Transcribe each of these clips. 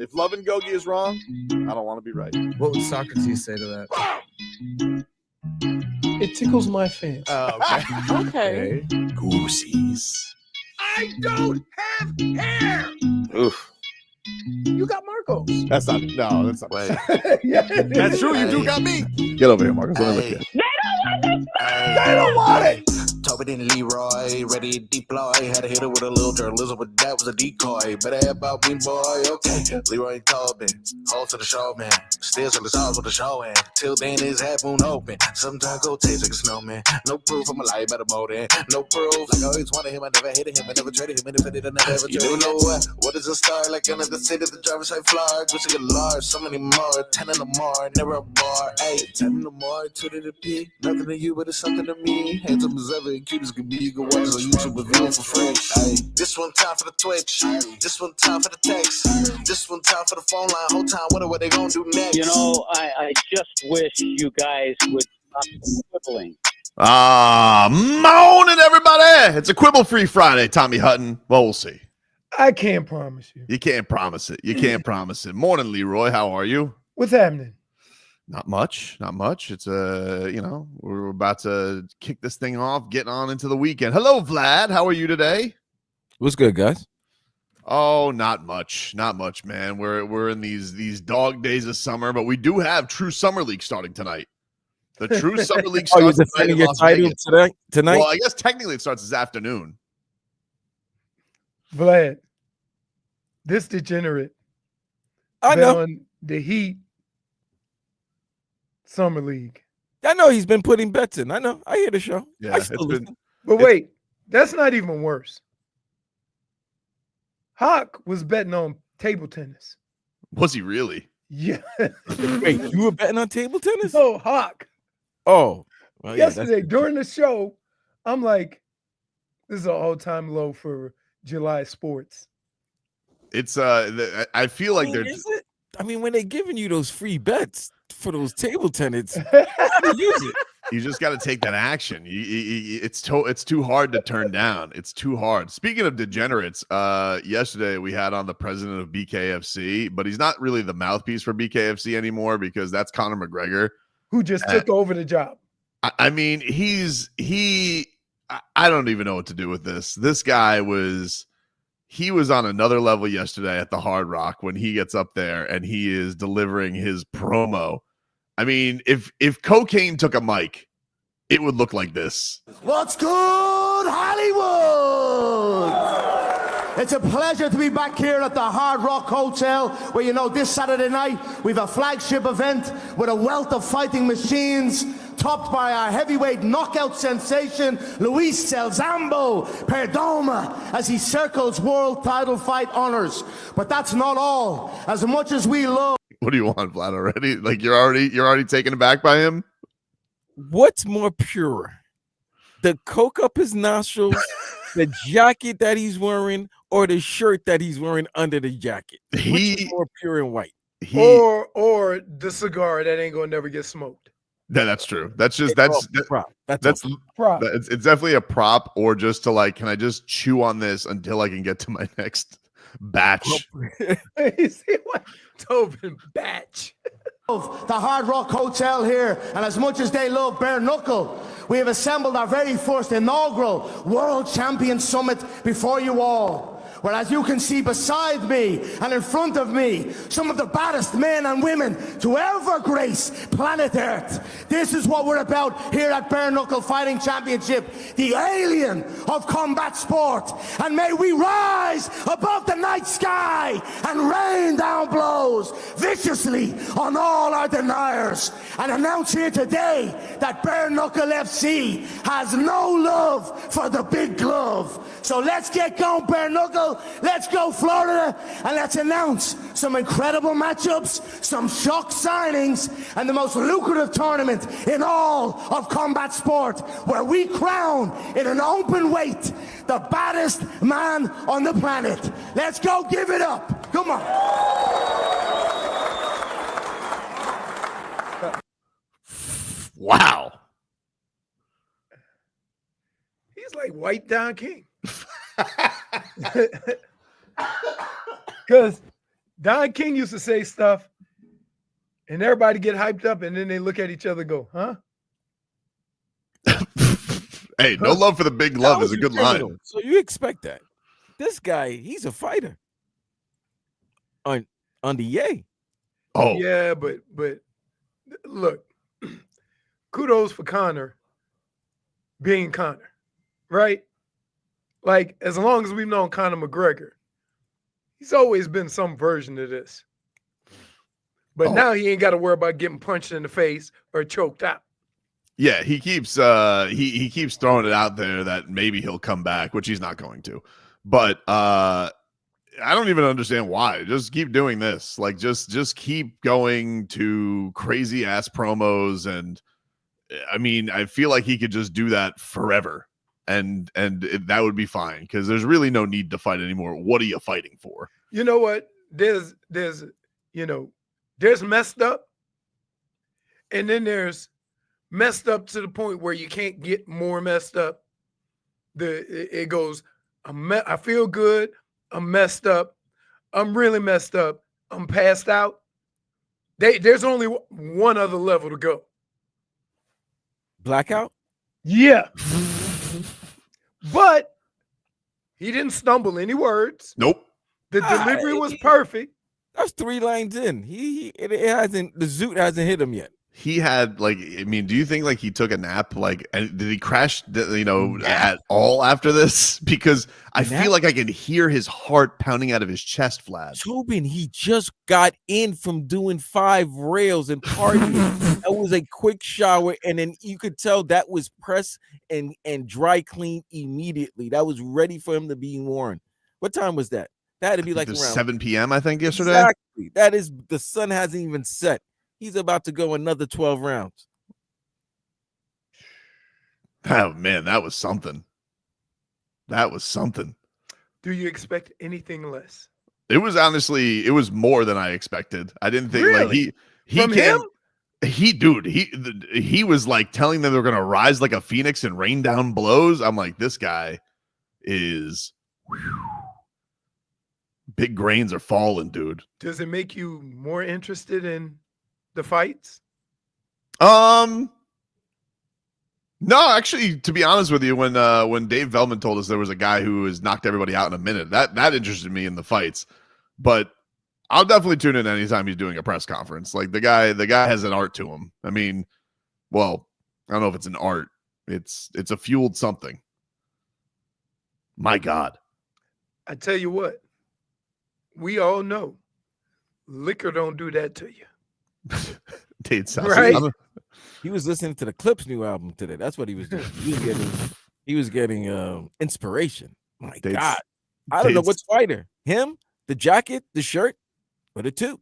If love and Gogi is wrong, I don't want to be right. What would Socrates say to that? It tickles my fancy. Okay. Goosies. I don't have hair. Oof. You got Marcos. That's not Wait. Yeah, That's true. You do got me. Get over here, Marcus. Let me look at you. They don't want it. Tobin and Leroy, ready to deploy. Had to hit it with a little journalism, but that was a decoy. Better have about me, boy. Okay. Leroy and Tobin, hold to the show, man. Still to the stars with the show, and till then his half moon open. Sometimes go taste like a snowman. No proof I'm alive by the motor. No proof. Like I always wanted him, I never hated him, I never traded him, and if I did, I never ever traded him. You know what is a star? Like another city, the driver's side floor. Gucci get large, so many more. 10 in the more, never a bar. Hey, 10 in the more, 2 to the P. Nothing to you, but it's something to me. Handsome as ever, and cute as can be. You can watch it on YouTube with viewing for free. Hey, this one time for the Twitch. This one time for the text. This one time for the phone line. Whole time, what they gonna do next? You know, I just wish you guys would stop quibbling. Morning, everybody. It's a quibble-free Friday, Tommy Hutton. Well, we'll see. I can't promise you. You can't promise it. You can't promise it. Morning, Leroy. How are you? What's happening? Not much. It's we're about to kick this thing off, getting on into the weekend. Hello, Vlad. How are you today? What's good, guys? Oh, not much, man. We're in these dog days of summer, but we do have True Summer League starting tonight. The True Summer League Oh, you're starts tonight defending in your Las title Vegas. tonight? Well, I guess technically it starts this afternoon. Vlad, this degenerate. I know. On the Heat Summer League. I know he's been putting bets in. I know. I hear the show. Yeah, I still listen. But wait, that's not even worse. Hawk was betting on table tennis. Was he really? Yeah. Wait, you were betting on table tennis? No, Hawk. Oh. Well, yeah, Yesterday, during the show, I'm like, this is an all-time low for July sports. It's I feel like they're. Is it? I mean, when they're giving you those free bets for those table tennis, how to use it? You just got to take that action. It's too hard to turn down. It's too hard. Speaking of degenerates, yesterday we had on the president of BKFC, but he's not really the mouthpiece for BKFC anymore because that's Conor McGregor, who just took over the job. I mean, I don't even know what to do with this. This guy was on another level yesterday at the Hard Rock when he gets up there and he is delivering his promo. I mean, if cocaine took a mic, it would look like this. What's good, Hollywood? It's a pleasure to be back here at the Hard Rock Hotel, where this Saturday night we have a flagship event with a wealth of fighting machines, topped by our heavyweight knockout sensation, Luis Elzambo Perdomo, as he circles world title fight honors. But that's not all. As much as we love. What do you want, Vlad, already? Like you're already taken aback by him? What's more pure? The coke up his nostrils, the jacket that he's wearing, or the shirt that he's wearing under the jacket? Which is more pure and white? Or the cigar that ain't gonna never get smoked. That's true. That's prop. That's prop. It's definitely a prop, or just to like, can I just chew on this until I can get to my next batch? You see what? Tobin batch. The Hard Rock Hotel here, and as much as they love Bare Knuckle, we have assembled our very first inaugural World Champion Summit before you all. Well, as you can see beside me and in front of me, some of the baddest men and women to ever grace planet Earth. This is what we're about here at Bare Knuckle Fighting Championship, the alien of combat sport. And may we rise above the night sky and rain down blows viciously on all our deniers. And announce here today that Bare Knuckle FC has no love for the big glove. So let's get going, Bare Knuckle. Let's go, Florida, and let's announce some incredible matchups, some shock signings, and the most lucrative tournament in all of combat sport, where we crown in an open weight the baddest man on the planet. Let's go give it up. Come on. Wow. He's like White Don King. Because Don King used to say stuff, and everybody get hyped up, and then they look at each other and go, huh? Hey, no love for the big love is a good line. So you expect that. This guy, he's a fighter. On the yay. Oh. Yeah, but look, kudos for Conor being Conor, right? Like, as long as we've known Conor McGregor, he's always been some version of this. But now he ain't got to worry about getting punched in the face or choked out. Yeah, he keeps he keeps throwing it out there that maybe he'll come back, which he's not going to. But I don't even understand why. Just keep doing this. Like just keep going to crazy ass promos, and I mean, I feel like he could just do that forever, and that would be fine because there's really no need to fight anymore. What are you fighting for? You know what? There's messed up, and then there's messed up to the point where you can't get more messed up. It goes, I feel good, I'm messed up, I'm really messed up, I'm passed out. There's only one other level to go. Blackout? Yeah. But he didn't stumble any words. Nope. The delivery was perfect. That's 3 lines in. The zoot hasn't hit him yet. He had do you think like he took a nap? Like, and did he crash, at all after this? Because I feel like I can hear his heart pounding out of his chest, Vlad. Tobin, he just got in from doing 5 rails and partying. That was a quick shower, and then you could tell that was pressed and dry clean immediately. That was ready for him to be worn. What time was that? That had to be like around 7 p.m. I think yesterday. Exactly. That is, the sun hasn't even set. He's about to go another 12 rounds. Oh man, that was something. That was something. Do you expect anything less? It was honestly, it was more than I expected. I didn't think Really? he From him? He was like telling them they're gonna rise like a phoenix and rain down blows. I'm like, this guy is big grains are falling, dude. Does it make you more interested in the fights? No, actually, to be honest with you, when Dave Veltman told us there was a guy who has knocked everybody out in a minute, that interested me in the fights. But I'll definitely tune in anytime he's doing a press conference. Like the guy has an art to him. I mean, well, I don't know if it's an art. It's a fueled something. My God. I tell you what, we all know liquor don't do that to you. Dave sounds Right. He was listening to the Clips new album today. That's what he was doing. He was getting inspiration. My God. I don't know what's fighter. Him, the jacket, the shirt, or the two.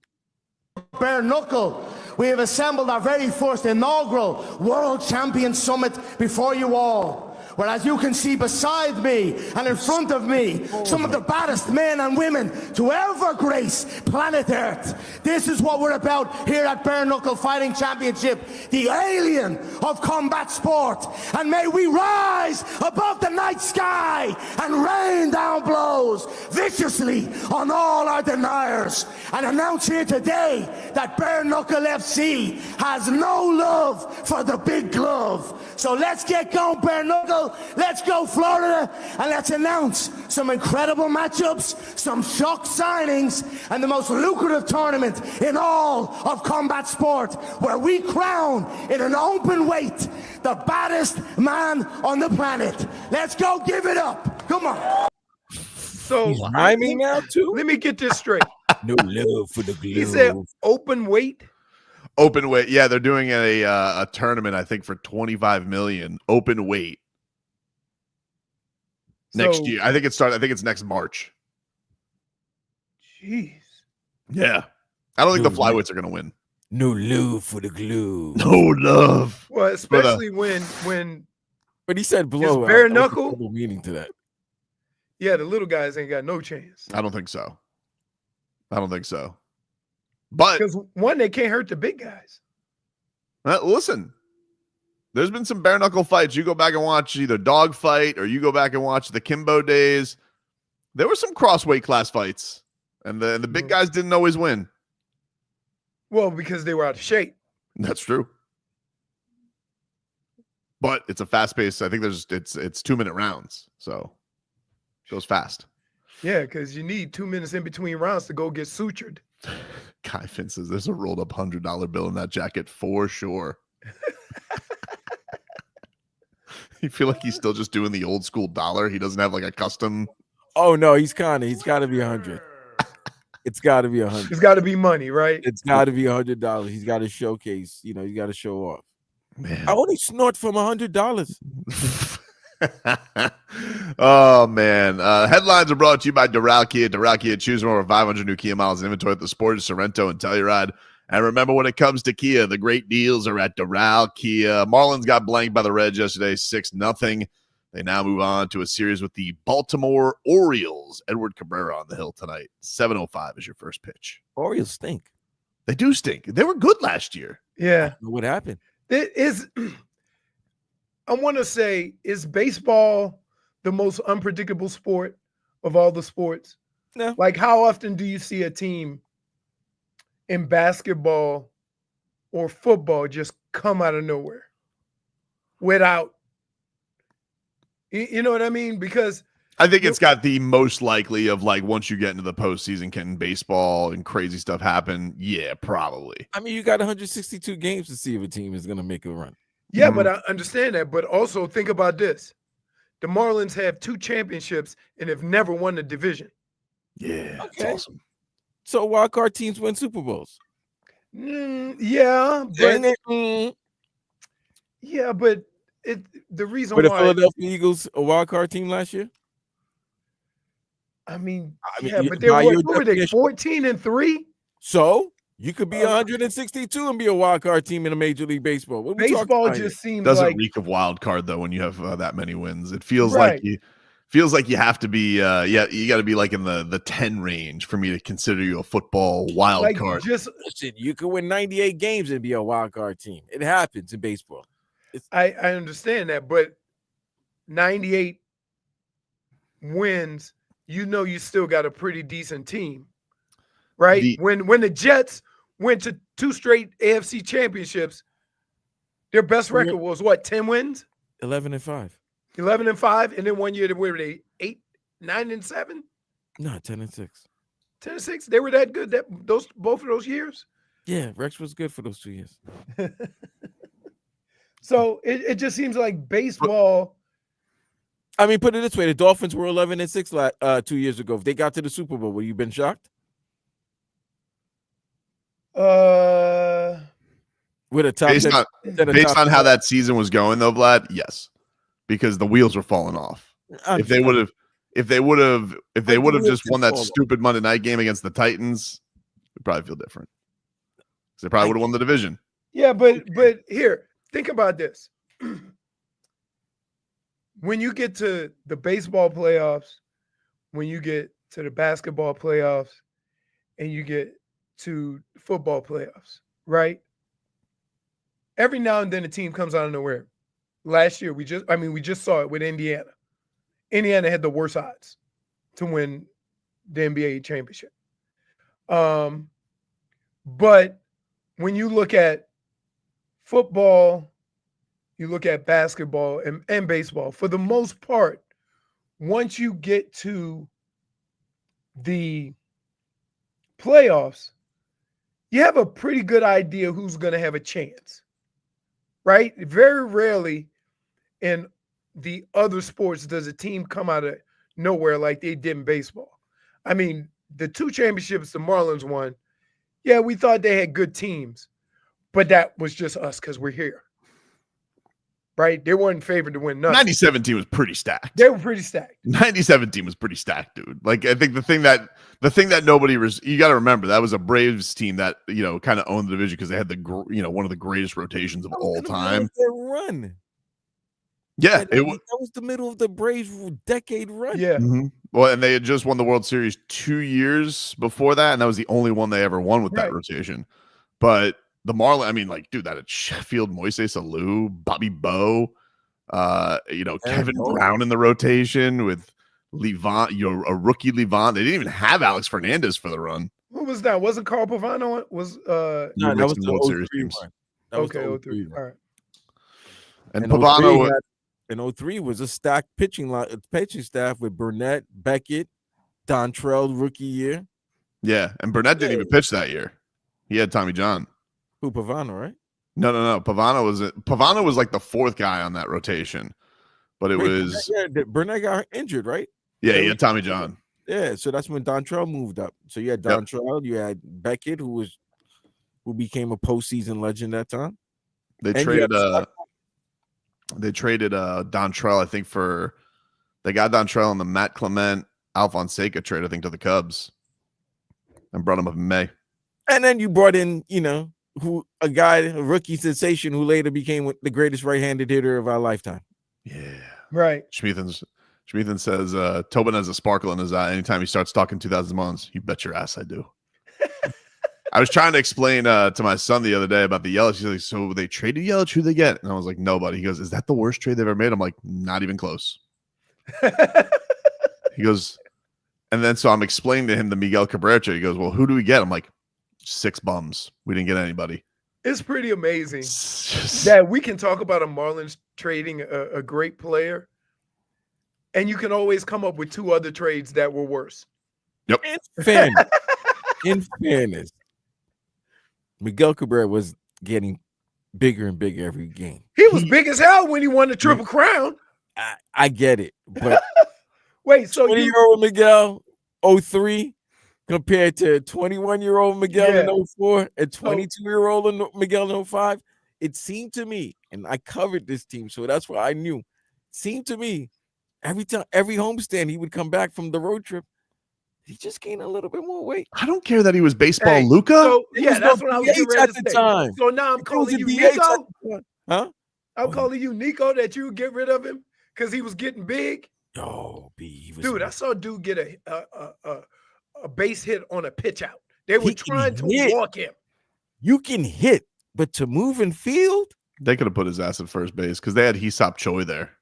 Bare Knuckle, we have assembled our very first inaugural World Champion Summit before you all. Well, as you can see beside me and in front of me, some of the baddest men and women to ever grace planet Earth. This is what we're about here at Bare Knuckle Fighting Championship, the alien of combat sport. And may we rise above the night sky and rain down blows viciously on all our deniers. And announce here today that Bare Knuckle FC has no love for the big glove. So let's get going, Bare Knuckle. Let's go, Florida, and let's announce some incredible matchups, some shock signings, and the most lucrative tournament in all of combat sport, where we crown in an open weight the baddest man on the planet. Let's go give it up. Come on. So He's rhyming now, too? Let me get this straight. No love for the glove. He said open weight. Open weight. Yeah, they're doing a tournament, I think, for $25 million. Open weight. Next year. I think it's next March. Jeez. Yeah. I don't think the flyweights are going to win. No love for the glue. No love. Well, especially when But he said blow. Is bare knuckle meaning to that. Yeah, the little guys ain't got no chance. I don't think so. But because one, they can't hurt the big guys. Listen, there's been some bare knuckle fights. You go back and watch either Dog Fight or you go back and watch the Kimbo days. There were some cross weight class fights. And the big guys didn't always win. Well, because they were out of shape. That's true. But it's a fast pace. I think it's 2-minute rounds. So it goes fast. Yeah, because you need 2 minutes in between rounds to go get sutured. Kai Finn says there's a rolled up $100 bill in that jacket for sure. You feel like he's still just doing the old school dollar. He doesn't have like a custom. Oh no, he's got to be 100. It's got to be 100. It's got to be money, right? It's got to be $100. He's got to showcase. You know, he's got to show off. Man. I only snort from $100. Oh man. Headlines are brought to you by Doral Kia. Doral Kia, choose from over 500 new Kia models in inventory at the Sport, Sorrento, and Telluride. And remember, when it comes to Kia, the great deals are at Doral Kia. Marlins got blanked by the Reds yesterday, 6-0. They now move on to a series with the Baltimore Orioles. Edward Cabrera on the hill tonight. 7:05 is your first pitch. Orioles stink. They do stink. They were good last year. Yeah. What happened? It is. I want to say, is baseball the most unpredictable sport of all the sports? No. Like, how often do you see a team in basketball or football just come out of nowhere without, you know what I mean? Because I think it's got the most likely of, like, once you get into the postseason, can baseball and crazy stuff happen? Yeah, probably. I mean, you got 162 games to see if a team is going to make a run. yeah, but I understand that. But also think about this. The Marlins have 2 championships and have never won a division. Yeah, Okay. that's awesome. So wild card teams win Super Bowls. Yeah, but the reason Were the why Philadelphia Eagles a wild card team last year? I mean, yeah, but they by your were they definition- 14-3? So you could be 162 and be a wild card team in a Major League Baseball. What are we talking Baseball about just seems Doesn't like reek of wild card though when you have that many wins. It feels Right. like you have to be you got to be like in the 10 range for me to consider you a football wild like card. just Listen, you could win 98 games and be a wild card team. It happens in baseball. I understand that, but 98 wins, you still got a pretty decent team, right? When the Jets went to 2 straight AFC championships, their best record was what, 10 wins? 11-5. 11-5, and then one year they were 8, 9-7, No, 10-6. 10-6. They were that good both of those years. Yeah, Rex was good for those 2 years. So it just seems like baseball. I mean, put it this way: the Dolphins were 11-6 2 years ago. If they got to the Super Bowl, would you been shocked? With a top Based on how that season was going, though, Vlad, yes, because the wheels were falling off. If they would have just won that stupid Monday night game against the Titans, we'd probably feel different. Because they probably would have won the division. Yeah, but here, think about this. When you get to the baseball playoffs, when you get to the basketball playoffs, and you get to football playoffs, right? Every now and then a team comes out of nowhere. Last year, we just saw it with Indiana. Indiana had the worst odds to win the NBA championship. But when you look at football, you look at basketball and baseball, for the most part, once you get to the playoffs, you have a pretty good idea who's going to have a chance, right? Very rarely in the other sports does a team come out of nowhere like they did in baseball. I mean, the 2 championships the Marlins won, yeah, we thought they had good teams, but that was just us because we're here, right? They weren't favored to win nothing. 97 team was pretty stacked. They were pretty stacked. 97 team was pretty stacked, dude. Like, I think the thing that nobody you got to remember, that was a Braves team that, kind of owned the division because they had one of the greatest rotations of all time. Their run. Yeah, that was the middle of the Braves decade run. Yeah. Mm-hmm. Well, and they had just won the World Series 2 years before that, and that was the only one they ever won with that rotation. But the Marlins, I mean, like, dude, that at Sheffield, Moises Alou, Bobby Bowe, Kevin Brown in the rotation with Levant, a rookie Levant. They didn't even have Alex Fernandez for the run. Who was that? Wasn't Carl Pavano? No, that was the World Series 03 teams. one. That was Okay, the 03. 03 one. All right. And And Pavano, in 03 was a stacked pitching staff with Burnett, Beckett, Dontrell rookie year. yeah, and Burnett didn't even pitch that year. He had Tommy John. Who, Pavano, right? No. Pavano was like the fourth guy on that rotation, but it was Burnett got injured, right? he had Tommy John. Yeah, so that's when Dontrell moved up. So you had Dontrell, you had Beckett, who became a postseason legend that time. They traded Dontrell, I think, they got Dontrell in the Matt Clement Al Fonseca trade, I think, to the Cubs, and brought him up in May. And then you brought in, a rookie sensation who later became the greatest right-handed hitter of our lifetime. Yeah, right. Schmeathan says Tobin has a sparkle in his eye anytime he starts talking 2000 months. You bet your ass I do. I was trying to explain to my son the other day about the Yelich. He's like, so they traded Yelich, who they get? And I was like, nobody. He goes, is that the worst trade they've ever made? I'm like, not even close. He goes, and then so I'm explaining to him the Miguel Cabrera trade. He goes, well, who do we get? I'm like, 6 bums. We didn't get anybody. It's pretty amazing that we can talk about a Marlins trading a great player, and you can always come up with 2 other trades that were worse. Yep. In fairness, Miguel Cabrera was getting bigger and bigger every game. He was big as hell when he won the Triple Crown. I get it, but wait, so 20-year-old Miguel 03 compared to 21-year-old Miguel in 04 and 22-year-old Miguel in 05, it seemed to me, and I covered this team, so that's why I knew. It seemed to me every homestand he would come back from the road trip, he just gained a little bit more weight. I don't care that he was baseball Luca. So, that's what I was getting ready to say. Time. So now I'm calling you Nico. Huh? I'm calling you Nico that you get rid of him because he was getting big. Oh, B. Dude, I saw a dude get a base hit on a pitch out. They were trying to walk him. You can hit, but to move in field? They could have put his ass at first base because they had Hesop Choi there.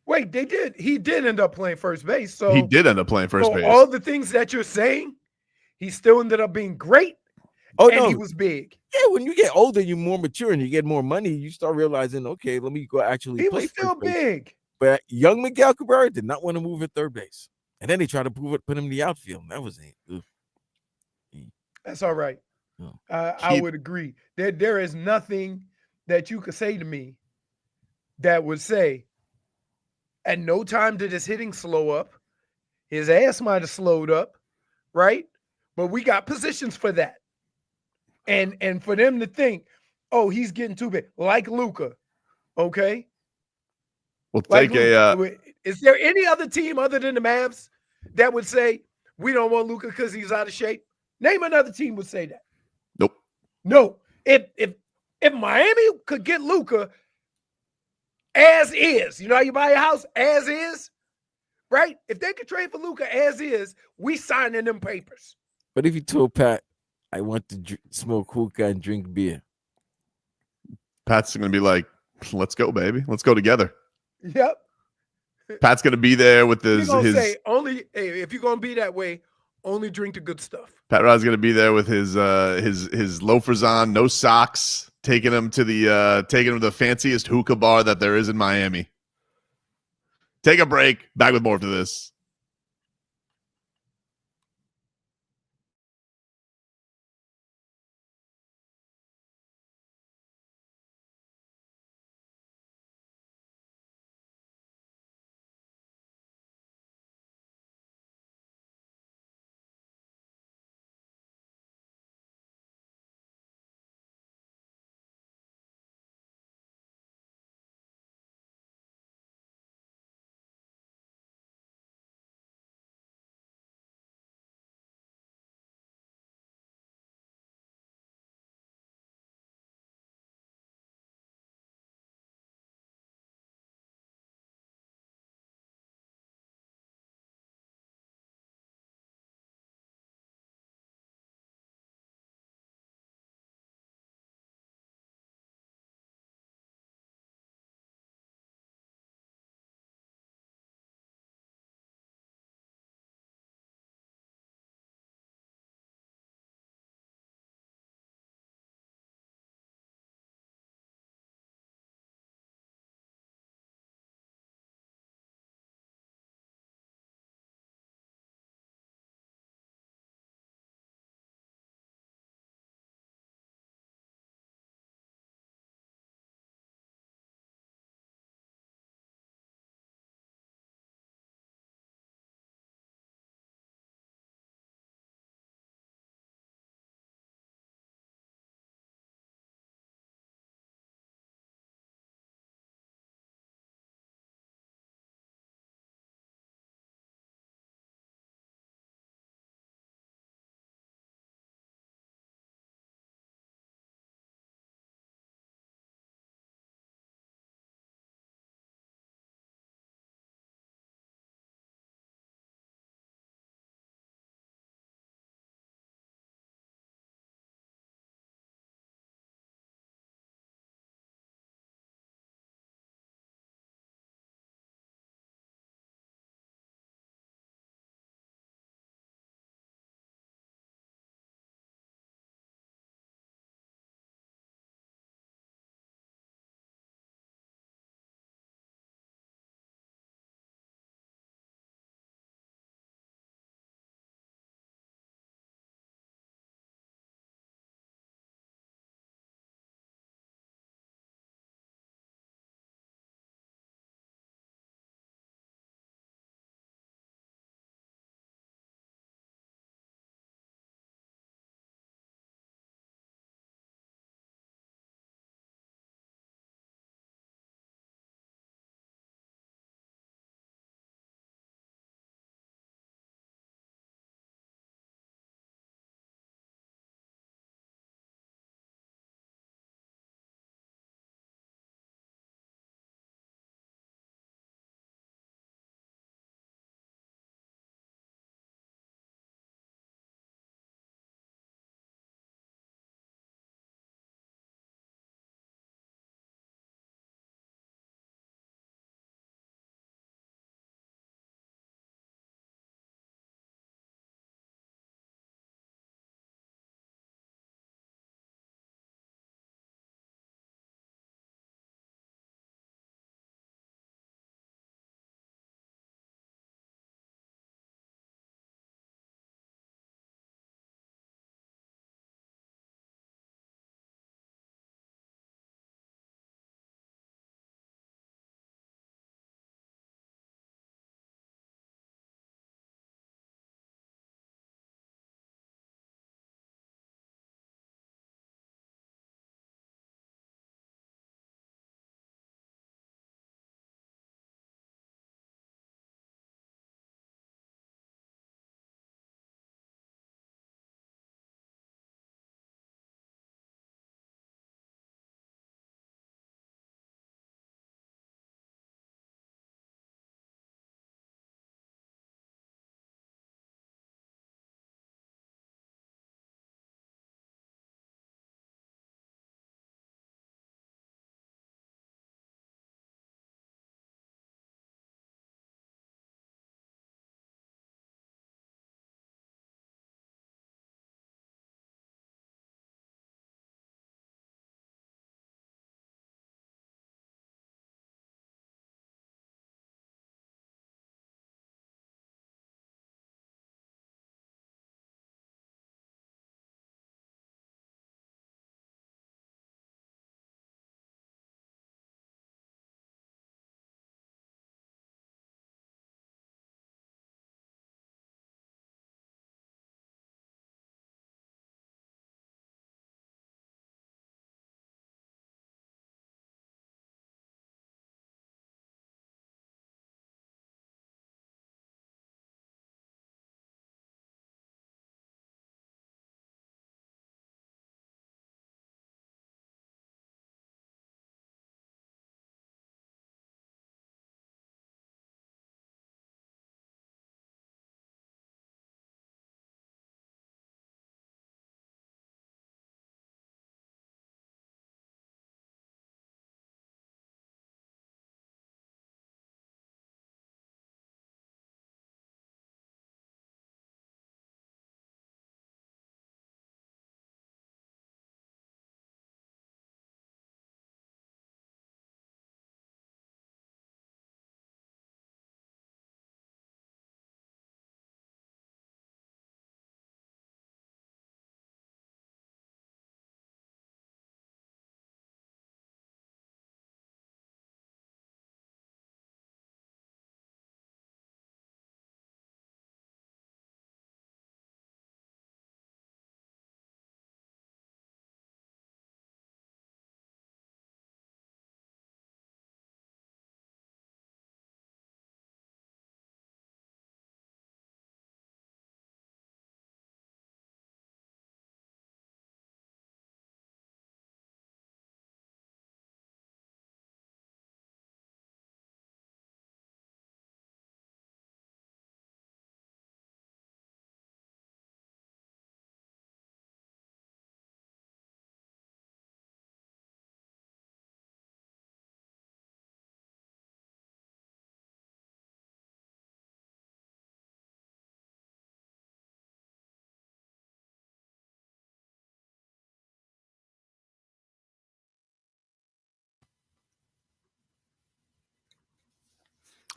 Wait, they did. He did end up playing first base. So he did end up playing first base. All the things that you're saying, he still ended up being great. He was big. Yeah, when you get older, you're more mature and you get more money. You start realizing, okay, let me go actually He play. was still big. But young Miguel Cabrera did not want to move at third base. And then they tried to put him in the outfield. That was it. That's all right. Yeah. I would agree. There is nothing that you could say to me that would say, at no time did his hitting slow up. His ass might have slowed up, right? But we got positions for that. And for them to think, oh, he's getting too big, like Luka, okay? We'll take Is there any other team other than the Mavs that would say, we don't want Luka because he's out of shape? Name another team would say that. Nope. No. If Miami could get Luka as is, you know how you buy a house as is, right? If they could trade for Luka as is, we signing them papers. But if you told Pat, I want to smoke hookah and drink beer, Pat's going to be like, let's go, baby. Let's go together. Yep. Pat's going to be there with his say only if you're going to be that way, only drink the good stuff. Pat Rod's going to be there with his loafers on, no socks, taking him to the fanciest hookah bar that there is in Miami. Take a break. Back with more after this.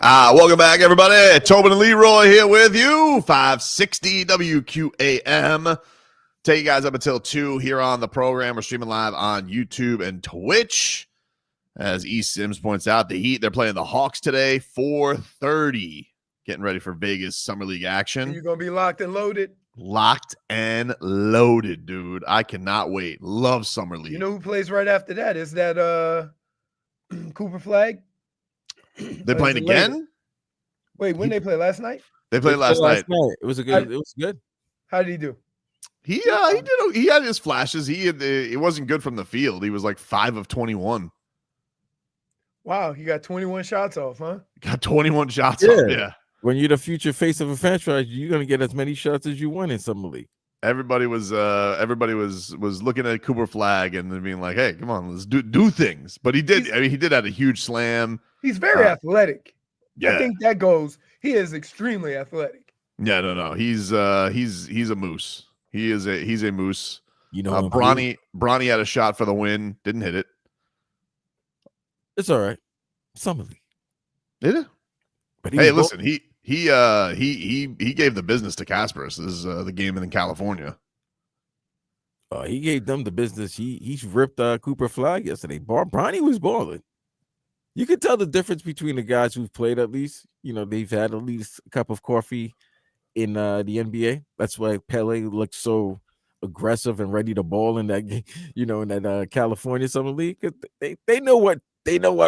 Welcome back, everybody. Tobin and Leroy here with you. 560 WQAM. Take you guys up until 2 here on the program. We're streaming live on YouTube and Twitch. As E. Sims points out, the Heat, they're playing the Hawks today, 4:30. Getting ready for Vegas Summer League action. You're going to be locked and loaded? Locked and loaded, dude. I cannot wait. Love Summer League. You know who plays right after that? Is that Cooper Flag? They playing again? Wait, when they play last night? They played last night. It was good. It was good. How did he do? He had his flashes. It wasn't good from the field. He was like 5 of 21. Wow, he got 21 shots off, huh? Got 21 shots off. Yeah. When you're the future face of a franchise, you're gonna get as many shots as you want in Summer League. Everybody was looking at Cooper Flag and being like, "Hey, come on, let's do things." But he did. He did have a huge slam. He's very athletic. Yeah. I think that goes. He is extremely athletic. Yeah, no. He's a moose. He's a moose. You know, Bronny had a shot for the win, didn't hit it. It's all right. Summer League. Did it? But hey, listen, he gave the business to Kasparis. This is the game in California. He gave them the business. He's ripped Cooper Flag yesterday. Bronny was balling. You can tell the difference between the guys who've played at least. You know, they've had at least a cup of coffee in the NBA. That's why Pele looked so aggressive and ready to ball in that game, you know, in that California Summer League. They know what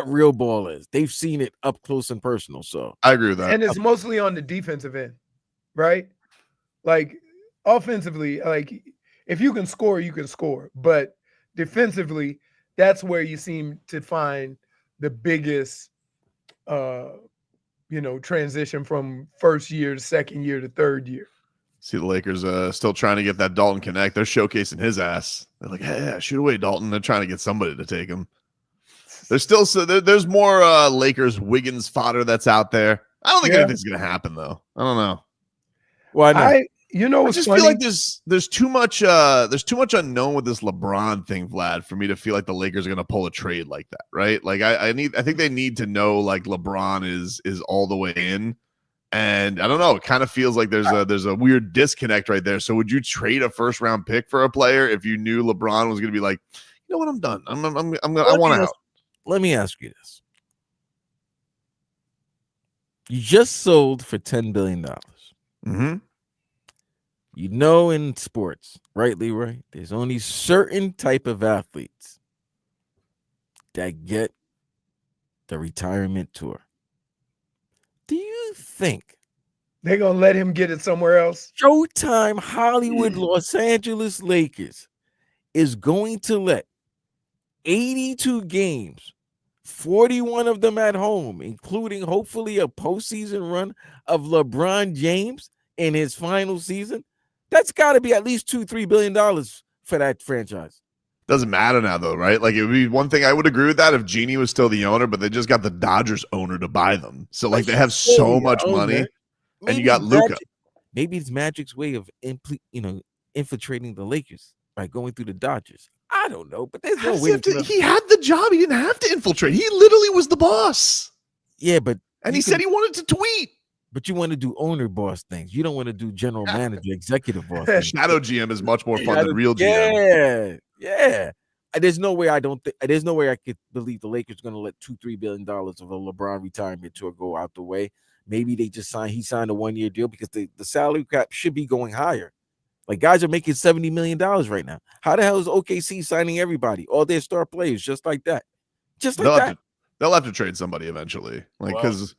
real ball is. They've seen it up close and personal. So I agree with that. And it's mostly on the defensive end, right? Like offensively, like if you can score, you can score. But defensively, that's where you seem to find the biggest transition from first year to second year to third year. See the Lakers still trying to get that Dalton Connect. They're showcasing his ass. They're like, hey, shoot away, Dalton. They're trying to get somebody to take him. There's still there's more Lakers Wiggins fodder that's out there. I don't think anything's gonna happen though. I don't know. Why not? I just feel like there's too much unknown with this LeBron thing, Vlad, for me to feel like the Lakers are gonna pull a trade like that, right? Like I think they need to know like LeBron is all the way in. And I don't know, it kind of feels like there's a weird disconnect right there. So would you trade a first round pick for a player if you knew LeBron was gonna be like, you know what, I'm done. I want out. Let me ask you this. You just sold for $10 billion. Mm-hmm. You know, in sports, right, Leroy, there's only certain type of athletes that get the retirement tour. Do you think they're going to let him get it somewhere else? Showtime Hollywood Los Angeles Lakers is going to let 82 games, 41 of them at home, including hopefully a postseason run of LeBron James in his final season? That's got to be at least $2-3 billion for that franchise. Doesn't matter now, though, right? Like, it would be one thing I would agree with that if Genie was still the owner, but they just got the Dodgers owner to buy them. So, like, they have so much money, and you got Luka. Maybe it's Magic's way of infiltrating the Lakers by going through the Dodgers. I don't know, but there's no way. He had the job. He didn't have to infiltrate. He literally was the boss. Yeah, but he said he wanted to tweet. But you want to do owner boss things. You don't want to do general manager, executive boss things. Shadow GM is much more fun than real GM. Yeah. There's no way I could believe the Lakers are going to let $2-3 billion of a LeBron retirement tour go out the way. Maybe they just signed a 1-year deal because the salary cap should be going higher. Like, guys are making $70 million right now. How the hell is OKC signing everybody, all their star players, just like that? They'll have to trade somebody eventually, like, because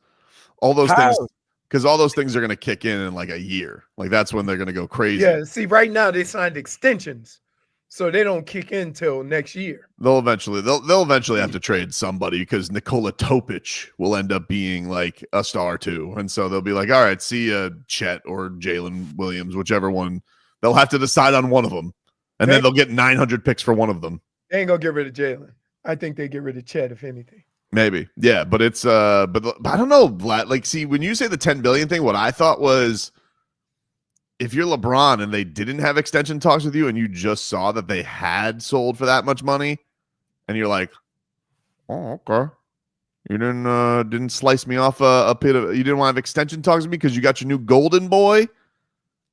all those things are going to kick in like a year. Like, that's when they're going to go crazy. Yeah. See, right now they signed extensions, so they don't kick in till next year. They'll eventually have to trade somebody because Nikola Topic will end up being like a star too, and so they'll be like, all right, see Chet or Jalen Williams, whichever one. They'll have to decide on one of them, and then they'll get 900 picks for one of them. They ain't gonna get rid of Jalen. I think they get rid of Chet, if anything. Maybe, yeah, but it's but I don't know, Vlad. Like, see, when you say the 10 billion thing, what I thought was, if you're LeBron and they didn't have extension talks with you, and you just saw that they had sold for that much money, and you're like, oh, okay, You didn't slice me off a pit of. You didn't want to have extension talks with me because you got your new golden boy.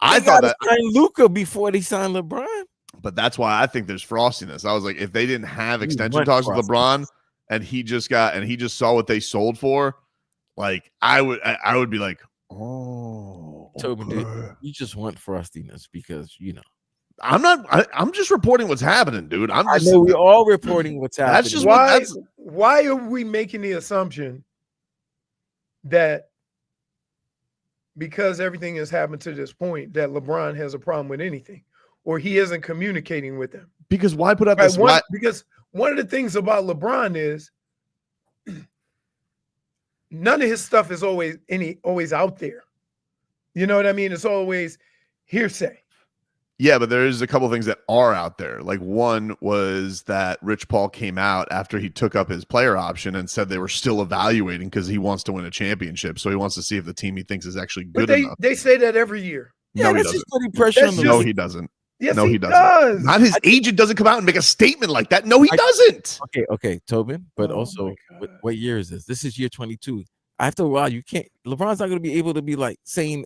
I thought that signed Luka before they signed LeBron. But that's why I think there's frostiness. I was like, if they didn't have extension talks with LeBron and he just saw what they sold for, like I would be like, oh, Tobin, dude, you just want frostiness because I'm just reporting what's happening, dude. I know we're all reporting what's happening. That's just why are we making the assumption that because everything has happened to this point that LeBron has a problem with anything? Or he isn't communicating with them. Because why put out this? Because one of the things about LeBron is none of his stuff is always out there. You know what I mean? It's always hearsay. Yeah, but there's a couple of things that are out there. Like one was that Rich Paul came out after he took up his player option and said they were still evaluating because he wants to win a championship. So he wants to see if the team he thinks is actually good enough. They say that every year. No, he doesn't. No, he doesn't. Yes, no, he doesn't. Does. Not his agent doesn't come out and make a statement like that. No, he doesn't. Okay, Tobin. But also, what year is this? This is year 22. After a while, you can't. LeBron's not going to be able to be like saying,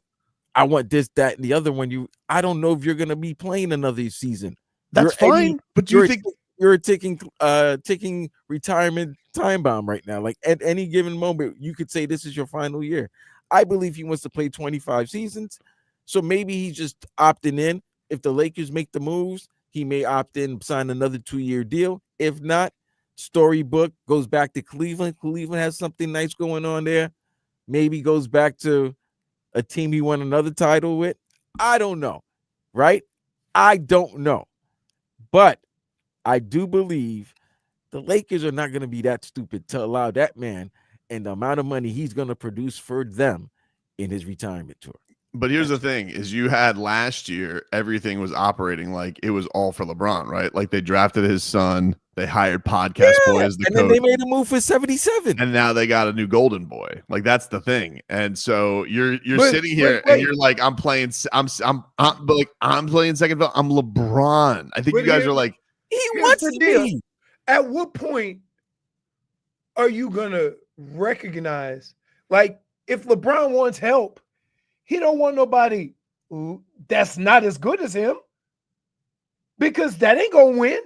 "I want this, that, and the other." When I don't know if you're going to be playing another season. That's fine. But do you think you're ticking retirement time bomb right now? Like at any given moment, you could say this is your final year. I believe he wants to play 25 seasons, so maybe he's just opting in. If the Lakers make the moves, he may opt in, sign another 2-year deal. If not, storybook goes back to Cleveland. Cleveland has something nice going on there. Maybe goes back to a team he won another title with. I don't know, right? I don't know. But I do believe the Lakers are not going to be that stupid to allow that man and the amount of money he's going to produce for them in his retirement tour. But here's the thing is you had last year, everything was operating like it was all for LeBron, right? Like they drafted his son, they hired Podcast Boy as the coach. And then they made a move for 77. And now they got a new golden boy. Like that's the thing. And so you're sitting here and you're like, I'm playing second field. I'm LeBron. I think you guys are like, he wants to be. At what point are you gonna recognize, like, if LeBron wants help, he don't want nobody that's not as good as him, because that ain't gonna win,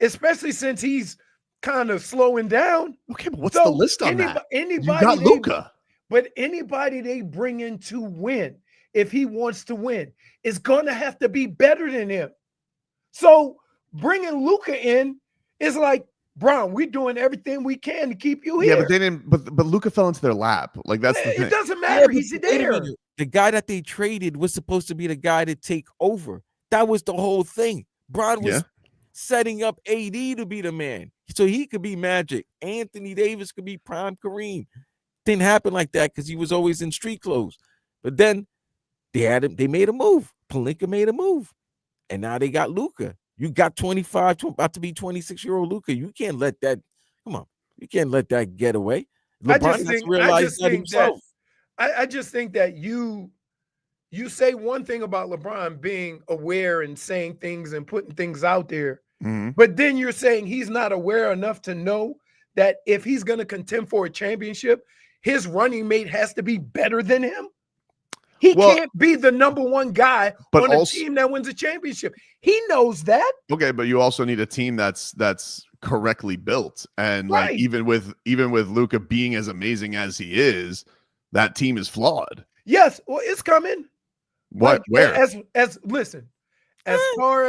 especially since he's kind of slowing down. Okay, but what's the list on that? You got Luka. But anybody they bring in to win, if he wants to win, is gonna have to be better than him. So bringing Luka in is like, Bron, we're doing everything we can to keep you here. Yeah, but they didn't. But Luka fell into their lap. Like that's the thing. It doesn't matter. He's there. The guy that they traded was supposed to be the guy to take over. That was the whole thing. Bron was setting up AD to be the man, so he could be Magic. Anthony Davis could be prime Kareem. Didn't happen like that because he was always in street clothes. But then they had him. They made a move. Pelinka made a move, and now they got Luka. You got 25, about to be 26-year-old Luka. You can't let that. Come on, you can't let that get away. LeBron has to realize that himself. I just think that you say one thing about LeBron being aware and saying things and putting things out there, but then you're saying he's not aware enough to know that if he's going to contend for a championship, his running mate has to be better than him. He can't be the number one guy on a team that wins a championship. He knows that. Okay, but you also need a team that's correctly built, and like even with Luka being as amazing as he is, that team is flawed. Yes, well, it's coming. What? Where? As listen, as far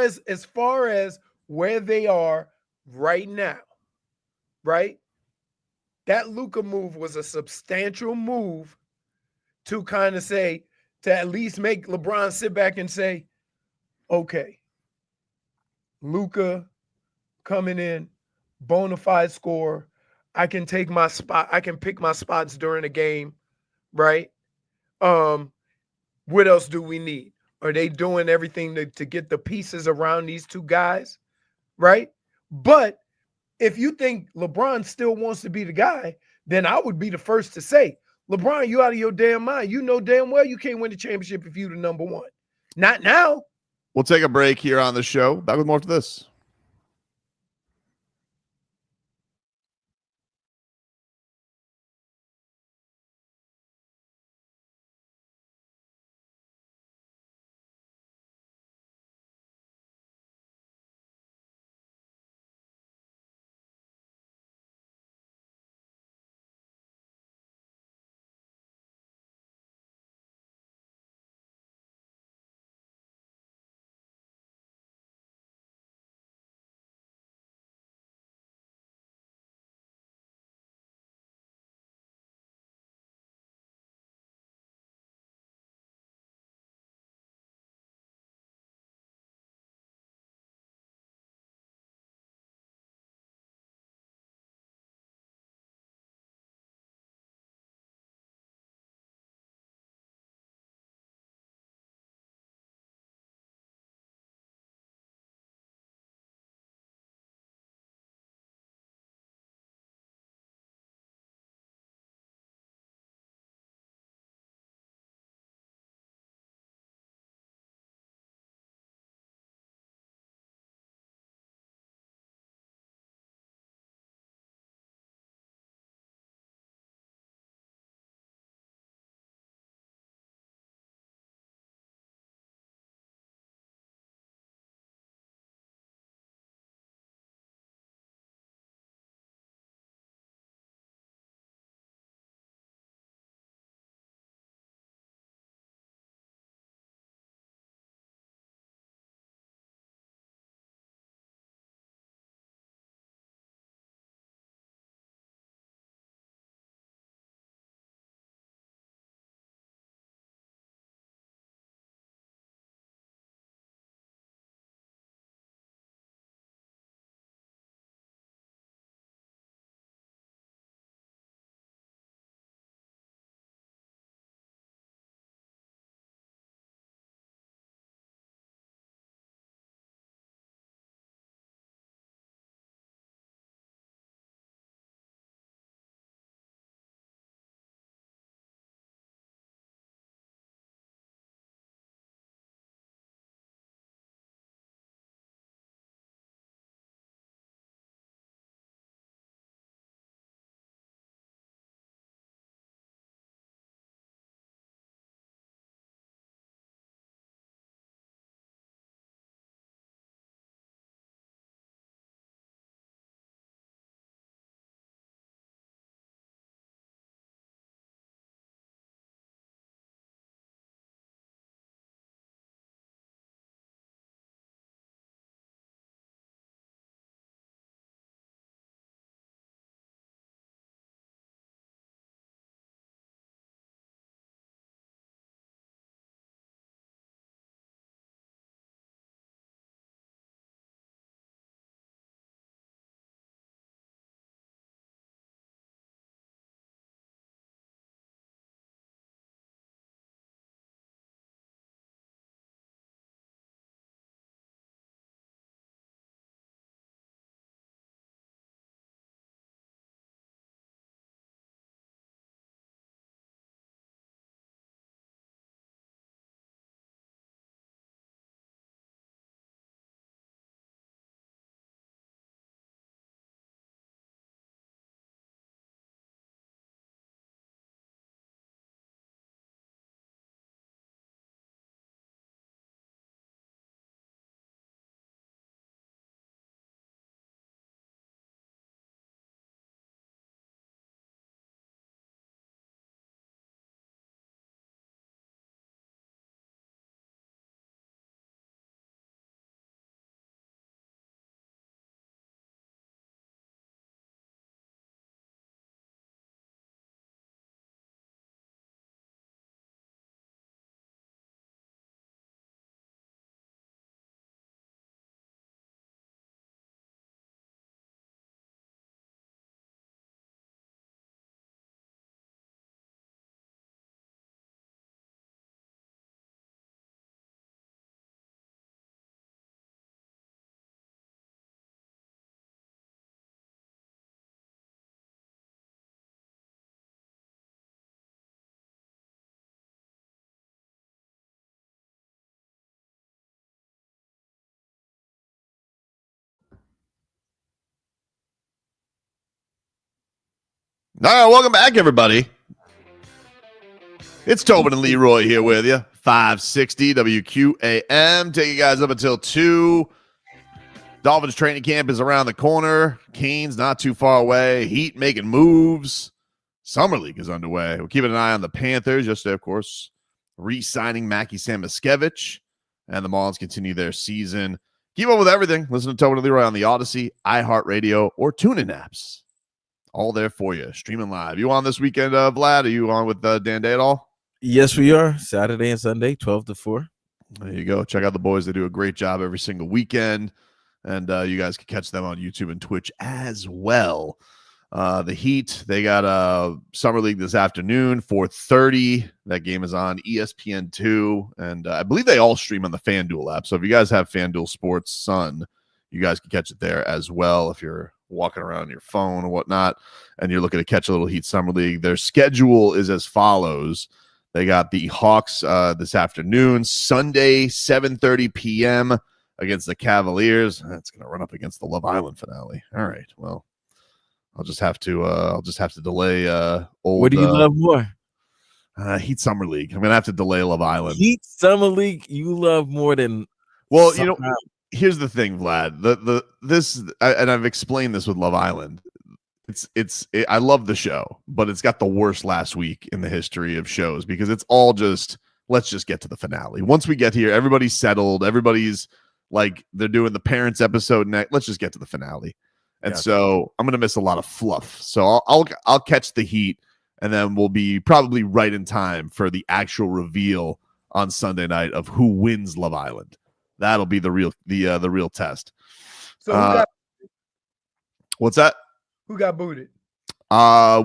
as where they are right now, right? That Luka move was a substantial move to kind of say, to at least make LeBron sit back and say, okay, Luka coming in, bona fide scorer. I can take my spot. I can pick my spots during the game, right? What else do we need? Are they doing everything to get the pieces around these two guys, right? But if you think LeBron still wants to be the guy, then I would be the first to say, LeBron, you out of your damn mind. You know damn well you can't win the championship if you're the number one. Not now. We'll take a break here on the show. Back with more after this. All right, welcome back, everybody. It's Tobin and Leroy here with you. 560 WQAM. Take you guys up until 2. Dolphins training camp is around the corner. Canes not too far away. Heat making moves. Summer League is underway. We're keeping an eye on the Panthers. Yesterday, of course, re-signing Mackie Samoskevich. And the Marlins continue their season. Keep up with everything. Listen to Tobin and Leroy on the Odyssey, iHeartRadio, or TuneIn apps. All there for you, streaming live. You on this weekend, Vlad? Are you on with Dan Day at all? Yes, we are. Saturday and Sunday, 12 to 4. There you go. Check out the boys. They do a great job every single weekend. And you guys can catch them on YouTube and Twitch as well. The Heat, they got Summer League this afternoon, 4:30. That game is on ESPN2. And I believe they all stream on the FanDuel app. So if you guys have FanDuel Sports Sun, you guys can catch it there as well if you're walking around your phone or whatnot, and you're looking to catch a little Heat Summer League. Their schedule is as follows. They got the Hawks this afternoon, Sunday, 7:30 p.m. against the Cavaliers. That's going to run up against the Love Island finale. All right, well, I'll just have to delay. What do you love more? Heat Summer League. I'm going to have to delay Love Island. Heat Summer League, you love more than. Well, here's the thing, Vlad. And I've explained this with Love Island. I love the show, but it's got the worst last week in the history of shows because it's all just let's just get to the finale. Once we get here, everybody's settled. Everybody's like they're doing the parents episode next. Let's just get to the finale. And so I'm gonna miss a lot of fluff. So I'll catch the Heat, and then we'll be probably right in time for the actual reveal on Sunday night of who wins Love Island. That'll be the real test. So what's that? Who got booted?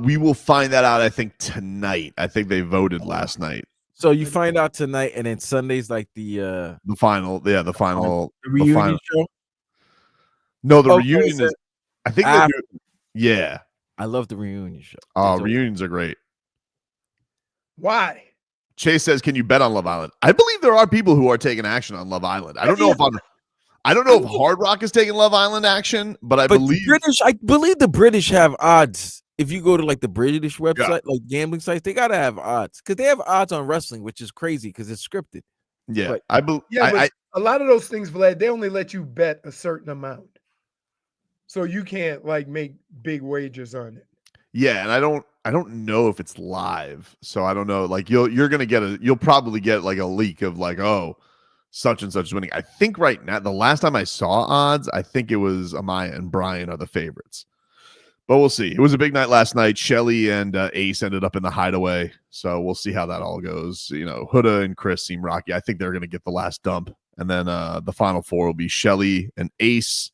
We will find that out, I think, tonight. I think they voted last night. So you find out tonight, and then Sunday's like the final. Yeah, the final. The reunion show? No, the reunion is. I think they do. Yeah. I love the reunion show. Reunions are great. Why? Chase says, "Can you bet on Love Island?" I believe there are people who are taking action on Love Island. I don't know if Hard Rock is taking Love Island action, but I believe the British have odds. If you go to like the British website, like gambling sites, they gotta have odds because they have odds on wrestling, which is crazy because it's scripted. Yeah, but, but a lot of those things, Vlad, they only let you bet a certain amount, so you can't like make big wagers on it. Yeah, and I don't know if it's live, so I don't know. Like you'll probably get like a leak of like, oh, such and such is winning. I think right now, the last time I saw odds, I think it was Amaya and Brian are the favorites, but we'll see. It was a big night last night. Shelly and Ace ended up in the hideaway, so we'll see how that all goes. You know, Huda and Chris seem rocky. I think they're going to get the last dump, and then the final four will be Shelly and Ace,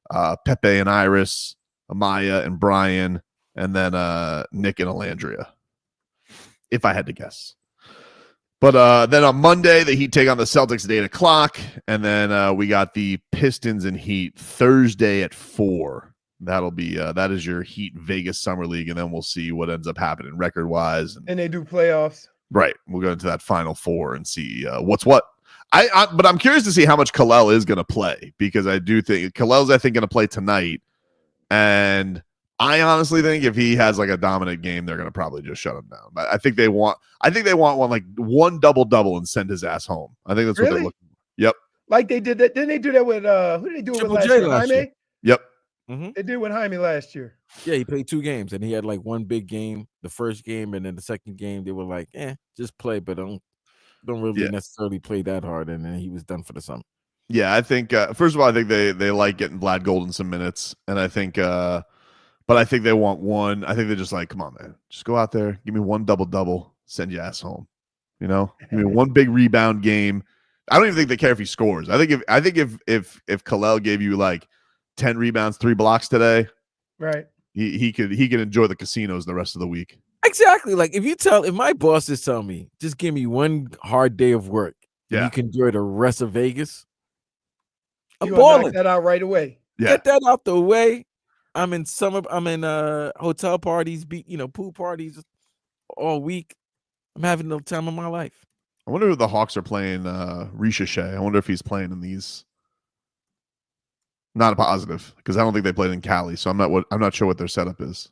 Pepe and Iris, Amaya and Brian, and then Nick and Alandria, if I had to guess. But then on Monday, the Heat take on the Celtics at 8:00, and then we got the Pistons and Heat Thursday at 4. That is your Heat Vegas Summer League, and then we'll see what ends up happening record wise. And they do playoffs, right? We'll go into that final four and see what's what. But I'm curious to see how much Kalel is going to play because I do think Kalel's going to play tonight, and I honestly think if he has like a dominant game, they're going to probably just shut him down. But I think they want one double and send his ass home. I think that's what they're looking for. Yep. Like they did that. Didn't they do that with who did they do it with last year? Jaime? Yep. Mm-hmm. They did with Jaime last year. Yeah, he played 2 games and he had like one big game, the first game, and then the second game they were like, just play, but don't really necessarily play that hard, and then he was done for the summer. Yeah, I think first of all, I think they like getting Vlad Golden some minutes, and I think but I think they want one. I think they're just like, come on, man, just go out there, give me one double, send your ass home. You know, give me one big rebound game. I don't even think they care if he scores. I think if Kalel gave you like 10 rebounds, 3 blocks today, right? He could enjoy the casinos the rest of the week. Exactly. Like if my bosses tell me, just give me one hard day of work, and you can enjoy the rest of Vegas. I'm balling. Knock that out right away. Yeah. Get that out the way. I'm in hotel parties, pool parties all week. I'm having the time of my life. I wonder if the Hawks are playing Risha Shea. I wonder if he's playing in these. Not a positive because I don't think they played in Cali, so I'm not sure what their setup is.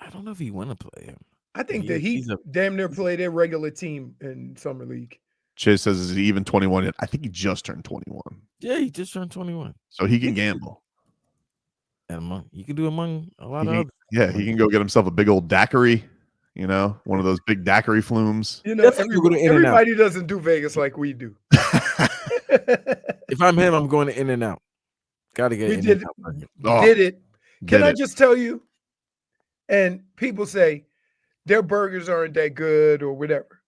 I don't know if he want to play him. I think that he damn near played their regular team in summer league. Chase says, is he even 21 yet? I think he just turned 21. Yeah, he just turned 21. So he can gamble. And you can do among a lot of others. Yeah, he can go get himself a big old daiquiri, one of those big daiquiri flumes. Everybody doesn't do Vegas like we do. If I'm him, I'm going to In-N-Out. Got to get In-N-Out. Did it. Can I just tell you? And people say their burgers aren't that good or whatever.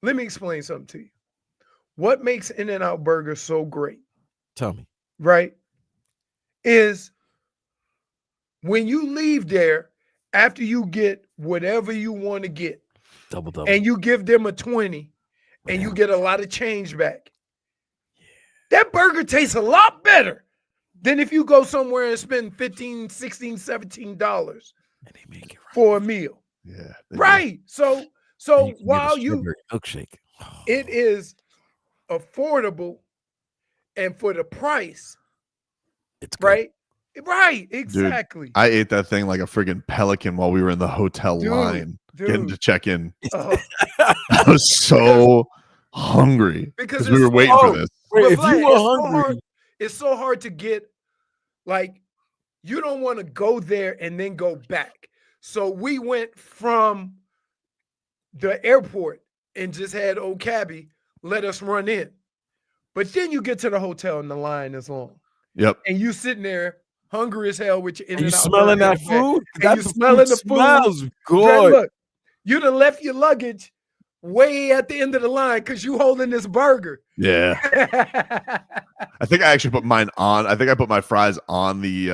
Let me explain something to you. What makes In-N-Out burgers so great? Tell me. Right? Is when you leave there after you get whatever you want to get, double, and you give them a 20 and you get a lot of change back. That burger tastes a lot better than if you go somewhere and spend $15, $16, $17 and they make it for a meal. Yeah. Right. So while milkshake, it is affordable and for the price, it's good. right. Right, exactly. Dude, I ate that thing like a friggin' pelican while we were in the hotel line getting to check in. I was so hungry because we were waiting for this. Wait, if you were hungry, it's so hard to get. Like, you don't want to go there and then go back. So we went from the airport and just had old cabbie let us run in. But then you get to the hotel and the line is long. Yep. And you sitting there hungry as hell with your In-N-Out. You smelling that food? And you smelling the food. Smells good. Look, you done left your luggage way at the end of the line because you holding this burger. Yeah. I think I actually put mine on. I think I put my fries on the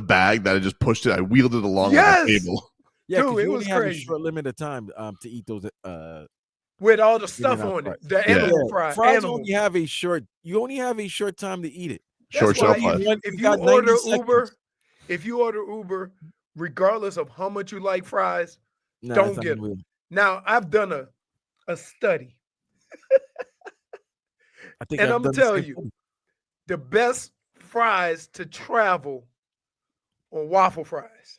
bag that I just pushed it. I wheeled it along the table. Yeah, dude, it was only have crazy. a short limit of time to eat those with all the stuff on it. The animal fries. Fries only have a short. You only have a short time to eat it. Short shelf life. If you order Uber, regardless of how much you like fries, don't get them. Now I've done a study. I'm gonna tell you, the best fries to travel are waffle fries.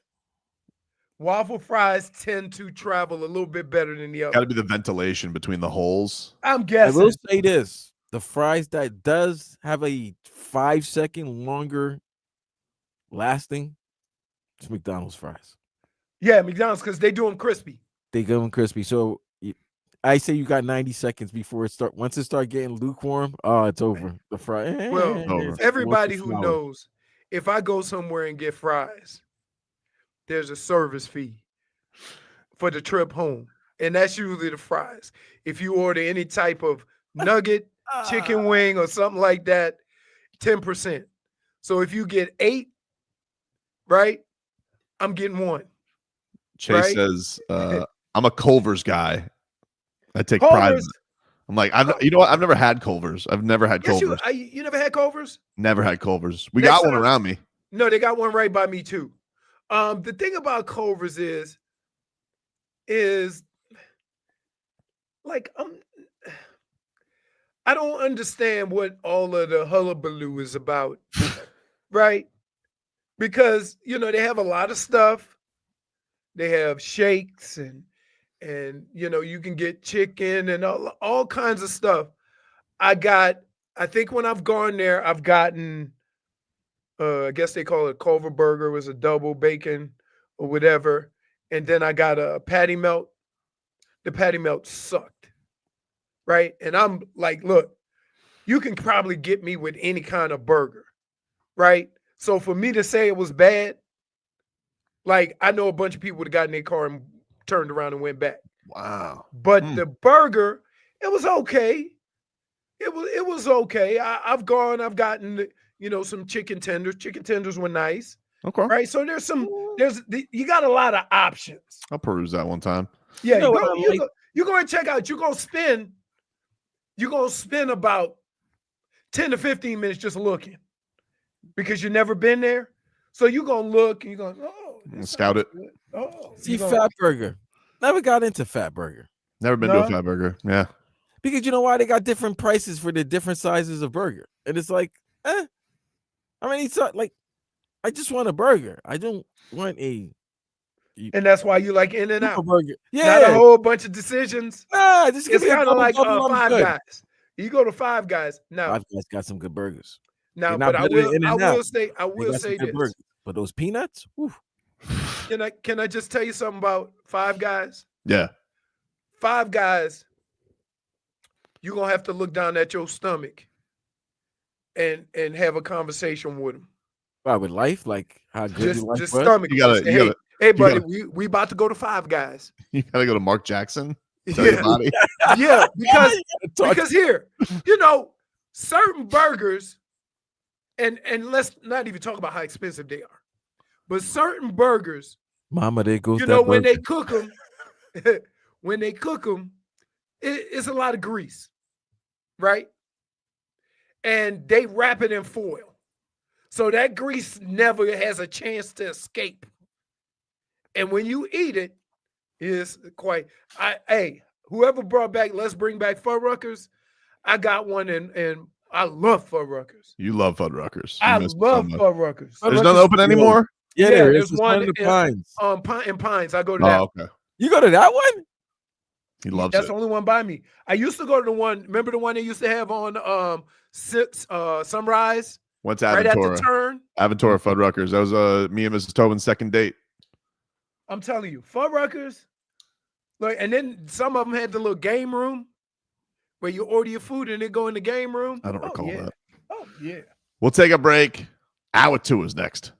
Waffle fries tend to travel a little bit better than the other. Got to be the ventilation between the holes. I'm guessing. I will say this: the fries that does have a 5-second longer lasting, it's McDonald's fries. Yeah, McDonald's, because they do them crispy. They go them crispy. So I say you got 90 seconds before it start. Once it start getting lukewarm, it's over. The fry. Well, everybody who knows, if I go somewhere and get fries, there's a service fee for the trip home, and that's usually the fries. If you order any type of nugget, chicken wing, or something like that, 10%. So if you get 8, right, I'm getting 1. Chase says, I'm a Culver's guy. I take pride in it. I'm like, you know what? I've never had Culver's. I've never had Culver's. You never had Culver's? Never had Culver's. We got one around me. No, they got one right by me too. The thing about Culver's is like I don't understand what all of the hullabaloo is about, right? Because they have a lot of stuff. They have shakes and you can get chicken and all kinds of stuff. I think when I've gone there, I've gotten I guess they call it Culver burger. It was a double bacon or whatever. And then I got a patty melt. The patty melt sucked. Right. And I'm like, look, you can probably get me with any kind of burger. Right. So for me to say it was bad, like I know a bunch of people would have gotten in their car and turned around and went back. Wow. But the burger, it was okay. It was okay. I've gotten some chicken tenders. Chicken tenders were nice. Okay. Right. So you got a lot of options. I'll peruse that one time. Yeah. You're going to check out. You're going to spend about 10 to 15 minutes just looking because you've never been there. So you're going to look and you're going, scout it. See, Fat Burger. Never got into Fat Burger. Never been to a Fat Burger. Yeah. Because you know why? They got different prices for the different sizes of burger. And it's like, I mean, it's like I just want a burger. I don't want a And that's why you like In-N-Out. burger. Not a Yeah. whole bunch of decisions. Nah, just give It's me a kind of like double, I'm Five good. Guys. You go to Five Guys now. Five Guys got some good burgers. Now, They're not but I better than will In-N-Out. say They got some good this. burgers. But those peanuts, whew. Can I just tell you something about Five Guys? Yeah. Five Guys, you're gonna have to look down at your stomach and have a conversation with them. Wow, with life, like how good your life Just was. stomach. You gotta- Say, you gotta- hey, buddy, gotta- we about to go to Five Guys. You gotta go to Mark Jackson. Tell your Yeah, body. yeah, Talk- because here, certain burgers, and let's not even talk about how expensive they are, but certain burgers, Mama, there goes you that know, when burger. they cook them, it's a lot of grease, right? And they wrap it in foil, so that grease never has a chance to escape. And when you eat it, it's quite. Whoever brought back, let's bring back Fuddruckers. I got one, and I love Fuddruckers. You love Fuddruckers. I love Fuddruckers. There's nothing open anymore? Yeah, Yeah, there is. there's There's one one in the in- Pines. In Pines, I go to that. Oh, okay. You go to that one? He loves That's it. the only one by me. I used to go to the one. Remember the one they used to have on Sunrise, Went to right at the Aventura. turn. Aventura Fuddruckers. That was me and Mrs. Tobin's second date. I'm telling you, Fuddruckers. Like, and then some of them had the little game room where you order your food and they go in the game room. I don't recall yeah. that. Oh yeah. We'll take a break. Hour 2 is next.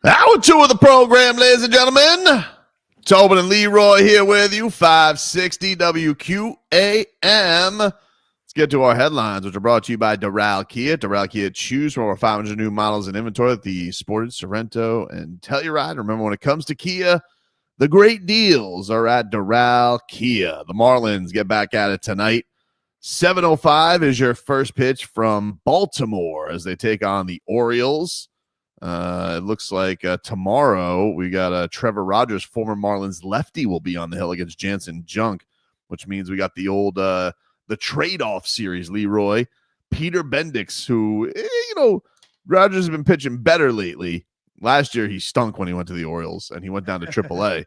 Hour 2 of the program, ladies and gentlemen. Tobin and Leroy here with you, 560 WQAM. Let's get to our headlines, which are brought to you by Doral Kia. Doral Kia, choose from over 500 new models in inventory at the Sportage, Sorrento, and Telluride. Remember, when it comes to Kia, the great deals are at Doral Kia. The Marlins get back at it tonight. 7:05 is your first pitch from Baltimore as they take on the Orioles. It looks like tomorrow we got Trevor Rogers, former Marlins lefty, will be on the hill against Jansen Junk, which means we got the old the trade-off series, Leroy. Peter Bendix, who, Rogers has been pitching better lately. Last year he stunk when he went to the Orioles, and he went down to AAA.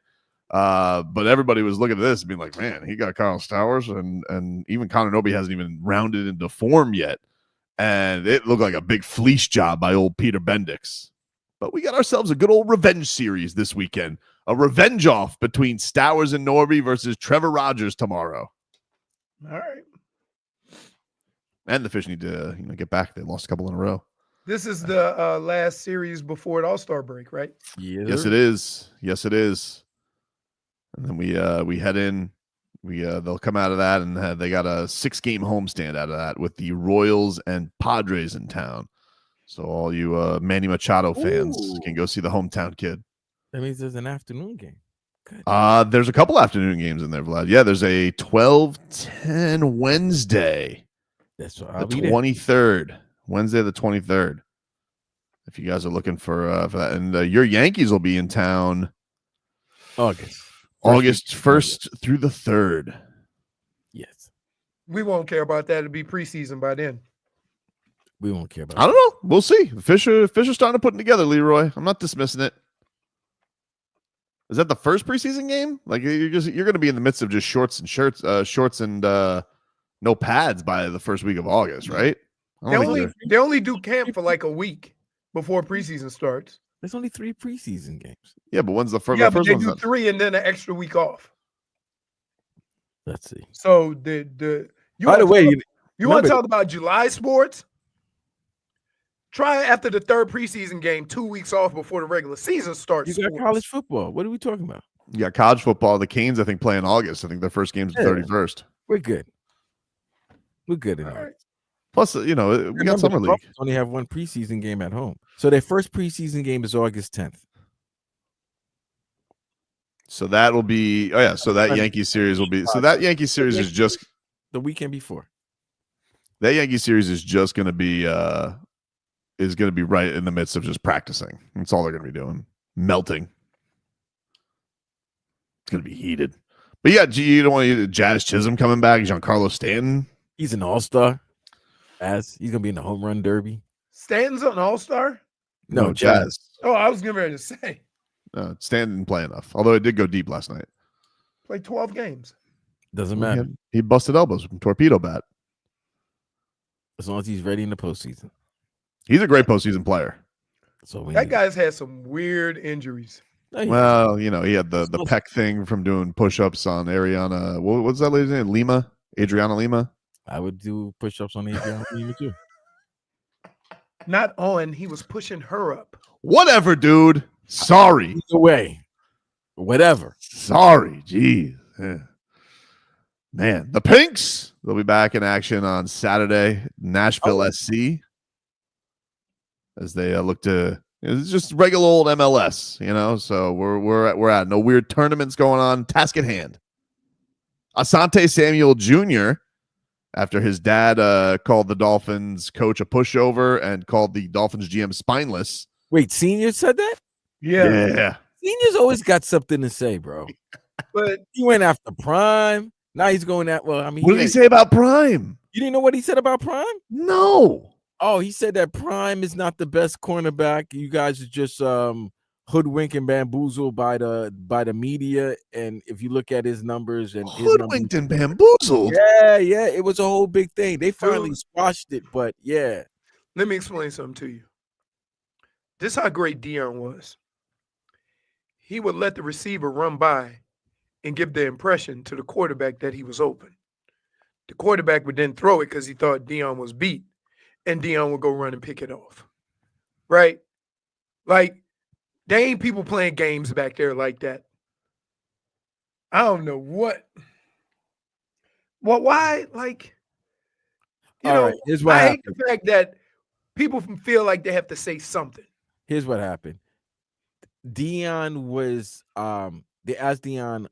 But everybody was looking at this and being like, man, he got Kyle Stowers, and even Connor Noby hasn't even rounded into form yet. And it looked like a big fleece job by old Peter Bendix. But we got ourselves a good old revenge series this weekend. A revenge off between Stowers and Norby versus Trevor Rogers tomorrow. All right. And the Fish need to get back. They lost a couple in a row. This is the last series before the All-Star break, right? Yeah. Yes, it is. Yes, it is. And then we head in. They'll come out of that, and they got a 6-game homestand out of that with the Royals and Padres in town. So all you Manny Machado fans can go see the hometown kid. That means there's an afternoon game. Good. There's a couple afternoon games in there, Vlad. Yeah, there's a 12:10 Wednesday. That's what The I'll be there. 23rd. Wednesday the 23rd. If you guys are looking for that. And your Yankees will be in town August 1st through the 3rd. Yes. We won't care about that. It'll be preseason by then. We won't care about I don't know. We'll see. The Fish are starting to put it together, Leroy. I'm not dismissing it. Is that the first preseason game? Like you're going to be in the midst of just shorts and no pads by the first week of August, right? They only do camp for like a week before preseason starts. There's only 3 preseason games. Yeah, but when's the first? Yeah, the but first they one's do not- 3 and then an extra week off. Let's see. So By the way, you want to talk about July sports? Try after the 3rd preseason game, 2 weeks off before the regular season starts. you got college football. What are we talking about? You got college football. The Canes, I think, play in August. I think their first game's the 31st. We're good. We're good in All August. right. Plus, we got summer league. Dolphins only have 1 preseason game at home, so their first preseason game is August 10th. So that will be. Oh yeah. So that Yankee series will be. So that Yankee series is just the weekend before. That Yankee series is just going to be right in the midst of just practicing. That's all they're going to be doing. Melting. It's going to be heated. But yeah, you don't want Jazz Chisholm coming back. Giancarlo Stanton. He's an all-star. He's going to be in the home run derby. Stanton's an all-star? No, Jazz. Oh, I was getting ready to say. Stanton didn't play enough. Although it did go deep last night. Played 12 games. Doesn't matter. He busted elbows from torpedo bat. As long as he's ready in the postseason. He's a great postseason player. So that guy's had some weird injuries. Well, he had the pec thing from doing push-ups on Ariana. What's that lady's name? Lima? Adriana Lima? I would do push-ups on Adriana Lima too. Not on. He was pushing her up. Whatever, dude. Sorry. Either way. Whatever. Sorry. Jeez. Yeah. Man, the Pinks, they'll be back in action on Saturday, Nashville SC, as they look to. It's just regular old MLS, So we're at no weird tournaments going on. Task at hand. Asante Samuel Jr., after his dad called the Dolphins coach a pushover and called the Dolphins GM spineless. Wait, Senior said that? Yeah. Senior's always got something to say, bro. But he went after Prime. Now he's going at what did he say about Prime? You didn't know what he said about Prime? No. Oh, he said that Prime is not the best cornerback. You guys are just hoodwinked and bamboozled by the media. And if you look at his numbers and hoodwinked and bamboozled. Yeah, it was a whole big thing. They finally squashed it, but yeah. Let me explain something to you. This is how great Deion was. He would let the receiver run by and give the impression to the quarterback that he was open. The quarterback would then throw it because he thought Deion was beat, and Deion would go run and pick it off. Right? Like, There ain't people playing games back there like that. I don't know what. Well, why? Like, All right, here's what I happened. hate the fact that people feel like they have to say something. Here's what happened. Dion was they asked Dion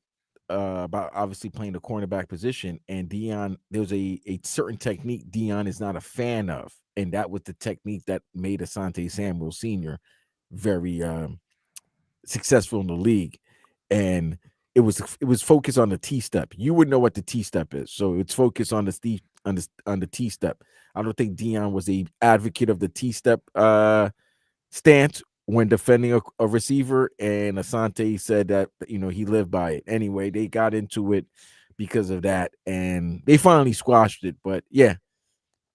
about obviously playing the cornerback position, and Dion, there was a certain technique Dion is not a fan of, and that was the technique that made Asante Samuel Sr. very successful in the league. And it was focused on the T-step. You would know what the T-step is, so it's focused on the T-step. I don't think Dion was a advocate of the T-step stance when defending a receiver, and Asante said that he lived by it. Anyway, they got into it because of that, and they finally squashed it. But yeah,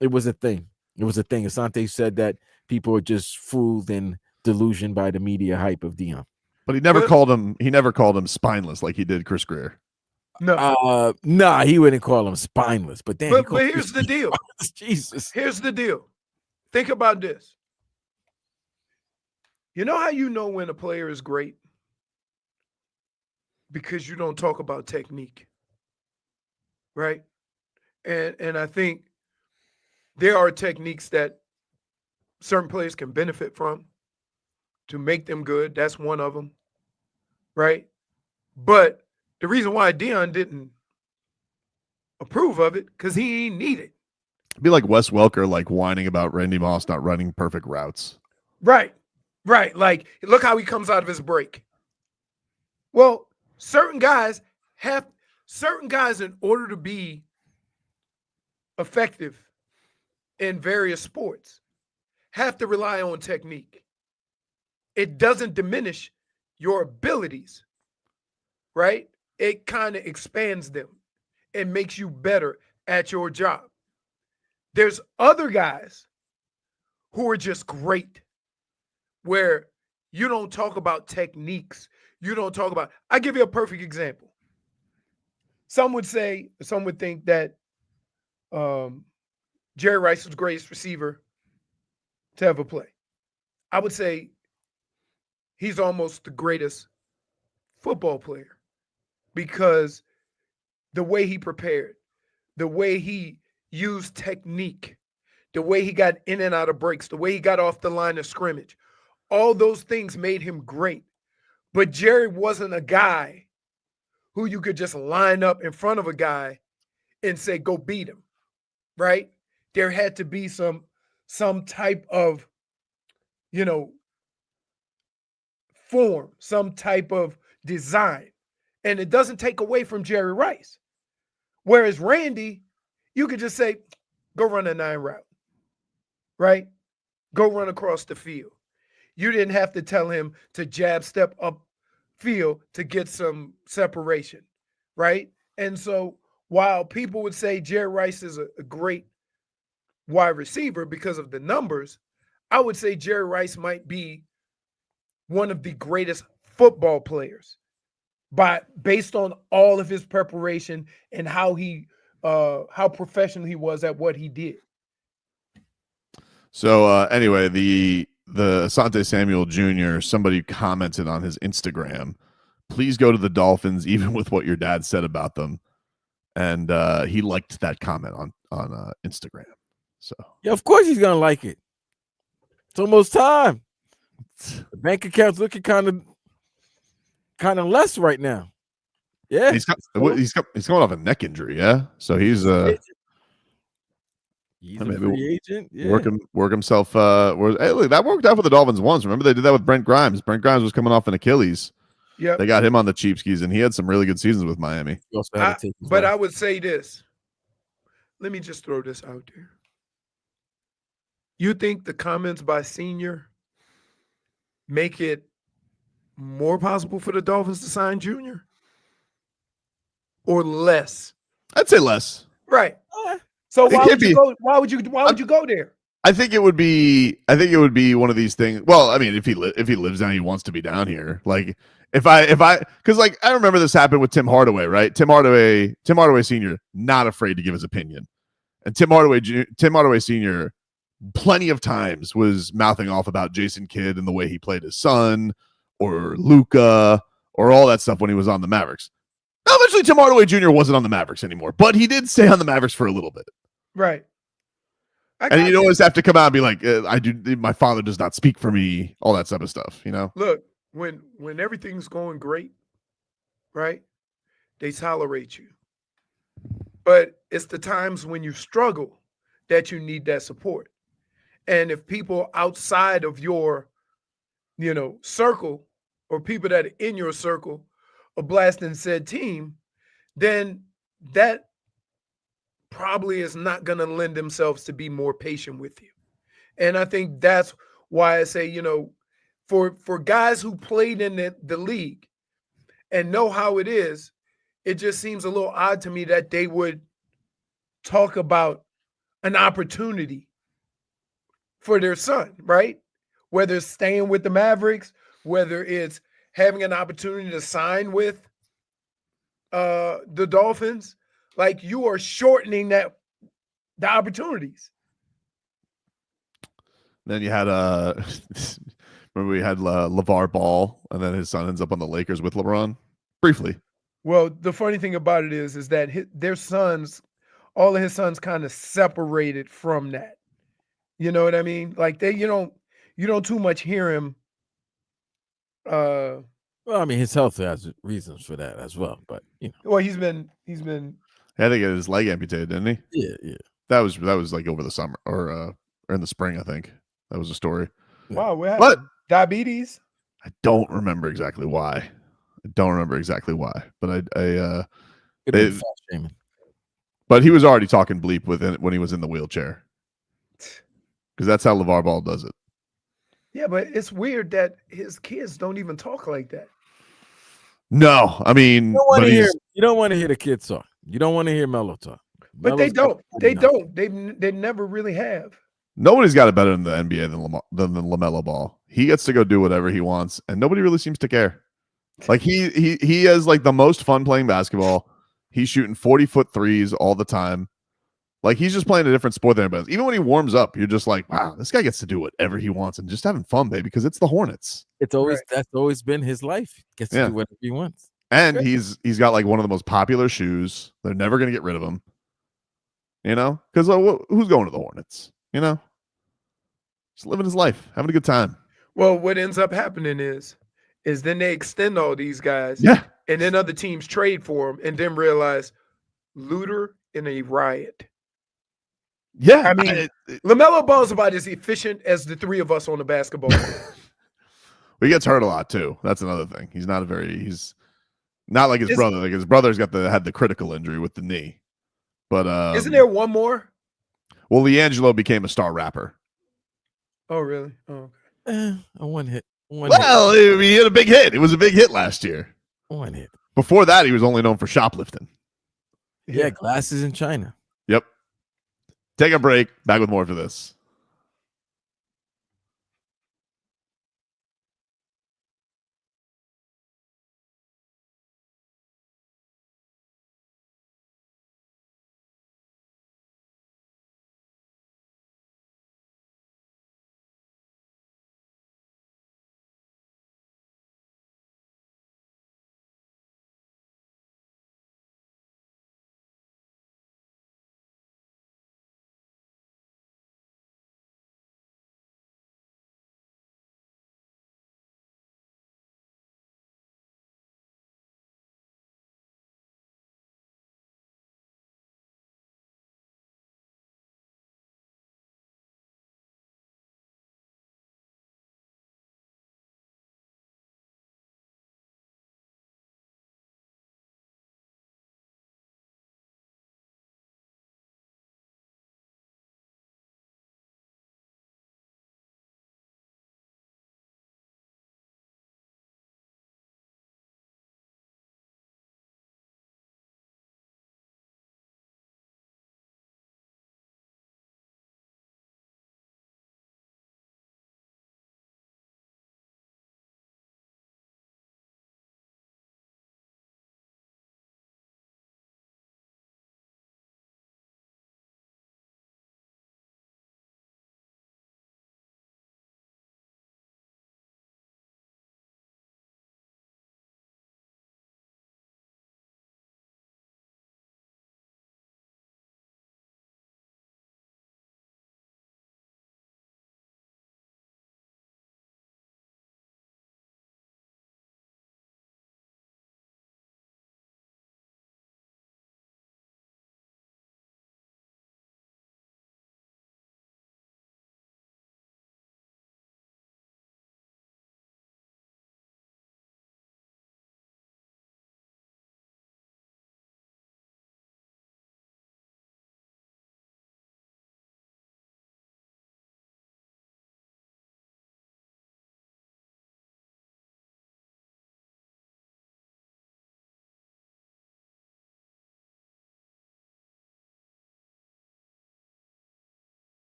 it was a thing. It was a thing. Asante said that people are just fooled and delusioned by the media hype of Dion. But he never called him spineless like he did Chris Grier. No. Nah, he wouldn't call him spineless. But then, but here's the deal. Jesus. Here's the deal. Think about this. You know how you know when a player is great? Because you don't talk about technique. Right? And I think there are techniques that certain players can benefit from to make them good. That's one of them. Right? But the reason why Dion didn't approve of it, because he ain't need it. It'd be like Wes Welker, like whining about Randy Moss not running perfect routes. Right. Like, look how he comes out of his break. Well, certain guys, in order to be effective in various sports, have to rely on technique. It doesn't diminish your abilities, right? It kind of expands them and makes you better at your job. There's other guys who are just great, where you don't talk about techniques. You don't talk about, I give you a perfect example. Some would think that Jerry Rice was the greatest receiver to ever play. I would say he's almost the greatest football player, because the way he prepared, the way he used technique, the way he got in and out of breaks, the way he got off the line of scrimmage, all those things made him great. But Jerry wasn't a guy who you could just line up in front of a guy and say, go beat him, right? There had to be some type of, form, some type of design. And it doesn't take away from Jerry Rice. Whereas Randy, you could just say, go run a 9 route, right? Go run across the field. You didn't have to tell him to jab step up field to get some separation, right? And so while people would say Jerry Rice is a great wide receiver because of the numbers, I would say Jerry Rice might be one of the greatest football players based on all of his preparation and how professional he was at what he did. So anyway, the Asante Samuel Jr., somebody commented on his Instagram, please go to the Dolphins, even with what your dad said about them. And he liked that comment on Instagram. So yeah, of course he's gonna like it. It's almost time. The bank account's looking kind of less right now. Yeah, he's coming off a neck injury. Yeah, so he's a free agent. Yeah. Work himself. Hey, look, that worked out for the Dolphins once. Remember they did that with Brent Grimes. Brent Grimes was coming off an Achilles. Yeah, they got him on the cheap skis, and he had some really good seasons with Miami. I would say this. Let me just throw this out there. You think the comments by Senior make it more possible for the Dolphins to sign Junior, or less? I'd say less. Right. So why would you go there? I think it would be one of these things. Well, I mean, if he lives down, he wants to be down here. Like because like I remember this happened with Tim Hardaway, right? Tim Hardaway Sr. not afraid to give his opinion, and Tim Hardaway Sr. plenty of times was mouthing off about Jason Kidd and the way he played his son, or Luca or all that stuff when he was on the Mavericks. Now, eventually, Tim Hardaway Jr. wasn't on the Mavericks anymore, but he did stay on the Mavericks for a little bit. Right. And you'd always have to come out and be like, my father does not speak for me, all that type of stuff, you know? Look, when everything's going great, right, they tolerate you. But it's the times when you struggle that you need that support. And if people outside of your, circle or people that are in your circle are blasting said team, then that probably is not going to lend themselves to be more patient with you. And I think that's why I say, for guys who played in the league and know how it is, it just seems a little odd to me that they would talk about an opportunity for their son, right? Whether it's staying with the Mavericks, whether it's having an opportunity to sign with the Dolphins, like you are shortening the opportunities. Then you had remember we had LeVar Ball, and then his son ends up on the Lakers with LeBron briefly. Well, the funny thing about it is that their sons, all of his sons, kind of separated from that. You know what I mean? Like you don't too much hear him. Well, I mean, his health has reasons for that as well, but Well, he's been. He had to get his leg amputated, didn't he? Yeah. That was like over the summer or in the spring, I think. That was a story. Wow, what But happened? Diabetes? I don't remember exactly why. But Fat shaming. but he was already talking bleep when he was in the wheelchair. Because that's how LeVar Ball does it. Yeah, but it's weird that his kids don't even talk like that. No, I mean, you don't want to hear the kids talk. You don't want to hear Melo talk. But they don't. They don't. They never really have. Nobody's got it better in the NBA than LaMelo Ball. He gets to go do whatever he wants, and nobody really seems to care. Like he has like the most fun playing basketball. He's shooting 40-foot threes all the time. Like he's just playing a different sport than anybody else. Even when he warms up, you're just like, wow, this guy gets to do whatever he wants and just having fun, baby, because it's the Hornets. That's always been his life. Gets to do whatever he wants. And he's got like one of the most popular shoes. They're never going to get rid of him. Because who's going to the Hornets? Just living his life, having a good time. Well, what ends up happening is then they extend all these guys. Yeah. And then other teams trade for them and then realize looter in a riot. Yeah. I mean, LaMelo Ball is about as efficient as the three of us on the basketball court. He gets hurt a lot too. That's another thing. He's not like his brother. Like his brother's had the critical injury with the knee. But isn't there one more? Well, LiAngelo became a star rapper. Oh, really? Oh, okay. A one hit. He had a big hit. It was a big hit last year. One hit. Before that, he was only known for shoplifting. Yeah, glasses in China. Yep. Take a break. Back with more for this.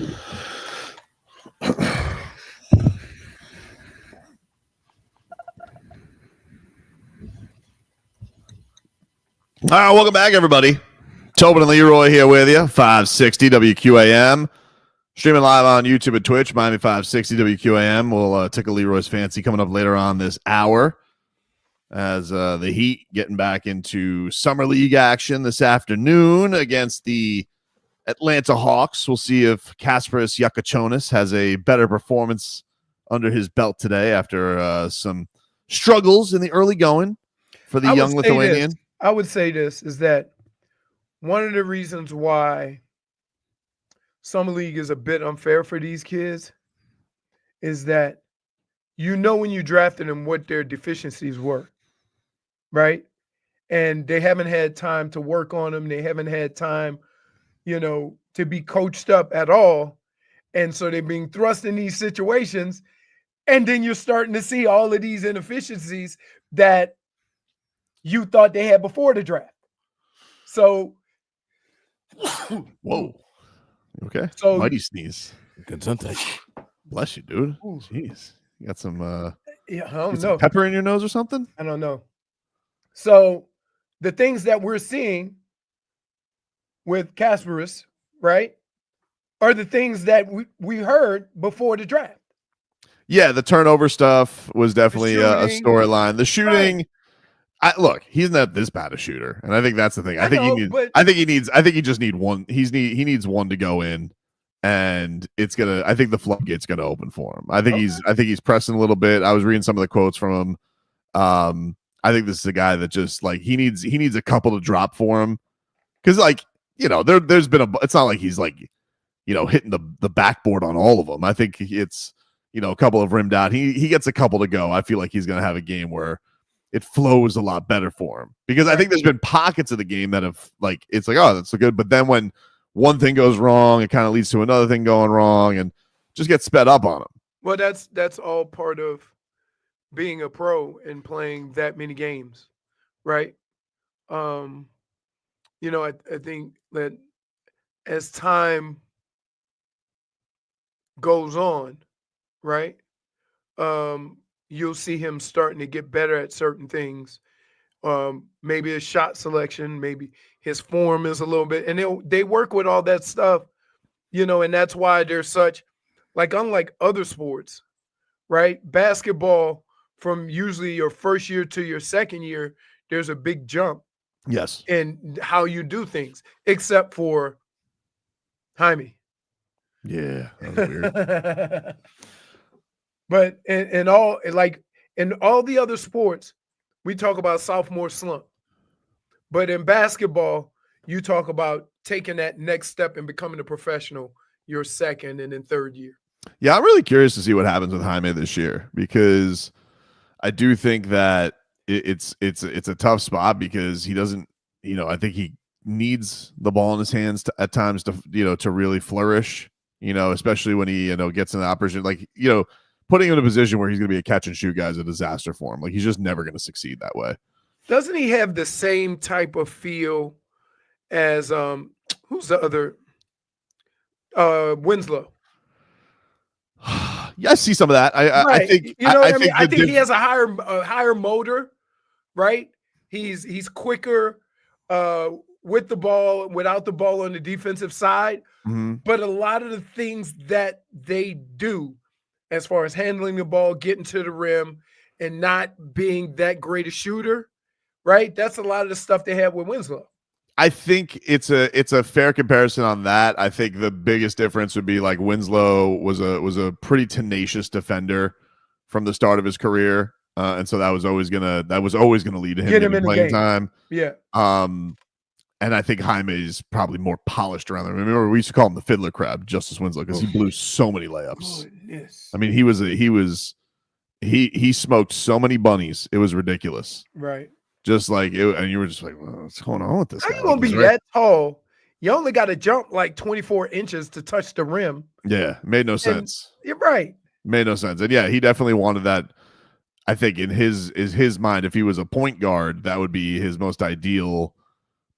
All right, welcome back, everybody. Tobin and Leroy here with you, 560 WQAM. Streaming live on YouTube and Twitch, Miami 560 WQAM. We'll tickle Leroy's fancy coming up later on this hour as the Heat getting back into Summer League action this afternoon against the Atlanta Hawks. We'll see if Kasparas Yakachonis has a better performance under his belt today after some struggles in the early going for the young Lithuanian. I would say this is that one of the reasons why Summer League is a bit unfair for these kids is that when you drafted them what their deficiencies were, right? And they haven't had time to work on them. They haven't had time, to be coached up at all. And so they're being thrust in these situations. And then you're starting to see all of these inefficiencies that you thought they had before the draft. So, whoa. Okay. So, mighty sneeze. Consente. Bless you, dude. Ooh. Jeez. You got some I don't know. pepper in your nose or something? I don't know. So the things that we're seeing with Kasparas, right, are the things that we heard before the draft. Yeah, the turnover stuff was definitely a storyline. The shooting, look, he's not this bad a shooter, and I think that's the thing. I think he just need one. He needs one to go in, and I think the floodgate's gonna open for him. I think he's pressing a little bit. I was reading some of the quotes from him. I think this is a guy that just like he needs a couple to drop for him, because there's been it's not like he's like hitting the backboard on all of them. I think it's a couple of rimmed out. He gets a couple to go. I feel like he's gonna have a game where it flows a lot better for him, because I think there's been pockets of the game that have it's like, oh, that's so good, but then when one thing goes wrong, it kind of leads to another thing going wrong and just gets sped up on him. Well, that's all part of being a pro and playing that many games, right? I think that as time goes on, right, you'll see him starting to get better at certain things. Maybe his shot selection, maybe his form is a little bit, and they work with all that stuff, and that's why they're such, unlike other sports, right? Basketball, from usually your first year to your second year, there's a big jump. Yes. In how you do things, except for Jaime. Yeah, that was weird. But in all the other sports, we talk about sophomore slump. But in basketball, you talk about taking that next step and becoming a professional your second and then third year. Yeah, I'm really curious to see what happens with Jaime this year, because I do think that it's a tough spot, because he doesn't, I think he needs the ball in his hands at times to really flourish, especially when he, gets in the opportunity, putting him in a position where he's going to be a catch and shoot guy is a disaster for him. He's just never going to succeed that way. Doesn't he have the same type of feel as who's the other Winslow? Yeah, I see some of that. I think I think he has a higher motor, right? He's quicker with the ball, without the ball on the defensive side. Mm-hmm. But a lot of the things that they do, as far as handling the ball, getting to the rim, and not being that great a shooter, right? That's a lot of the stuff they have with Winslow. I think it's a fair comparison on that. I think the biggest difference would be Winslow was a pretty tenacious defender from the start of his career, and so that was always gonna lead to him in playing time. Yeah. And I think Jaime is probably more polished around there. Remember, we used to call him the fiddler crab, Justice Winslow, because he blew so many layups. Goodness. I mean, he smoked so many bunnies, it was ridiculous. Right. Just and you were just like, well, what's going on with this guy? How you gonna be that tall? You only got to jump 24 inches to touch the rim. Yeah, made no sense. You're right. Made no sense. And yeah, he definitely wanted that. I think in his mind, if he was a point guard, that would be his most ideal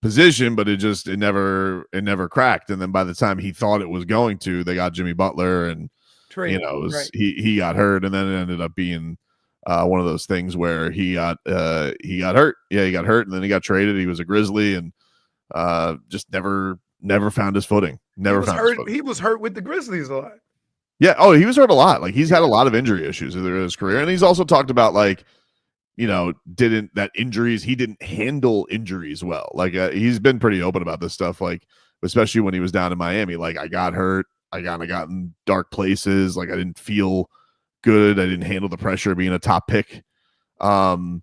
position, but it never cracked. And then by the time he thought it was going to, they got Jimmy Butler, and Trade, he got hurt, and then it ended up being one of those things where he got hurt. Yeah, he got hurt, and then he got traded. He was a Grizzly, and just never found his footing. He was hurt with the Grizzlies a lot. Yeah. Oh, he was hurt a lot. Like, he's had a lot of injury issues in his career, and he's also talked about, like, he didn't handle injuries well. Like, he's been pretty open about this stuff, like, especially when he was down in Miami. Like, I got hurt. I got in dark places. Like, I didn't feel good. I didn't handle the pressure of being a top pick. And I'm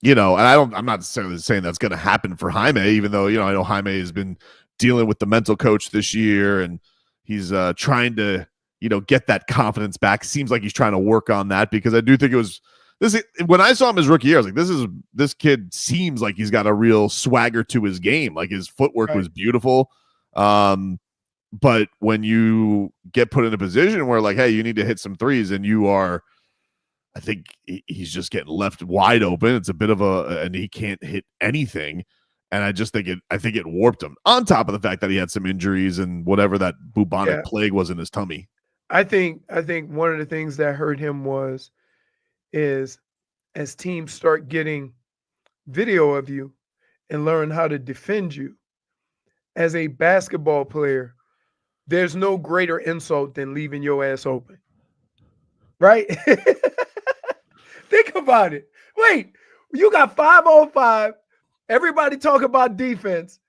not necessarily saying that's going to happen for Jaime, even though, I know Jaime has been dealing with the mental coach this year, and he's trying to, get that confidence back. Seems like he's trying to work on that, because I do think when I saw him his rookie year, I was like, this kid seems like he's got a real swagger to his game. Like, his footwork was beautiful. But when you get put in a position where, like, hey, you need to hit some threes, and I think he's just getting left wide open. It's a bit of and he can't hit anything. And I just think it warped him, on top of the fact that he had some injuries and whatever that bubonic plague was in his tummy. I think one of the things that hurt him is as teams start getting video of you and learn how to defend you as a basketball player, there's no greater insult than leaving your ass open. Right? Think about it. Wait, you got 5-on-5. Everybody talk about defense,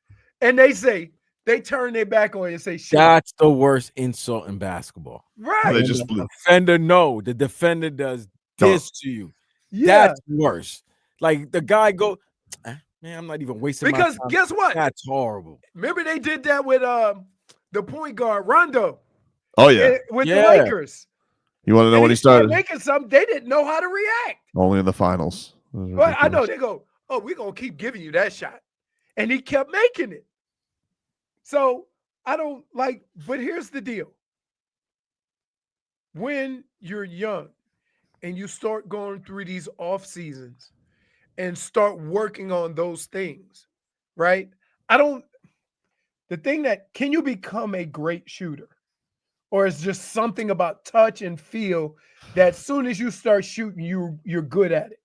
and they turn their back on you and say, shit. That's the worst insult in basketball. Right. They just the defender does this to you. Yeah. That's worse. Like, the guy go, man, I'm not even wasting my time. Because guess what? That's horrible. Remember they did that with the point guard, Rondo. Oh, yeah. With the Lakers. You want to know when he started making something? They didn't know how to react. Only in the finals. Well, I know. They go, oh, we're going to keep giving you that shot. And he kept making it. So I don't like, but here's the deal. When you're young and you start going through these off seasons and start working on those things, right? Can you become a great shooter? Or is just something about touch and feel that as soon as you start shooting, you're good at it?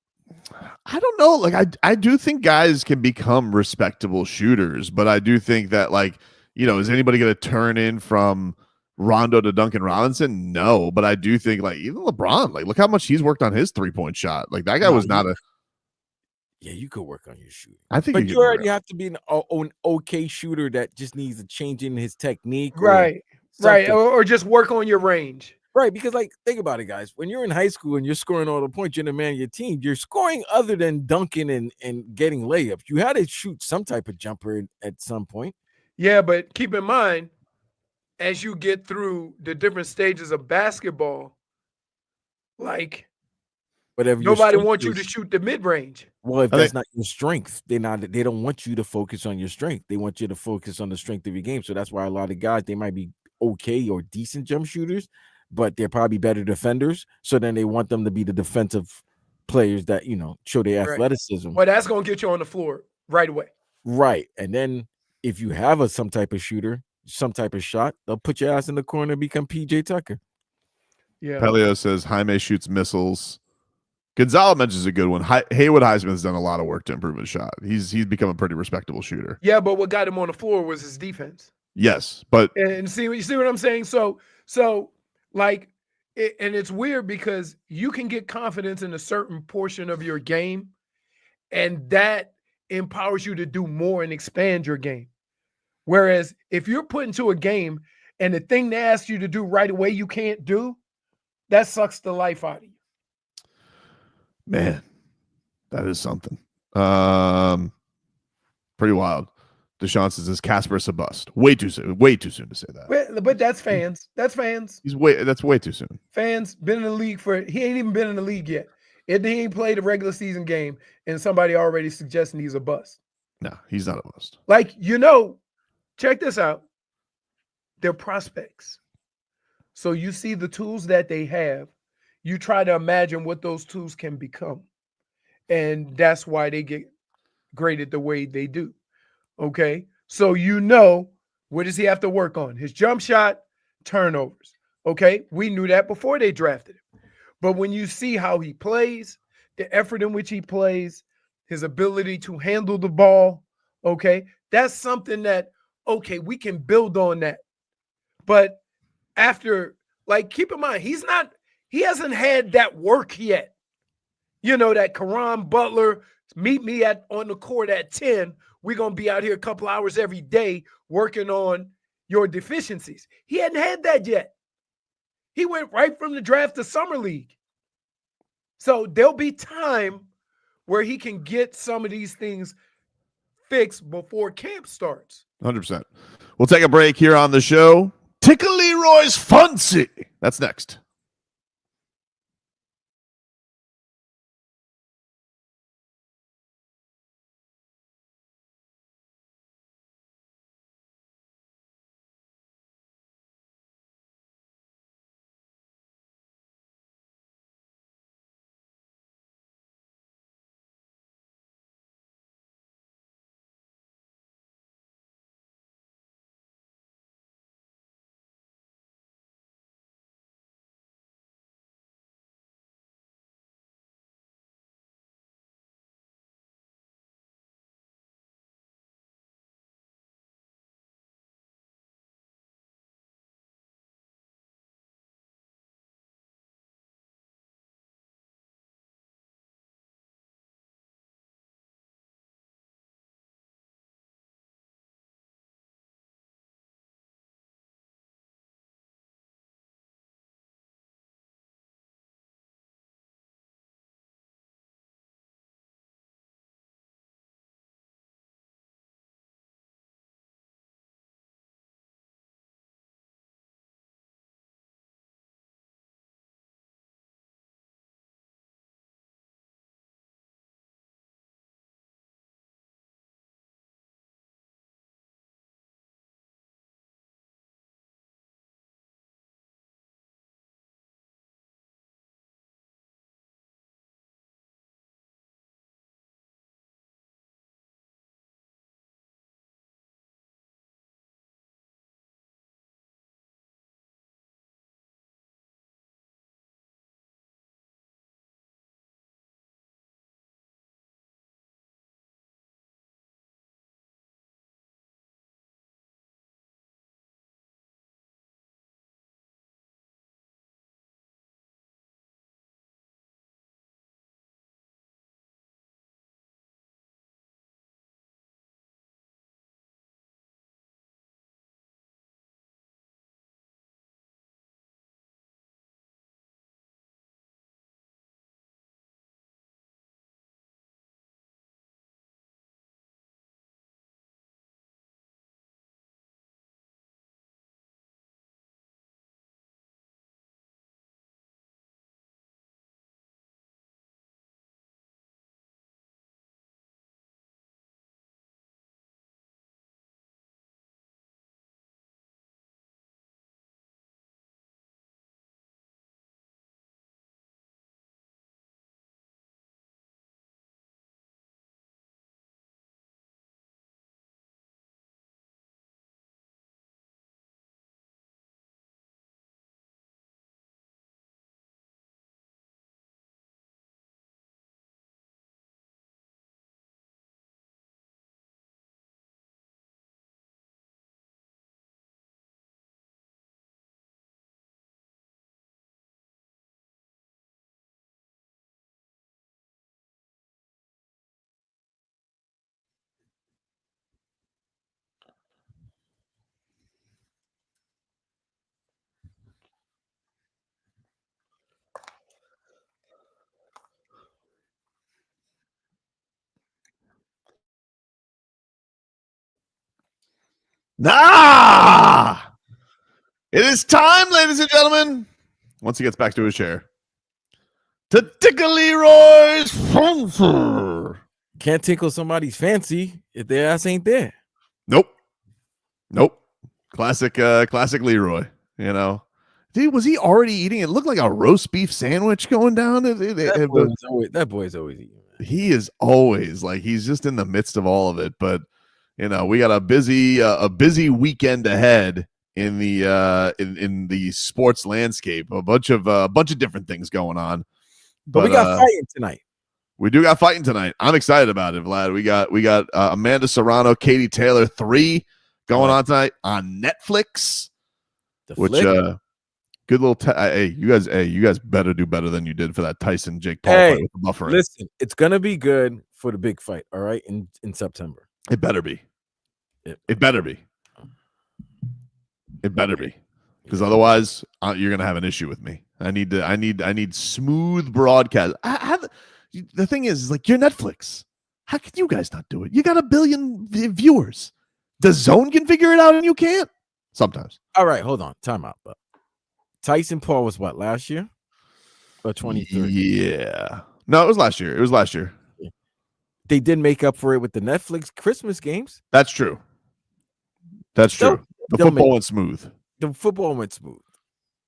I don't know. Like, I do think guys can become respectable shooters, but I do think that, like, is anybody going to turn in from Rondo to Duncan Robinson? No, but I do think, like, even LeBron, like, look how much he's worked on his 3-point shot. Like, that guy was not a. Yeah, you could work on your shooting. I think, but you already have to be an okay shooter that just needs a change in his technique, right? Right, or just work on your range. Right, because, like, think about it, guys. When you're in high school and you're scoring all the points, you're the man of your team. You're scoring other than dunking and getting layups. You had to shoot some type of jumper at some point. Yeah, but keep in mind, as you get through the different stages of basketball, like, whatever, nobody wants you to shoot the mid-range. Well, if that's not your strength, they don't want you to focus on your strength. They want you to focus on the strength of your game. So that's why a lot of guys, they might be okay or decent jump shooters, but they're probably better defenders. So then they want them to be the defensive players that, show their athleticism. Well, that's going to get you on the floor right away. Right. And then if you have some type of shooter, some type of shot, they'll put your ass in the corner and become PJ Tucker. Yeah. Pelio says Jaime shoots missiles. Gonzalo mentions a good one. Haywood Highsmith's done a lot of work to improve his shot. He's become a pretty respectable shooter. Yeah, but what got him on the floor was his defense. Yes, but you see what I'm saying? So like, and it's weird because you can get confidence in a certain portion of your game, and that empowers you to do more and expand your game. Whereas if you're put into a game and the thing they ask you to do right away you can't do, that sucks the life out of you. Man, that is something. Pretty wild. Deshaun says, "Is Casper's a bust?" Way too soon. Way too soon to say that. But that's fans. That's fans. That's way too soon. Fans been in the league he ain't even been in the league yet. He ain't played a regular season game, and somebody already suggesting he's a bust. No, he's not a bust. Like, check this out. They're prospects. So you see the tools that they have. You try to imagine what those tools can become. And that's why they get graded the way they do. Okay. So you know, what does he have to work on? His jump shot, turnovers. Okay. We knew that before they drafted him. But when you see how he plays, the effort in which he plays, his ability to handle the ball, okay, that's something that, okay, we can build on that. But after, like, keep in mind, he hasn't had that work yet. You know, that Karan Butler, meet me on the court at 10. We're going to be out here a couple hours every day working on your deficiencies. He hadn't had that yet. He went right from the draft to summer league. So there'll be time where he can get some of these things fixed before camp starts. 100%. We'll take a break here on the show. Tickle Leroy's Funcy. That's next. Nah! It is time, ladies and gentlemen, once he gets back to his chair, to tickle Leroy's fancy. Can't tickle somebody's fancy if their ass ain't there. Nope. Classic Leroy, you know. Dude, was he already eating? It looked like a roast beef sandwich going down. That boy's always eating. He is always like, he's just in the midst of all of it. But we got a busy weekend ahead in the sports landscape. A bunch of different things going on. But we got fighting tonight. We do got fighting tonight. I'm excited about it, Vlad. We got Amanda Serrano, Katie Taylor 3 going on tonight on Netflix. Which good little you guys better do better than you did for that Tyson Jake Paul fight with the buffering. Listen, it's gonna be good for the big fight, all right, in September. It better be. It better be. It better be. Because otherwise you're gonna have an issue with me. I need smooth broadcast. The thing is like, you're Netflix. How can you guys not do it? You got 1 billion viewers. The Zone can figure it out and you can't. Sometimes. All right, hold on. Time out. But Tyson Paul was what, last year? Or 23? Yeah. No, it was last year. Yeah. They did make up for it with the Netflix Christmas games. That's true. The football went smooth. The football went smooth.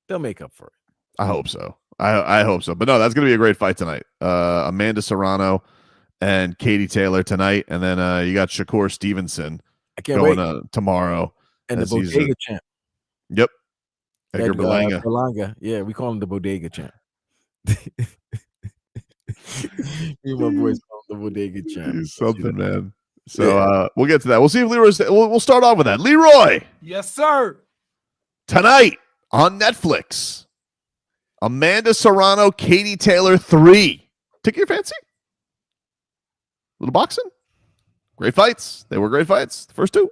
They'll make up for it. I hope so. I hope so. But no, that's going to be a great fight tonight. Amanda Serrano and Katie Taylor tonight. And then you got Shakur Stevenson tomorrow. And the Bodega champ. Yep. Edgar Berlanga. Berlanga. Yeah, we call him the Bodega champ. Me and my boys call him the Bodega champ. He's something, man. So we'll get to that. We'll see if Leroy's. We'll start off with that. Leroy. Yes, sir. Tonight on Netflix, Amanda Serrano, Katie Taylor 3. Tickle your fancy? Little boxing? Great fights. They were great fights. The first two.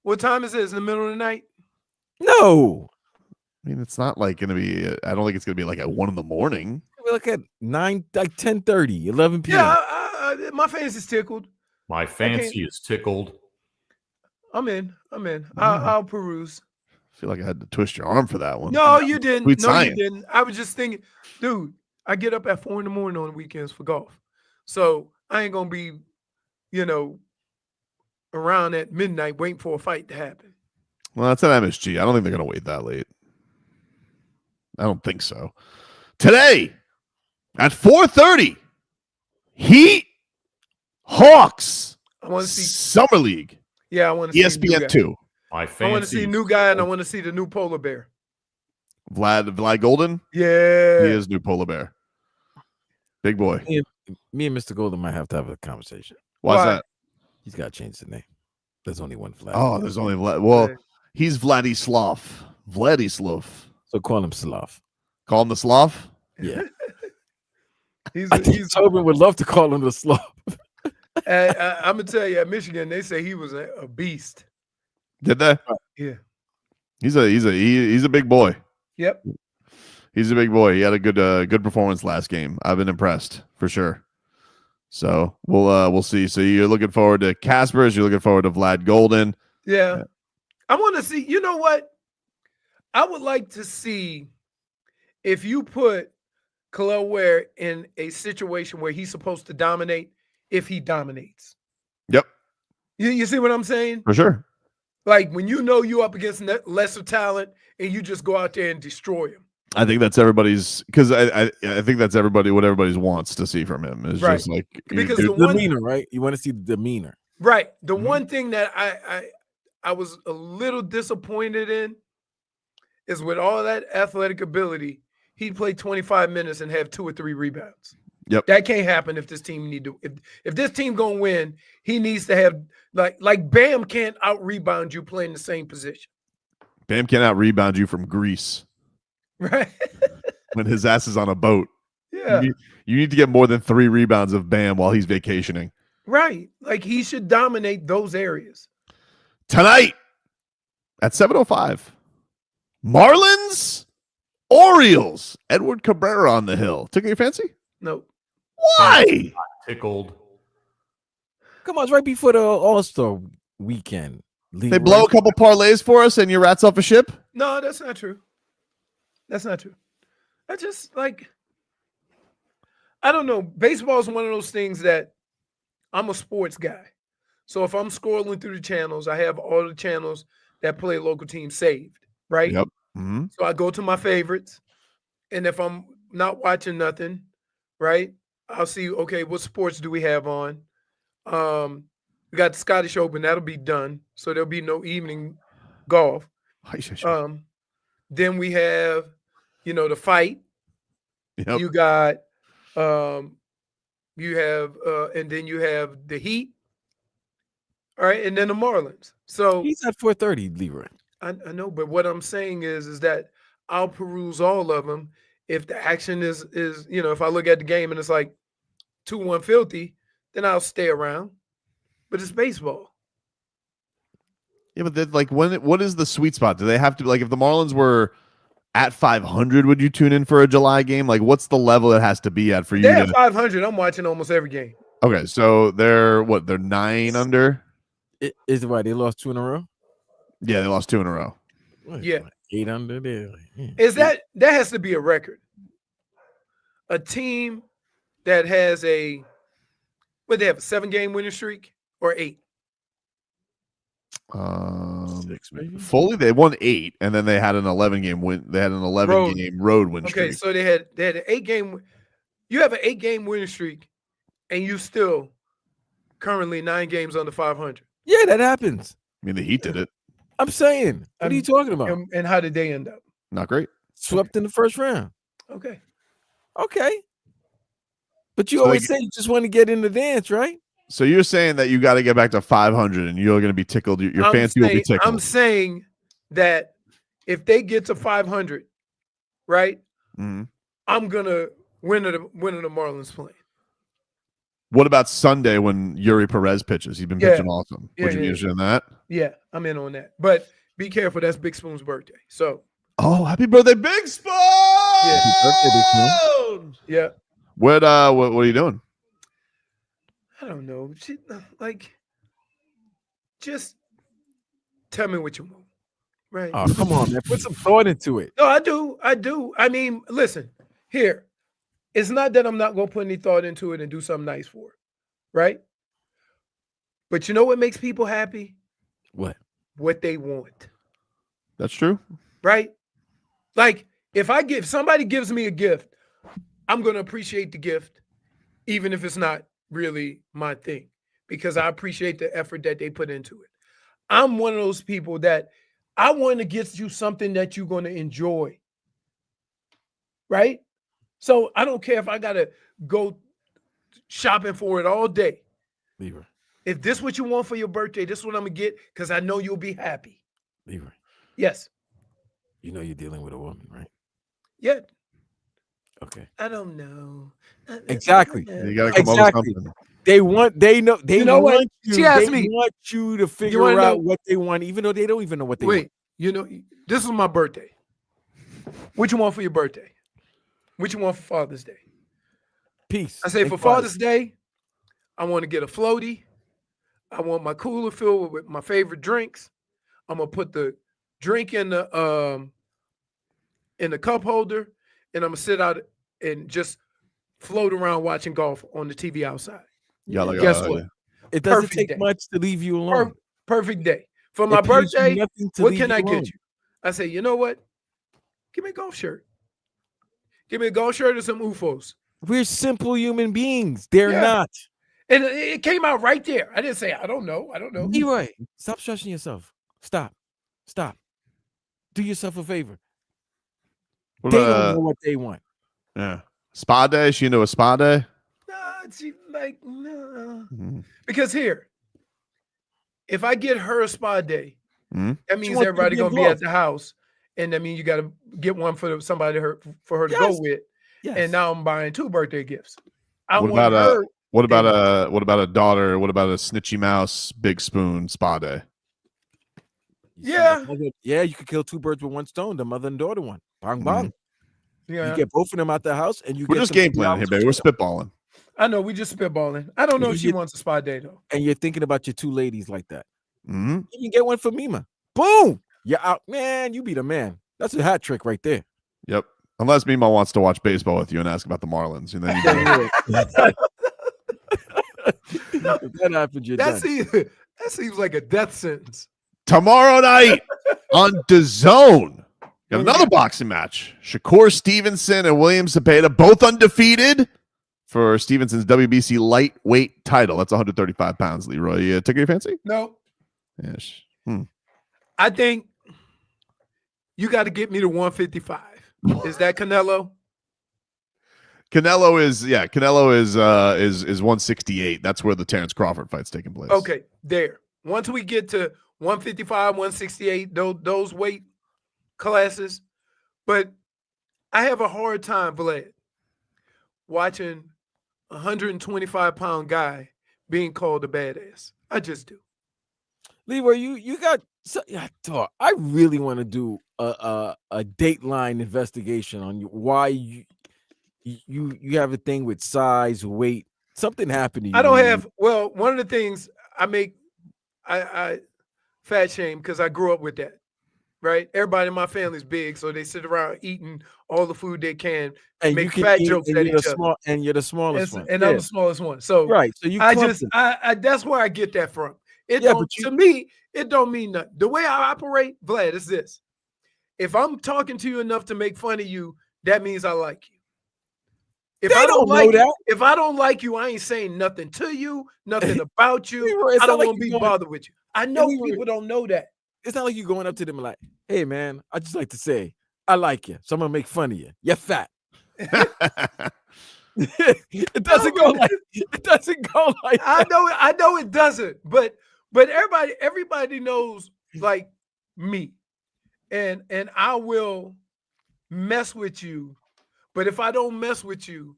What time is it? Is it in the middle of the night? No. I mean, it's not like going to be. I don't think it's going to be like at 1 a.m. We look at 9, like 10:30, 11 p.m. Yeah, my fancy is tickled. My fancy is tickled. I'm in. I'll peruse. I feel like I had to twist your arm for that one. No, you didn't. Sweet no, science. You didn't. I was just thinking, dude, I get up at 4 a.m. on the weekends for golf. So I ain't going to be, around at midnight waiting for a fight to happen. Well, that's an MSG. I don't think they're going to wait that late. I don't think so. Today at 4:30, Heat Hawks. I want to see Summer League. Yeah, I want to see ESPN 2. I want to see a new guy, and I want to see the new polar bear. Vlad Golden? Yeah. He is new polar bear. Big boy. Me and Mr. Golden might have to have a conversation. Why's that? He's got to change the name. There's only one Vlad. Oh, there's only Vlad. Well, he's Vladislav. Vladislav. So call him Slav. Call him the Slav? Yeah. I think Tobin would love to call him the Slav. I'm going to tell you, at Michigan, they say he was a beast. Did they? Yeah. He's a big boy. Yep. He's a big boy. He had a good performance last game. I've been impressed for sure. So we'll see. So you're looking forward to Casper's. You're looking forward to Vlad Golden. Yeah. I want to see. You know what? I would like to see if you put Khalil Ware in a situation where he's supposed to dominate. If he dominates. Yep. You see what I'm saying? For sure. Like when you up against lesser talent and you just go out there and destroy him. I think that's everybody's, because I think that's what everybody wants to see from him is just like because the demeanor, right? You want to see the demeanor, right? The one thing that I was a little disappointed in is with all that athletic ability, he'd play 25 minutes and have 2 or 3 rebounds. Yep, that can't happen if this team if this team gonna win. He needs to have like Bam can't out rebound you playing the same position. Bam can't out rebound you from Greece. Right. When his ass is on a boat. Yeah. You need to get more than 3 rebounds of Bam while he's vacationing. Right. Like he should dominate those areas. Tonight at 7:05. Marlins, Orioles. Edward Cabrera on the hill. Tickle your fancy? Nope. Why? Tickled. Come on, it's right before the All-Star weekend. Leroy. They blow a couple parlays for us and your rat's off a ship? No, that's not true. That's not true. I just I don't know. Baseball is one of those things that I'm a sports guy. So if I'm scrolling through the channels, I have all the channels that play local teams saved, right? Yep. Mm-hmm. So I go to my favorites. And if I'm not watching nothing, right, I'll see, okay, what sports do we have on? We got the Scottish Open. That'll be done. So there'll be no evening golf. Then we have, the fight. Yep. You got, and then you have the Heat. All right, and then the Marlins. So He's at 4:30, Leroy. I know, but what I'm saying is that I'll peruse all of them. If the action is if I look at the game and it's like 2-1 filthy, then I'll stay around. But it's baseball. Yeah, but then, what is the sweet spot? Do they have to, if the Marlins were at 500, would you tune in for a July game? What's the level it has to be at for you? They're at 500. I'm watching almost every game. Okay, so they're 9 under? Is it why they lost 2 in a row? Yeah, they lost 2 in a row. Yeah. 8 under there. Is that has to be a record? A team that has they have a 7-game winning streak or 8? 6 maybe. Fully, they won 8, and then they had an 11-game win. They had an 11-game road win streak. Okay, so they had an 8-game. You have an 8-game winning streak, and you still currently 9 games under 500. Yeah, that happens. I mean, the Heat did it. I'm saying. What are you talking about? And how did they end up? Not great. Swept in the first round. Okay. But you always say you just want to get in the dance, right? So you're saying that you got to get back to 500, and you're going to be tickled. Your fancy will be tickled. I'm saying that if they get to 500, right, I'm gonna win the Marlins playing. What about Sunday when Yuri Perez pitches? He's been pitching awesome. Would you be interested in that? Yeah, I'm in on that. But be careful. That's Big Spoon's birthday. So. Oh, happy birthday, Big Spoon! Yeah. Happy birthday, Big Spoon. Yeah. What are you doing? I don't know. Just tell me what you want. Right. Oh, come on, man. Put some thought into it. No, I do. I mean, listen, here. It's not that I'm not going to put any thought into it and do something nice for it. Right? But you know what makes people happy? What? What they want. That's true. Right? If somebody gives me a gift, I'm going to appreciate the gift, even if it's not really my thing, because I appreciate the effort that they put into it. I'm one of those people that I want to get you something that you're going to enjoy. Right? So I don't care if I got to go shopping for it all day. Leroy. If this is what you want for your birthday, this is what I'm going to get because I know you'll be happy. Leroy. Yes. You know you're dealing with a woman, right? Yeah. Okay. I don't know. Exactly. You got to come up with something. They want you. She asked they me. want you to figure out what they want, even though they don't even know what they want. Wait, this is my birthday. What you want for your birthday? What you want for Father's Day? Peace. I say for Father's Day, I want to get a floaty. I want my cooler filled with my favorite drinks. I'm gonna put the drink in the cup holder, and I'm gonna sit out and just float around watching golf on the TV outside. Guess what? It doesn't take much to leave you alone. Perfect day. For my birthday, what can I get you? I say, you know what? Give me a golf shirt. Give me a golf shirt or some UFOs. We're simple human beings. They're not. And it came out right there. I didn't say, I don't know. Leroy, stop stressing yourself. Stop. Do yourself a favor. They don't know what they want. Yeah. Spa day? She into a spa day? No. Because here, if I get her a spa day, that means everybody going to be at the house. And that means you got to get one for somebody for her to go with. Yes. And now I'm buying 2 birthday gifts. What about a daughter? What about a snitchy mouse, Big Spoon spa day? Yeah. Yeah, you could kill 2 birds with one stone, the mother and daughter one. Bang, bang. Yeah. You get both of them out the house and We're just game planning here, baby. We're spitballing. I know, we just spitballing. I don't know if she wants a spa day, though. And you're thinking about your 2 ladies like that. Mm-hmm. You can get one for Mima. Boom! You're out. Man, you be the man. That's a hat trick right there. Yep. Unless Mima wants to watch baseball with you and ask about the Marlins. And then that happens, you're done. That seems like a death sentence. Tomorrow night on DAZN, got another boxing match. Shakur Stevenson and William Zepeda, both undefeated. for Stevenson's WBC lightweight title. That's 135 pounds, Leroy. Tickle your fancy? No. Yes. I think you got to get me to 155. Is that Canelo? Canelo is 168. That's where the Terrence Crawford fight's taking place. Okay, there. Once we get to 155, 168, those weight classes, but I have a hard time, Vlad, watching a 125-pound guy being called a badass. I just do. Leroy, you got. I really want to do a Dateline investigation on you. Why you have a thing with size, weight? Something happened to you. I don't have. Well, one of the things I fat shame because I grew up with that. Right, everybody in my family's big, so they sit around eating all the food they can, and make fat jokes at each other. And you're the smallest one, and I'm the smallest one. So right, so you. I that's where I get that from. To me, it don't mean nothing. The way I operate, Vlad, is this: if I'm talking to you enough to make fun of you, that means I like you. If I don't like you, I ain't saying nothing to you, nothing about you. Leroy, I don't want to be bothered with you. I know people don't know that. It's not like you going up to them like, "Hey, man, I just like to say I like you, so I'm gonna make fun of you. You're fat." It doesn't go like I know it doesn't, but everybody knows like me, and I will mess with you, but if I don't mess with you,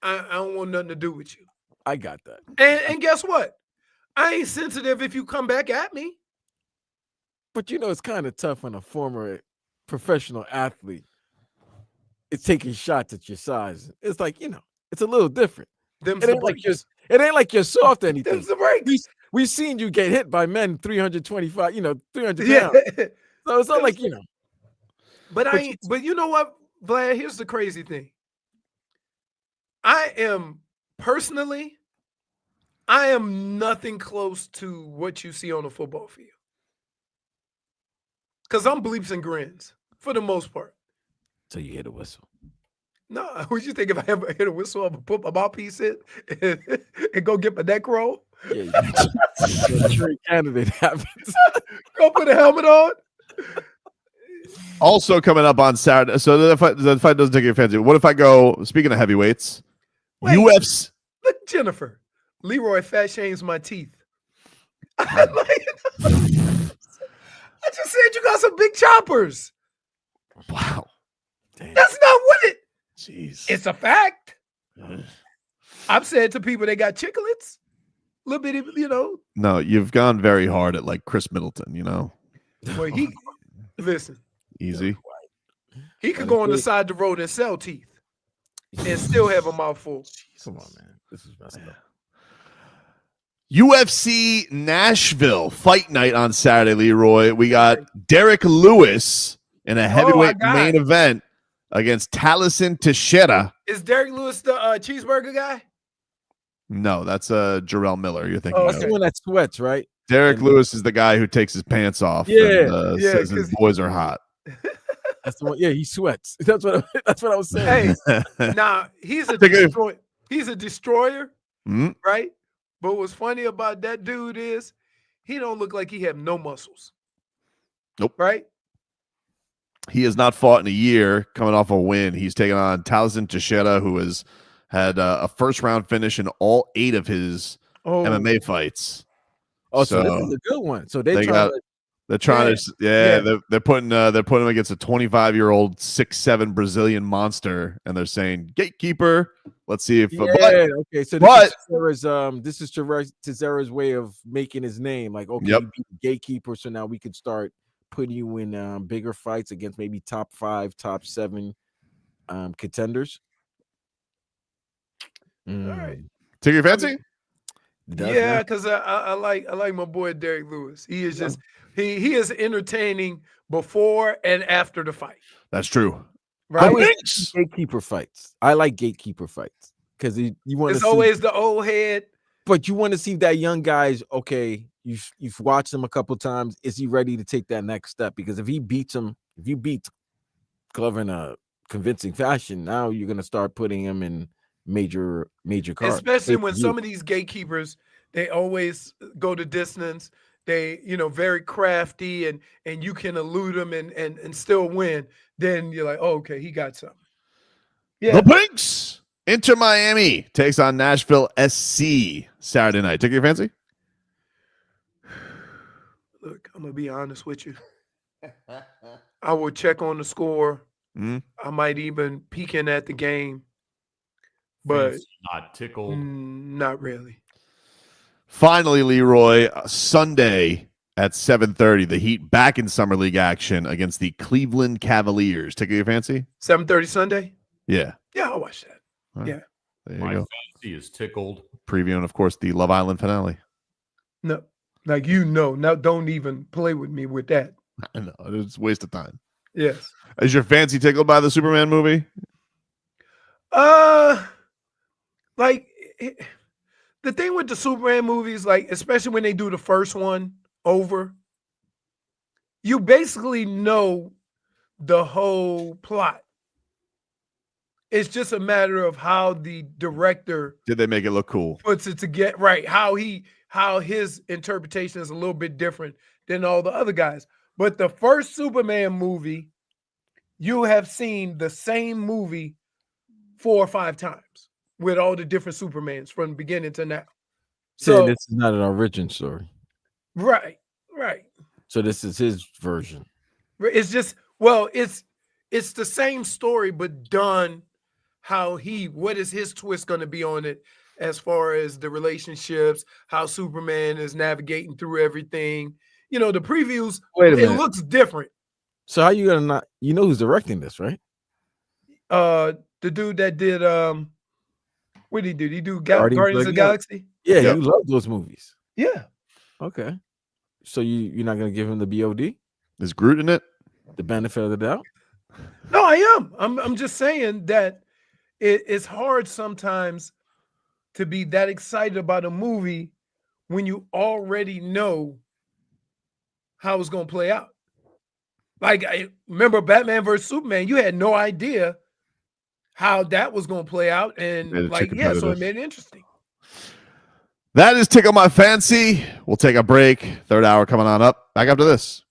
I don't want nothing to do with you. I got that. And guess what? I ain't sensitive if you come back at me. But it's kind of tough when a former professional athlete is taking shots at your size. It's like, it's a little different. It ain't like you're soft or anything. We've seen you get hit by men 325, 300 pounds. Yeah. So it's not like, But you know what, Vlad? Here's the crazy thing. I am nothing close to what you see on a football field. Because I'm bleeps and grins for the most part. So you hit a whistle. No, what you think if I ever hit a whistle, I'm going to put my mouthpiece in and go get my neck roll? Yeah, jury candidate happens. Go put a helmet on. Also coming up on Saturday. So the fight doesn't take your fancy. What if I go, speaking of heavyweights, UFC? Look, Jennifer. Leroy fat shames my teeth. I just said you got some big choppers. Wow. Damn. That's not what it. Jeez. It's a fact. I've said to people they got chicklets. A little bit, No, you've gone very hard at like Chris Middleton, Well, listen. Easy. He could go on the side of the road and sell teeth and still have a mouthful. Come on, man. This is messed up. UFC Nashville fight night on Saturday, Leroy. We got Derek Lewis in a heavyweight main event against Taliesin Teixeira. Is Derek Lewis the cheeseburger guy? No, that's Jarrell Miller. You're thinking that's the one that sweats, right? Derek Lewis is the guy who takes his pants off. And, says his boys are hot. That's the one. Yeah, he sweats. That's what I was saying. Hey, now he's a destroyer. He's a destroyer, right? But what's funny about that dude is he don't look like he have no muscles. Nope. Right? He has not fought in a year, coming off a win. He's taken on Taliesin Teixeira, who has had a first-round finish in all 8 of his MMA fights. Oh, so this is a good one. So they're trying they're putting him against a 25-year-old 6'7" Brazilian monster, and they're saying gatekeeper. Let's see if okay. So this is Teixeira's way of making his name. Like, okay, you beat the gatekeeper, so now we could start putting you in bigger fights against maybe top 5, top 7 contenders. All right. Take your fancy? Yeah, because I like my boy Derek Lewis. He is just he is entertaining before and after the fight. That's true. Right? Gatekeeper fights. I like gatekeeper fights because you want to. It's always the old head. But you want to see that young guy's okay. You've watched him a couple times. Is he ready to take that next step? Because if you beat Glover in a convincing fashion, now you're gonna start putting him in major cards. Especially when Pay-per-view. some of these gatekeepers, they always go the distance. They, very crafty, and you can elude them and still win. Then you're like, oh, okay, he got something. Yeah. The Pinks. Inter Miami takes on Nashville SC Saturday night. Take your fancy? Look, I'm gonna be honest with you. I will check on the score. Mhm. I might even peek in at the game, but Fancy, not tickled. not really. Finally, Leroy, Sunday at 7:30, the Heat back in Summer League action against the Cleveland Cavaliers. Take your fancy? 7:30 Sunday? Yeah. Yeah, I'll watch that. All right. Yeah. There you My go. fancy is tickled. Previewing, of course, the Love Island finale. No, like now don't even play with me with that. I know. It's a waste of time. Yes. Is your fancy tickled by the Superman movie? Like the thing with the Superman movies, like especially when they do the first one over, you basically know the whole plot. It's just a matter of how the director Did they make it look cool? puts it together, right? How his interpretation is a little bit different than all the other guys. But the first Superman movie, you have seen the same movie 4 or 5 times with all the different Supermans from the beginning to now. So this is not an origin story. Right. So this is his version. It's just it's the same story, but done what is his twist going to be on it as far as the relationships, how Superman is navigating through everything. The previews, Wait a it minute. looks different. So how you gonna not? You know who's directing this, right? The dude that did what did he do? Did he do Guardians of the Galaxy? Yeah, Yep. you love those movies. Yeah. Okay. So you're not gonna give him the BOD, Is Groot in it? the benefit of the doubt? No, I am. I'm just saying that it's hard sometimes to be that excited about a movie when you already know how it's going to play out. Like, I remember Batman versus Superman, you had no idea how that was going to play out. And Made it so competitive. it made it interesting. That is Tickle My Fancy. We'll take a break. Third hour coming on up. Back after this.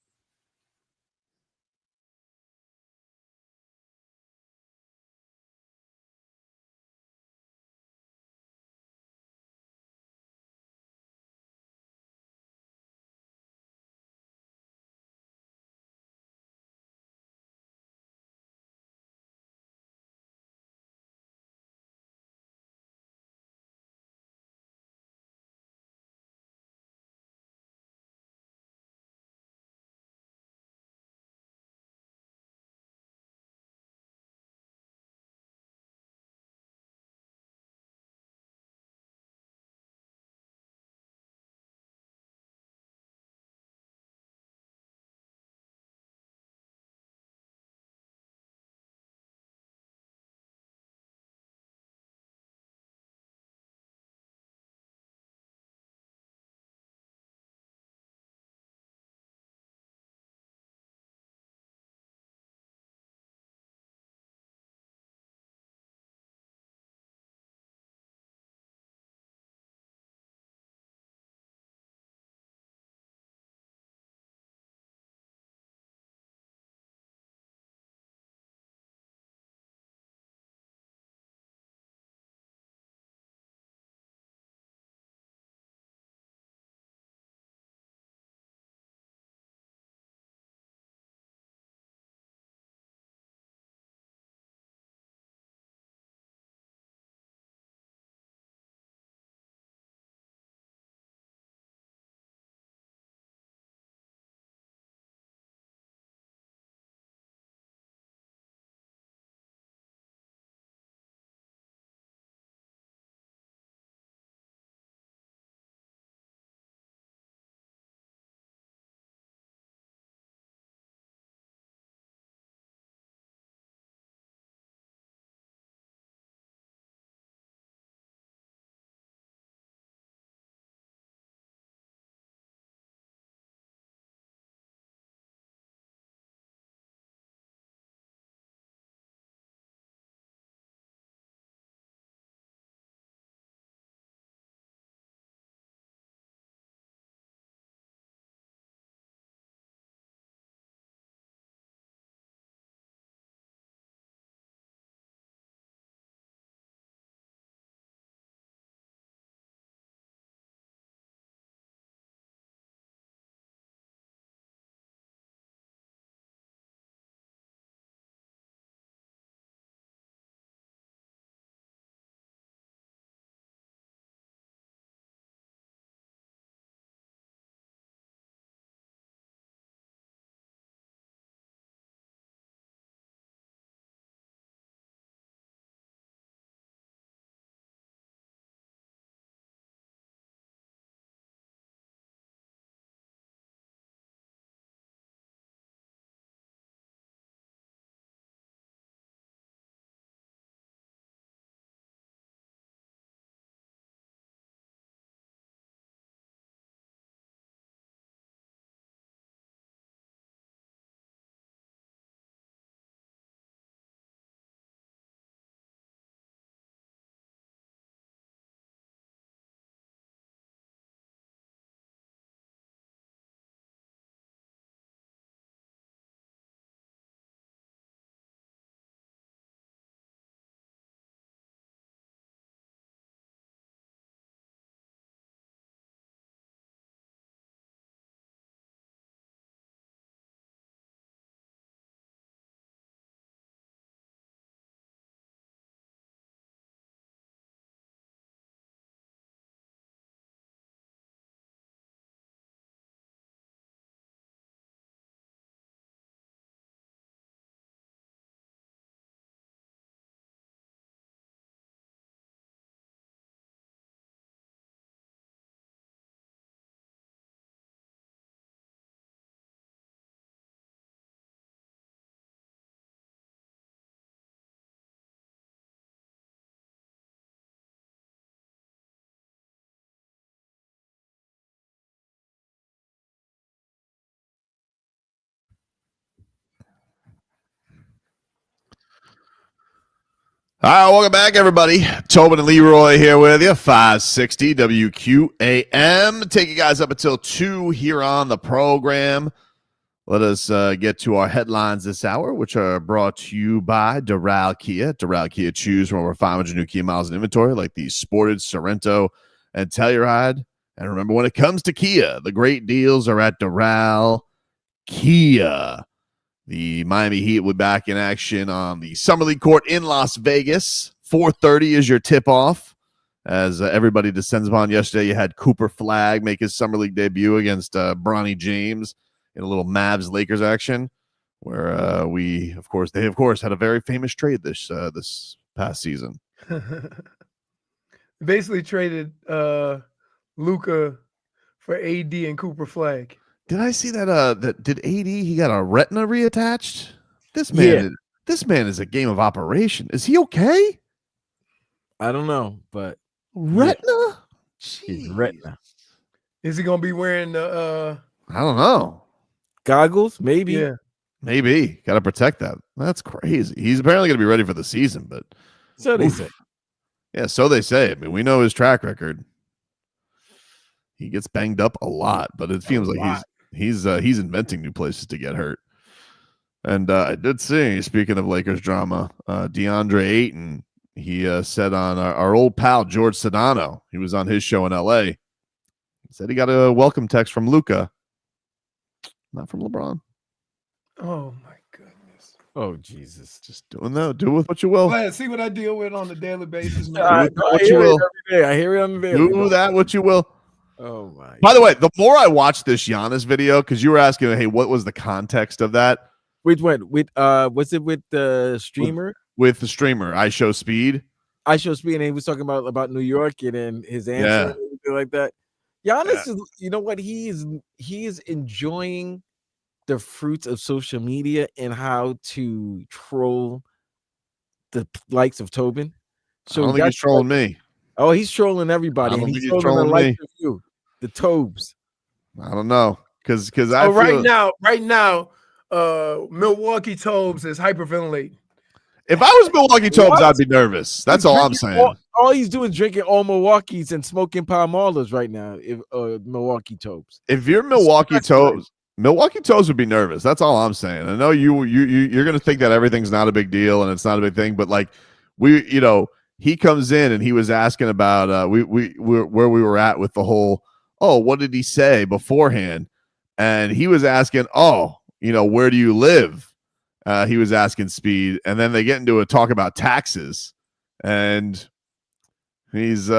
All right, welcome back, everybody. Tobin and Leroy here with you, 560 WQAM. Take you guys up until 2 here on the program. Let us get to our headlines this hour, which are brought to you by Doral Kia. Doral Kia, choose from over 500 new Kia models in inventory, like the Sportage, Sorento, and Telluride. And remember, when it comes to Kia, the great deals are at Doral Kia. The Miami Heat will be back in action on the Summer League court in Las Vegas. 4:30 is your tip-off. As everybody descends upon yesterday, you had Cooper Flagg make his Summer League debut against Bronny James in a little Mavs-Lakers action, where they of course had a very famous trade this past season. Basically traded Luka for AD and Cooper Flagg. Did I see that? Did AD he got a retina reattached? This man is a game of operation. Is he okay? I don't know, but retina. His retina. Is he gonna be wearing the? I don't know. Goggles, maybe. Yeah, maybe. Got to protect that. That's crazy. He's apparently going to be ready for the season, but so they say. Yeah, so they say. I mean, we know his track record. He gets banged up a lot, but it feels like he's inventing new places to get hurt. And I did see, speaking of Lakers drama, DeAndre Ayton, he said on our old pal George Sedano, he was on his show in LA. He said he got a welcome text from Luka, not from LeBron. Oh my goodness. Oh Jesus. Just doing that. Do with what you will. Glad, see what I deal with on a daily basis. I hear it every day. I hear it on the daily. Do that what you will. Oh my. By the way, the more I watch this Giannis video, because you were asking, hey, what was the context of that? With what? With was it with the streamer? With the streamer, I Show Speed. I Show Speed, and he was talking about New York and then his answer and everything like that. Giannis is, you know what? He is enjoying the fruits of social media and how to troll the likes of Tobin. So I don't think he's trolling me. Oh, he's trolling everybody. I don't and think he's trolling me. You, the Tobes. I don't know, because right now, Milwaukee Tobes is hyperventilating. If I was Milwaukee Tobes, I'd be nervous. That's all I'm saying. All he's doing is drinking all Milwaukee's and smoking Palmalas right now. If Milwaukee Tobes. If you're Milwaukee Tobes, Milwaukee Tobes would be nervous. That's all I'm saying. I know you're gonna think that everything's not a big deal and it's not a big thing, but like he comes in and he was asking about where we were at with the whole, what did he say beforehand? And he was asking, where do you live? He was asking Speed, and then they get into a talk about taxes, and his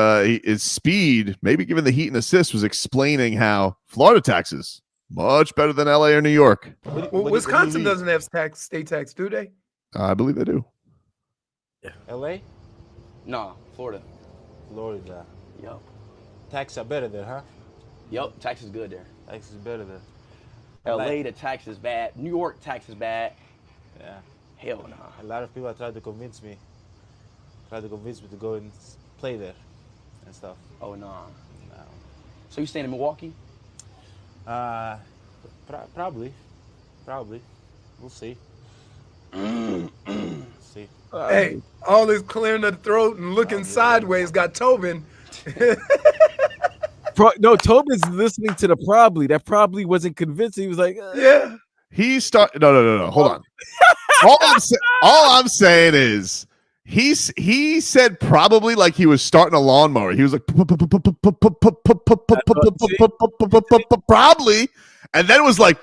Speed, maybe given the Heat and assist, was explaining how Florida taxes much better than LA or New York. Wisconsin doesn't have state tax, do they? I believe they do. LA? No, Florida. Florida. Yup. Taxes are better there, huh? Yup, tax is good there. Taxes is better there. LA, the tax is bad. New York, tax is bad. Yeah. Hell no. A lot of people tried to convince me to go and play there and stuff. Oh, no. So you staying in Milwaukee? Probably. We'll see. See. Hey, all this clearing of the throat and looking sideways got Tobin. No, Tobin's listening to the probably. That probably wasn't convincing. He was like, yeah. He started. No. Hold on. all I'm saying is he said probably like he was starting a lawnmower. He was like probably, and then it was like,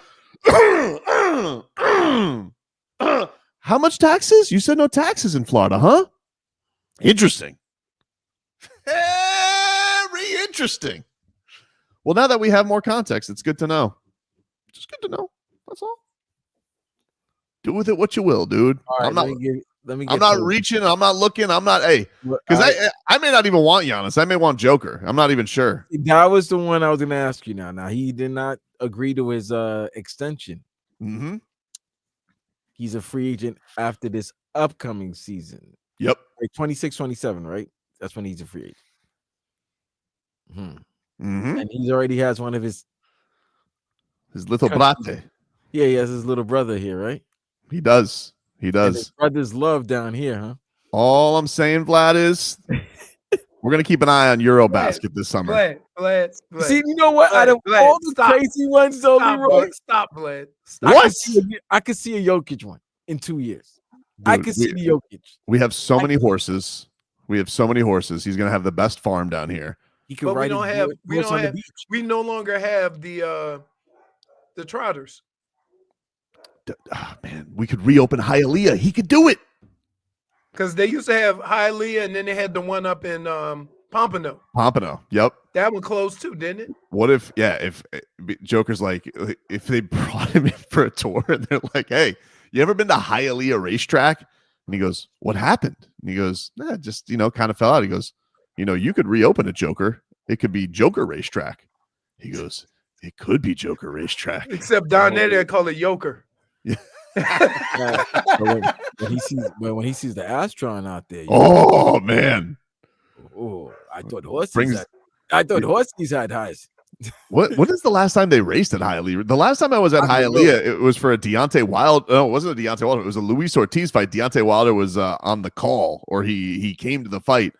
how much taxes? You said no taxes in Florida, huh? Interesting. Very interesting. Well, now that we have more context, it's good to know. Just good to know. That's all. Do with it what you will, dude. Right, I'm not reaching. I'm not looking. I'm not. Hey, because I may not even want Giannis. I may want Joker. I'm not even sure. That was the one I was going to ask you now. Now, he did not agree to his extension. Mm-hmm. He's a free agent after this upcoming season. Yep. Like 26, 27, right? That's when he's a free agent. Mm-hmm. And he already has one of his little brate. Yeah, he has his little brother here, right? He does. And his brother's love down here, huh? All I'm saying, Vlad, is we're gonna keep an eye on Eurobasket this summer. Vlad. See, you know what? Out of Vlad, all the stop. crazy ones, though, Leroy, Stop, Vlad. What? I could see a Jokic one in 2 years. I Dude, could see the Jokic. We have so many horses. He's gonna have the best farm down here. He could But ride on the beach. we no longer have the trotters. Man, we could reopen Hialeah. He could do it. Because they used to have Hialeah, and then they had the one up in Pompano. Yep. That one closed too, didn't it? What if Joker's like, if they brought him in for a tour and they're like, hey, you ever been to Hialeah racetrack? And he goes, what happened? And he goes, just, kind of fell out. He goes, you could reopen it, Joker. It could be Joker racetrack. He goes, it could be Joker racetrack. Except down there, they call it Joker. When he sees the Astron out there. Oh, man. Oh, I thought Huskies had highs. When is the last time they raced at Hialeah? The last time I was at Hialeah, it was for a Deontay Wilder. No, it wasn't a Deontay Wilder. It was a Luis Ortiz fight. Deontay Wilder was on the call, or he came to the fight.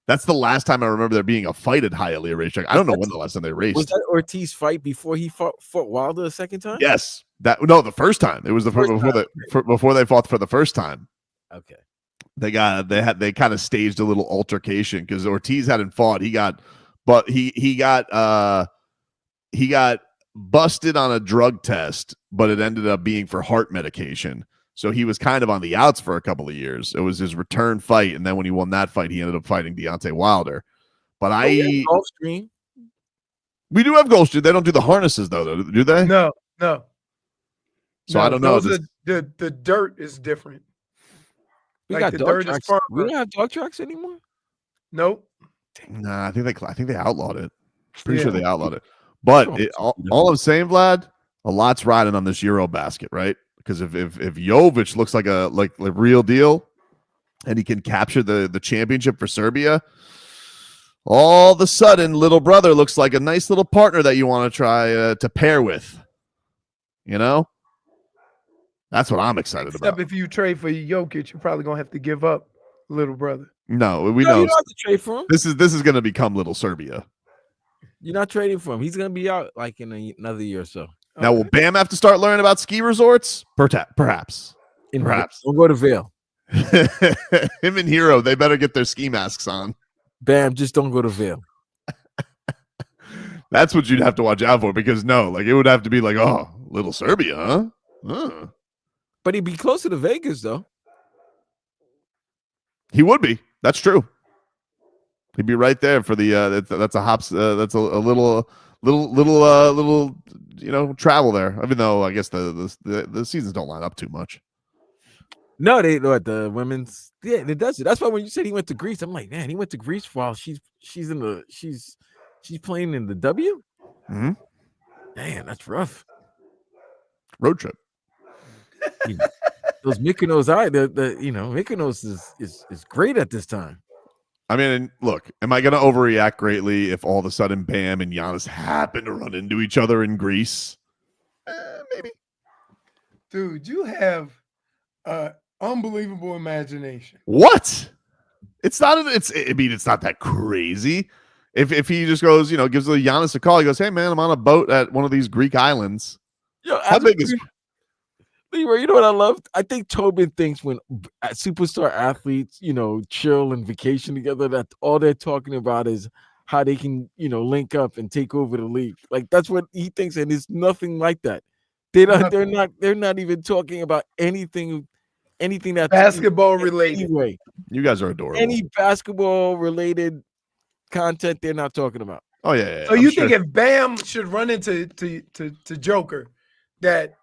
That's the last time I remember there being a fight at Hialeah racetrack. I don't know when the last time they raced. Was that Ortiz fight before he fought Wilder the second time? Yes. The first time. It was before they fought for the first time. Okay. They kind of staged a little altercation because Ortiz hadn't fought. He got busted on a drug test, but it ended up being for heart medication. So he was kind of on the outs for a couple of years. It was his return fight, and then when he won that fight, he ended up fighting Deontay Wilder. But Gulfstream. We do have Gulfstream. They don't do the harnesses though, do they? No. So I don't know. The dirt is different. We Like got the dog dirt is tracks. firmer. We don't have dog tracks anymore. Nope. Nah, I think they outlawed it. Pretty sure they outlawed it. But all I'm saying, Vlad, a lot's riding on this Eurobasket, right? Because if Jovic looks like a real deal, and he can capture the championship for Serbia, all of a sudden, little brother looks like a nice little partner that you want to try to pair with. That's what I'm excited about. Except if you trade for Jokic, you're probably gonna have to give up little brother. No, we No, know you don't have to trade for him. this is going to become little Serbia. You're not trading for him. He's gonna be out like in another year or so. Now, will Bam have to start learning about ski resorts? Perhaps. Don't go to Vail. Him and Hero, they better get their ski masks on. Bam, just don't go to Vail. That's what you'd have to watch out for, because it would have to be like, oh, little Serbia, huh? But he'd be closer to Vegas, though. He would be. That's true. He'd be right there for the that's a hops. That's a little travel there. Even though I guess the seasons don't line up too much. No, the women's it does it. That's why when you said he went to Greece, I'm like, man, he went to Greece while she's playing in the W. Mm-hmm. Man, that's rough. Road trip. Those Mykonos Mykonos is great at this time. I mean, look, am I going to overreact greatly if all of a sudden Bam and Giannis happen to run into each other in Greece? Maybe. Dude, you have unbelievable imagination. What? It's not that crazy. If he just goes, gives Giannis a call, he goes, hey man, I'm on a boat at one of these Greek islands. How big is Leroy? You know what I love? I think Tobin thinks when superstar athletes, chill and vacation together, that all they're talking about is how they can, link up and take over the league. Like that's what he thinks, and it's nothing like that. They're not even talking about anything that's basketball related. Anyway, you guys are adorable. Any basketball related content they're not talking about. Oh yeah. So you think if Bam should run into Joker, that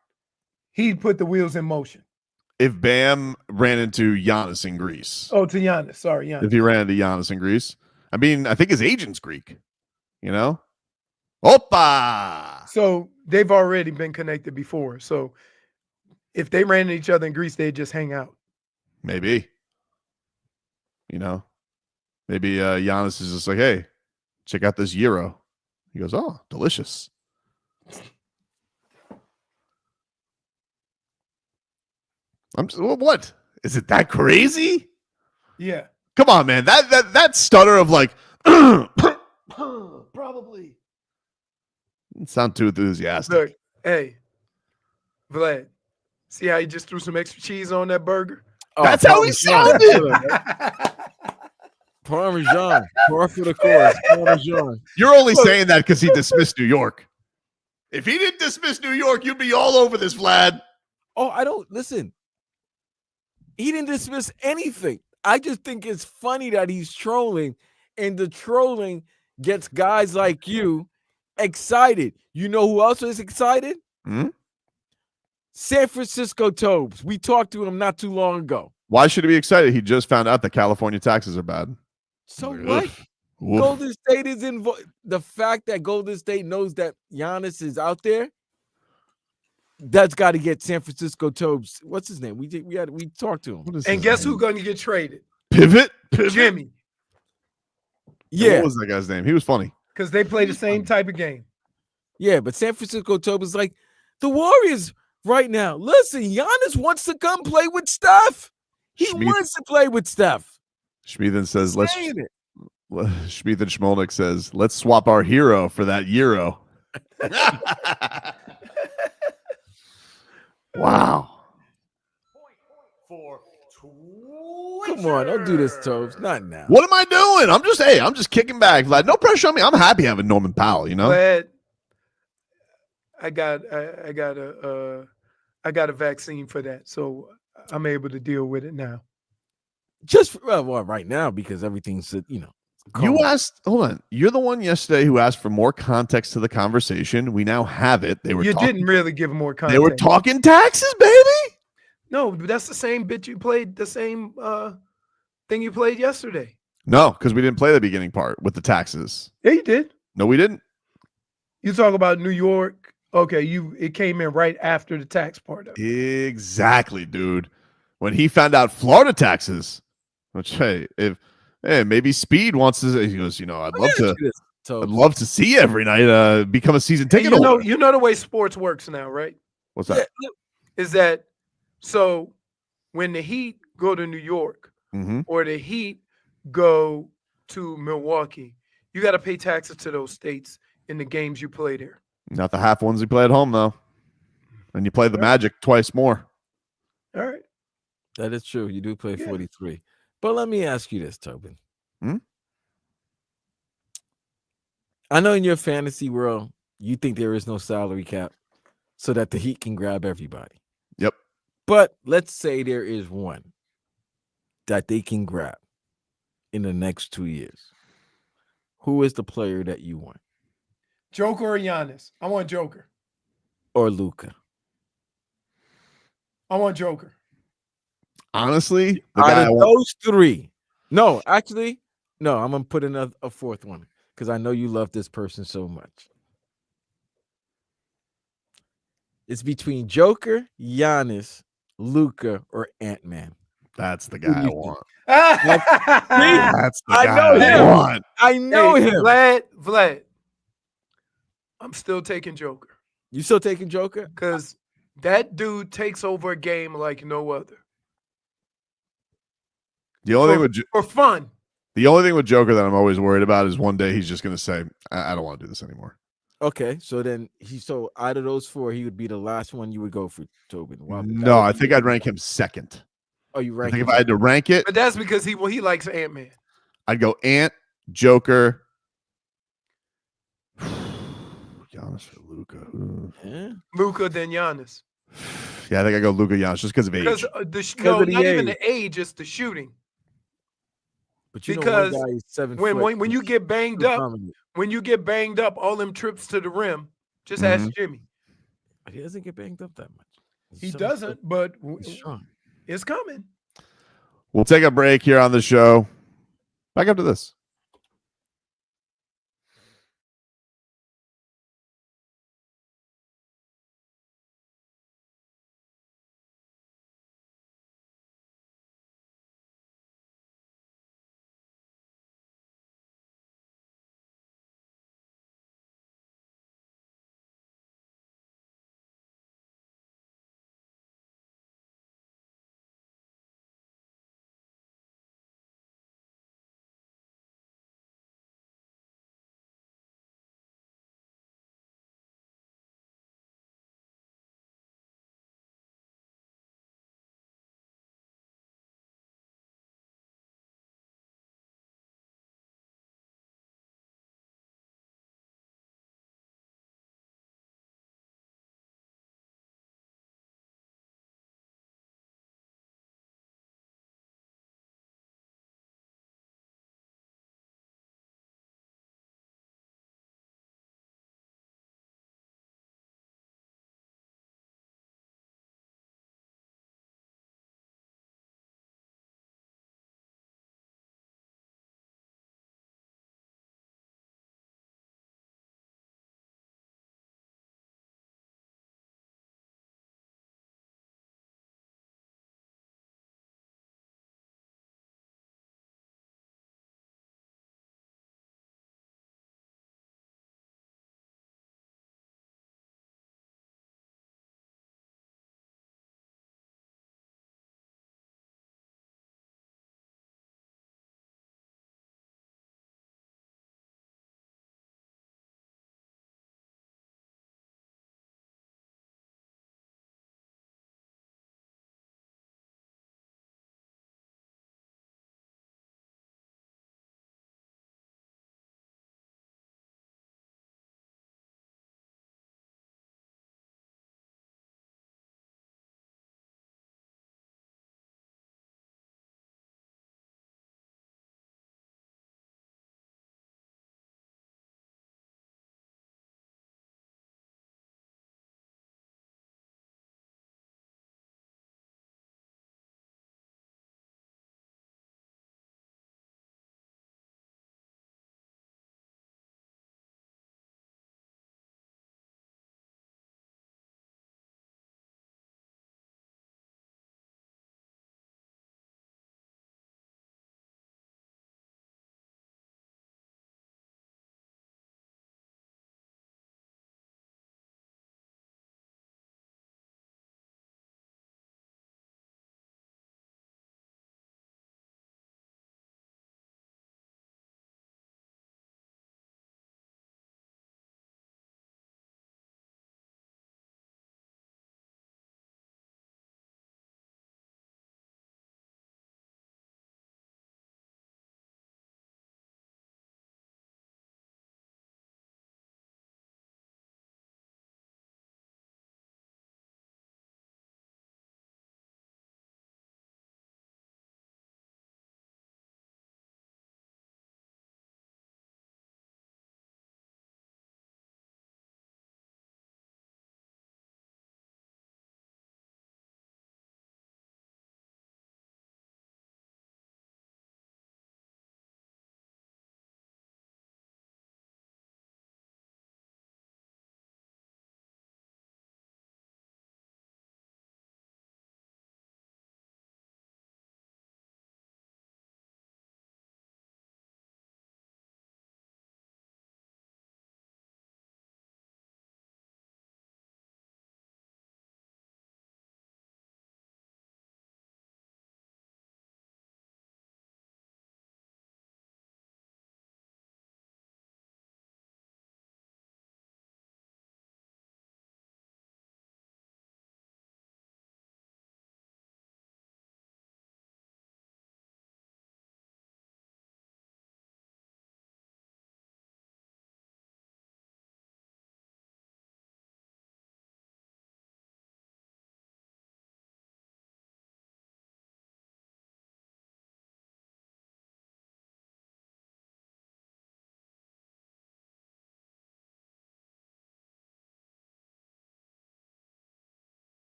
he'd put the wheels in motion? If Bam ran into Giannis in Greece. Oh, to Giannis. Sorry, Giannis. If he ran into Giannis in Greece. I mean, I think his agent's Greek. Opa! So they've already been connected before. So if they ran into each other in Greece, they'd just hang out. Maybe. Maybe Giannis is just like, hey, check out this gyro. He goes, oh, delicious. What? Is it that crazy? Yeah. Come on, man. That stutter of like probably sound too enthusiastic. Look, hey, Vlad, see how he just threw some extra cheese on that burger? That's how he sounded. Parmesan. Par for the course. Parmesan. You're only saying that because he dismissed New York. If he didn't dismiss New York, you'd be all over this, Vlad. Oh, I don't listen. He didn't dismiss anything. I just think it's funny that he's trolling, and the trolling gets guys like you excited. You know who else is excited? San Francisco Tobes. We talked to him not too long ago. Why should he be excited? He just found out that California taxes are bad. So what? Oof. Golden State is involved. The fact that Golden State knows that Giannis is out there, that's got to get San Francisco Tobes. What's his name? We talked to him. And guess who's going to get traded? Pivot? Jimmy. Yeah. What was that guy's name? He was funny. Because they play the same type of game. Yeah, but San Francisco Tobes is like the Warriors right now. Listen, Giannis wants to come play with Steph. He wants to play with Steph. Schmieden says, Schmieden Schmolnick says, let's swap our hero for that Euro. Wow. Come on, don't do this, Tobes. Not now. What am I doing? I'm just kicking back. Vlad, no pressure on me. I'm happy having Norman Powell, you know? Glad I got a vaccine for that, so I'm able to deal with it now. Just right now because everything's You asked. Hold on. You're the one yesterday who asked for more context to the conversation. We now have it. Didn't really give more context. They were talking taxes, baby. No, that's the same bit you played. The same thing you played yesterday. No, because we didn't play the beginning part with the taxes. Yeah, you did. No, we didn't. You talk about New York. Okay, it came in right after the tax part of it. Exactly, dude. When he found out Florida taxes, which maybe Speed wants to. He goes, I'd love to see you every night. Become a season ticket holder. You know the way sports works now, right? What's that? Is that so? When the Heat go to New York or the Heat go to Milwaukee, you got to pay taxes to those states in the games you play there. Not the half ones you play at home, though. And you play the Magic twice more. All right. That is true. You do play 43. But let me ask you this, Tobin. I know in your fantasy world, you think there is no salary cap so that the Heat can grab everybody. Yep. But let's say there is one that they can grab in the next 2 years. Who is the player that you want? Joker or Giannis? I want Joker. Or Luka? I want Joker. Honestly, out of those three. No, actually, no, I'm going to put in a fourth one because I know you love this person so much. It's between Joker, Giannis, Luka, or Ant-Man. That's the guy I want. That's the guy I want. I know him. Vlad. I'm still taking Joker. You still taking Joker? Because that dude takes over a game like no other. The only thing with for fun. The only thing with Joker that I'm always worried about is one day he's just going to say, I don't want to do this anymore. Okay, so then so out of those four, he would be the last one you would go for, Tobin. Wow, no, I think I'd rank him second. Oh, you rank? I think if I had to rank it, but that's because he likes Ant-Man. I'd go Ant, Joker, Giannis for Luka. Luka then Giannis. Yeah, I think I go Luka Giannis just because of age. Not even the age, it's the shooting. But you because know one guy is 7 when you get banged up, all them trips to the rim, just ask Jimmy. He doesn't get banged up that much. He doesn't, but strong. It's coming. We'll take a break here on the show. Back up to this.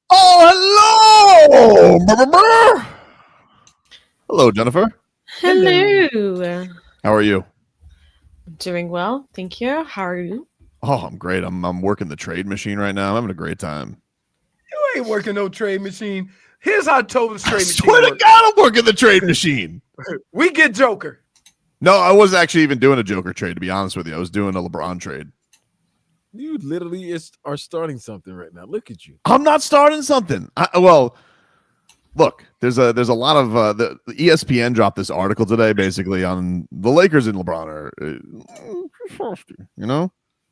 Oh, hello. Hello, Jennifer. Hello. How are you? Doing well, thank you. How are you? Oh, I'm great. I'm working the trade machine right now. I'm having a great time. You ain't working no trade machine. Here's how Tobin's trade machine Swear to works. God, I'm working the trade machine. We get Joker. No, I wasn't actually even doing a Joker trade, to be honest with you. I was doing a LeBron trade. You literally are starting something right now. Look at you. I'm not starting something. Look, there's a lot of the ESPN dropped this article today, basically on the Lakers and LeBron are,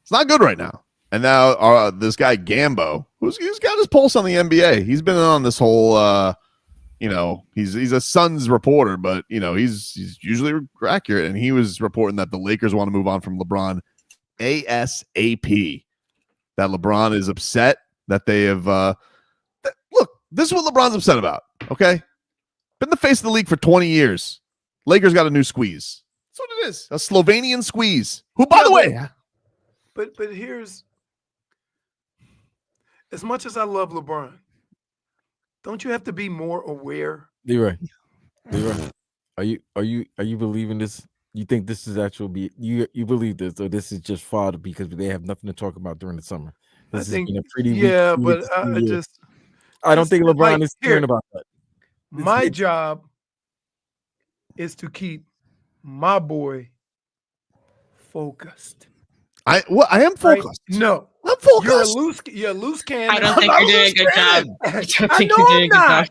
it's not good right now. And now this guy Gambo, he's got his pulse on the NBA. He's been on this whole, he's a Suns reporter, but he's usually accurate. And he was reporting that the Lakers want to move on from LeBron ASAP. That LeBron is upset that they have. Look, this is what LeBron's upset about. Okay, been the face of the league for 20 years. Lakers got a new squeeze. That's what it is. A Slovenian squeeze. Who, by the way, but here's, as much as I love LeBron, don't you have to be more aware? Leroy, are you believing this? You think this is actual? You believe this, or this is just fodder because they have nothing to talk about during the summer? This I think, has been a pretty yeah, weak but I don't think LeBron is caring about that. My job is to keep my boy focused. I am focused. Right? No, I'm focused. You're a loose cannon. I don't think you're doing a good job.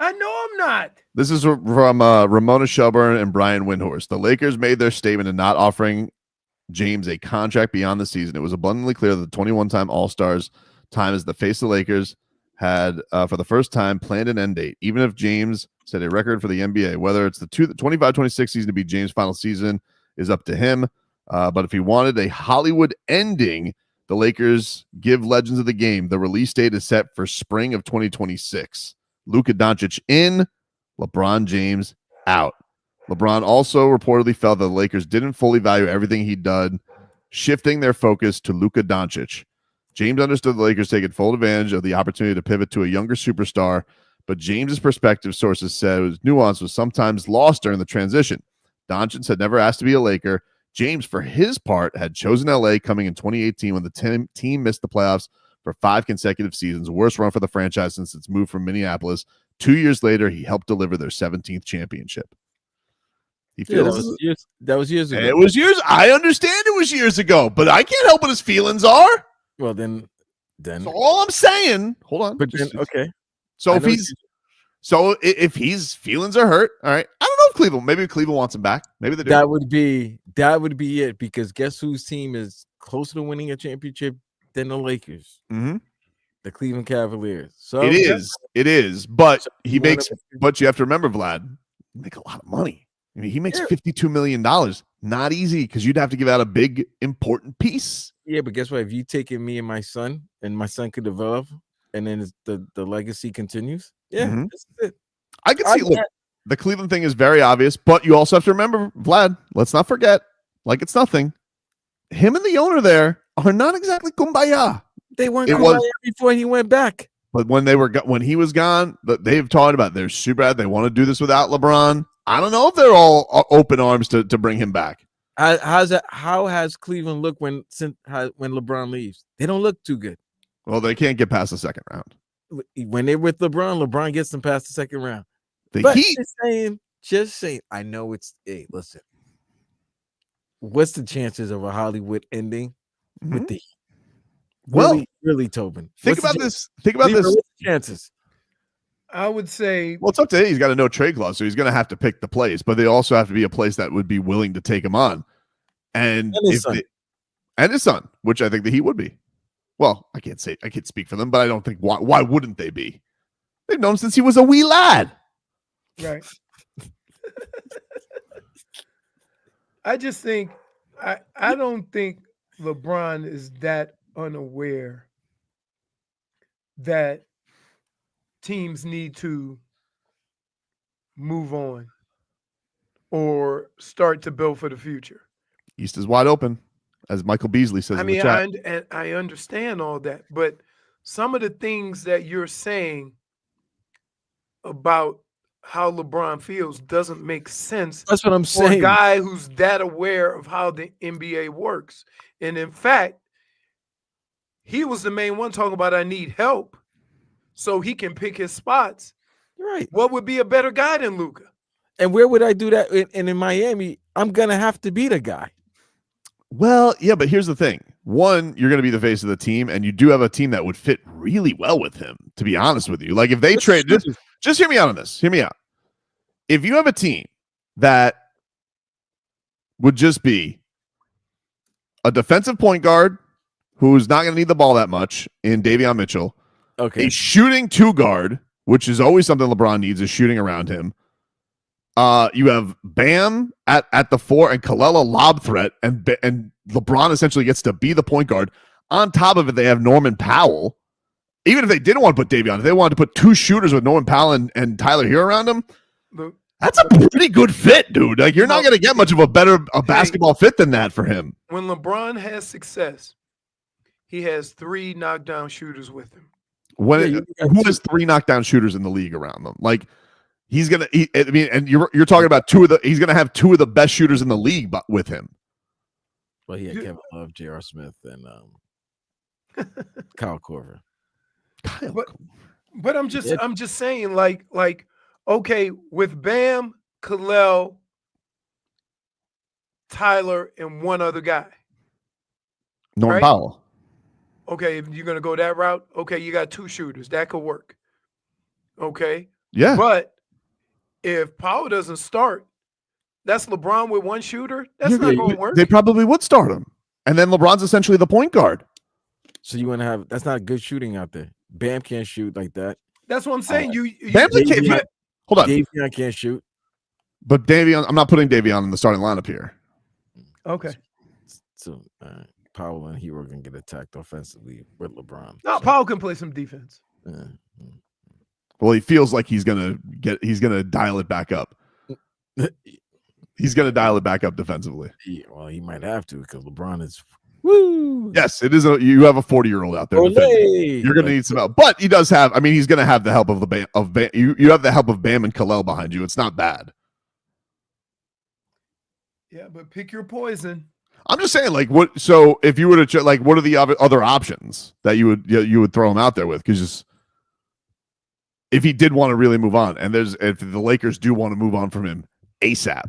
I know I'm not. This is from Ramona Shelburne and Brian Windhorst. The Lakers made their statement in not offering James a contract beyond the season. It was abundantly clear that the 21-time All-Stars time as the face of the Lakers had, for the first time, planned an end date. Even if James set a record for the NBA, whether it's the 25-26 season to be James' final season is up to him. But if he wanted a Hollywood ending, the Lakers give legends of the game. The release date is set for spring of 2026. Luka Doncic in, LeBron James out. LeBron also reportedly felt that the Lakers didn't fully value everything he'd done, shifting their focus to Luka Doncic. James understood the Lakers taking full advantage of the opportunity to pivot to a younger superstar, but James's perspective, sources said, was nuance was sometimes lost during the transition. Doncic had never asked to be a Laker. James, for his part, had chosen LA coming in 2018 when the team missed the playoffs for 5 consecutive seasons, worst run for the franchise since its move from Minneapolis. 2 years later, he helped deliver their 17th championship. He feels that was years ago. It was years. I understand it was years ago, but I can't help what his feelings are. Well, then that's all I'm saying. Hold on. But then, okay. So if his feelings are hurt, all right. I don't know if Cleveland wants him back. Maybe they do. That would be it, because guess whose team is closer to winning a championship than the Lakers? Mm-hmm. The Cleveland Cavaliers. So it is. But but you have to remember, Vlad, you make a lot of money. I mean, he makes $52 million. Not easy, because you'd have to give out a big, important piece. Yeah, but guess what? If you take in me and my son could develop, and then the legacy continues, this is it. I can see. Look, the Cleveland thing is very obvious, but you also have to remember, Vlad, let's not forget, like it's nothing, him and the owner there are not exactly kumbaya. They weren't kumbaya before he went back. But when he was gone, they've talked about they're super bad. They want to do this without LeBron. I don't know if they're all open arms to bring him back. How has Cleveland looked when LeBron leaves? They don't look too good. Well, they can't get past the second round. When they're with LeBron gets them past the second round. The Heat. Just saying. I know it's. Hey, listen. What's the chances of a Hollywood ending with the Heat? Really, Tobin. Think about this. What's the chances? I would say, well, it's up to him. He's got a no trade clause, so he's going to have to pick the place. But they also have to be a place that would be willing to take him on, and his son, which I think that he would be. Well, I can't speak for them, but I don't think why wouldn't they be? They've known him since he was a wee lad. Right. I just think I don't think LeBron is that unaware that teams need to move on or start to build for the future. East is wide open, as Michael Beasley says. I mean, I understand all that, but some of the things that you're saying about how LeBron feels doesn't make sense That's what I'm for a saying. guy who's that aware of how the NBA works. And in fact, he was the main one talking about I need help so he can pick his spots. Right. What would be a better guy than Luka? And where would I do that? And in Miami, I'm gonna have to be the guy. Well, yeah, but here's the thing. One, you're going to be the face of the team, and you do have a team that would fit really well with him, to be honest with you. Like, if they trade, just hear me out on this. Hear me out. If you have a team that would just be a defensive point guard who's not going to need the ball that much in Davion Mitchell, Okay. a shooting two guard, which is always something LeBron needs, is shooting around him. You have Bam at the 4 and Kalel a lob threat, and LeBron essentially gets to be the point guard. On top of it, they have Norman Powell. Even if they didn't want to put Davion, if they wanted to put two shooters with Norman Powell and Tyler Hero around him, that's a pretty good fit, dude. Like, you're not going to get much of a basketball fit than that for him. When LeBron has success, he has 3 knockdown shooters with him. Who has 3 knockdown shooters in the league around them? Like, he's gonna. And you're talking about he's gonna have 2 of the best shooters in the league with him. Well, he had Kevin Love, J.R. Smith, and Kyle Korver. But I'm just saying, like, okay, with Bam, Kalel, Tyler, and one other guy. Norman Powell. Okay, if you're gonna go that route, okay, you got 2 shooters. That could work. Okay. Yeah. But if Powell doesn't start, that's LeBron with 1 shooter. That's not going to work. They probably would start him, and then LeBron's essentially the point guard. So you want to have that's not good shooting out there. Bam can't shoot like that. That's what I'm saying. Hold on. Davion can't shoot. But Davion, I'm not putting Davion in the starting lineup here. Okay. So Powell and Hero can get attacked offensively with LeBron. No, Powell can play some defense. Well, he feels like he's gonna dial it back up. He's gonna dial it back up defensively. Yeah, well, he might have to because LeBron is woo. Yes, it is. You have a 40-year-old out there. You're gonna need some help, but he does have. I mean, he's gonna have the help of Bam. You have the help of Bam and Kalel behind you. It's not bad. Yeah, but pick your poison. I'm just saying, like, what? So if you were to what are the other options that you would throw him out there with? Because if he did want to really move on, and if the Lakers do want to move on from him ASAP.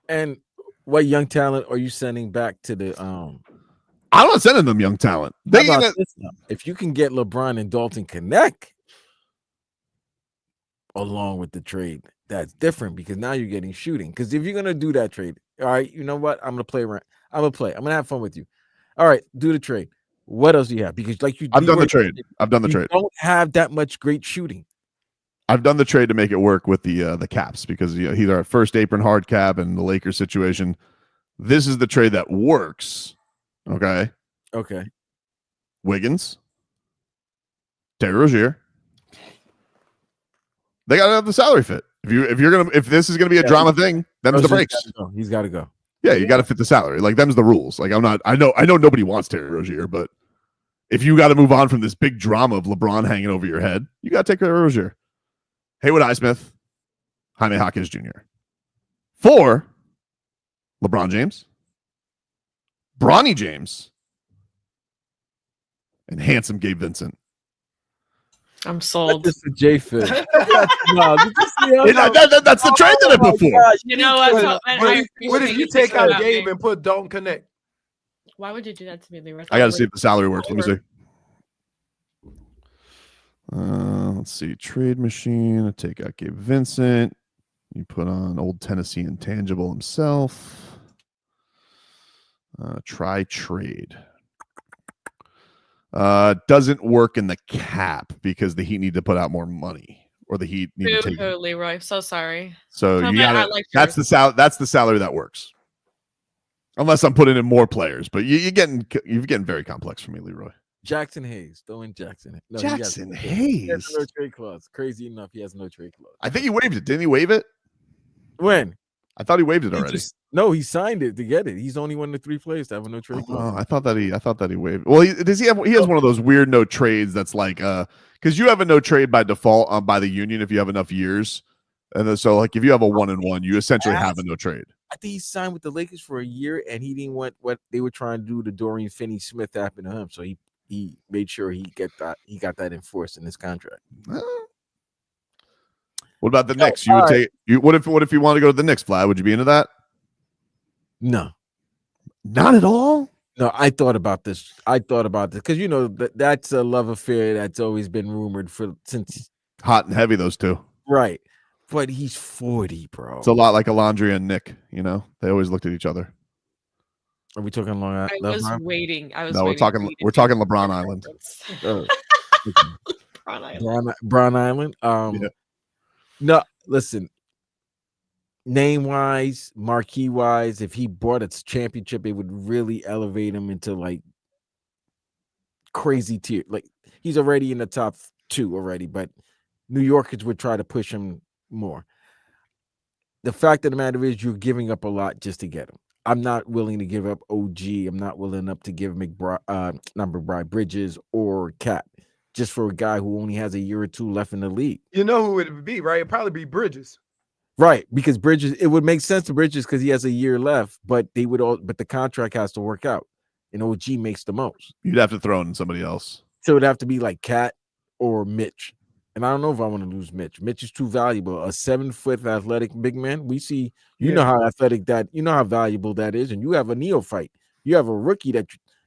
And what young talent are you sending back to the? I'm not sending them young talent. If you can get LeBron and Dalton connect along with the trade, that's different because now you're getting shooting. Because if you're gonna do that trade, all right, you know what? I'm gonna play around. I'm gonna have fun with you. All right, do the trade. What else do you have? Because I've done the trade. Don't have that much great shooting. I've done the trade to make it work with the caps because he's our first apron hard cap and the Lakers situation. This is the trade that works. Okay. Wiggins, Terry Rozier. They got to have the salary fit. If this is gonna be a drama thing, them's the breaks. He's got to go. Yeah, you got to fit the salary. Like, them's the rules. Like, I know nobody wants Terry Rozier, but if you got to move on from this big drama of LeBron hanging over your head, you got to take Terry Rozier. Haywood Highsmith, Jaime Jaquez Jr. 4, LeBron James, Bronny James, and handsome Gabe Vincent. I'm sold. This is J Fit. That's the trade that I put for. You know what? What if you take out Gabe and put Dalton Connect? Why would you do that to me, Leroy? I got to see if the salary works. Let me see. Let's see. Trade machine. I take out Gabe Vincent. You put on old Tennessee intangible himself. Try trade. Doesn't work in the cap because the Heat need to put out more money, or the Heat need to take. Leroy, so sorry. So you got that's the salary that works. Unless I'm putting in more players, but you're getting very complex for me, Leroy. Jackson Hayes, throw in Jackson. No, Jackson Hayes. He has no trade clause. Crazy enough, he has no trade clause. I think he waived it. Didn't he waive it? When? I thought he waived it already. No, he signed it to get it. He's only one of the 3 players to have a no trade clause. Oh, I thought that he waived. Well, he has one of those weird no trades that's like because you have a no trade by default by the union if you have enough years, and then, so like if you have a 1-1, you essentially have a no trade. I think he signed with the Lakers for a year, and he didn't want what they were trying to do to Dorian Finney-Smith happen to him. So he made sure he got that enforced in his contract. What about the Knicks? You would take you. What if you want to go to the Knicks, Vlad? Would you be into that? No, not at all. No, I thought about this because that's a love affair that's always been rumored since hot and heavy. Those two, right? But he's 40, bro. It's a lot like Alondra and Nick. They always looked at each other. Are we talking Long Island? I was waiting. We're talking LeBron Island. Bron Island. Yeah. No, listen. Name wise, marquee wise, if he brought a championship, it would really elevate him into like crazy tier. Like he's already in the top 2 already, but New Yorkers would try to push him more. The fact of the matter is, you're giving up a lot just to get him. I'm not willing to give up OG. I'm not willing up to give McBride Bridges or Cat just for a guy who only has a year or 2 left in the league. You know who it would be, right? It'd probably be Bridges. Right, because Bridges, it would make sense to Bridges because he has a year left, but the contract has to work out, and OG makes the most. You'd have to throw in somebody else, so it'd have to be like Cat or Mitch, and I don't know if I want to lose Mitch. Mitch is too valuable. A 7-foot athletic big man. We see, know how athletic that, how valuable that is, and you have a neophyte. You have a rookie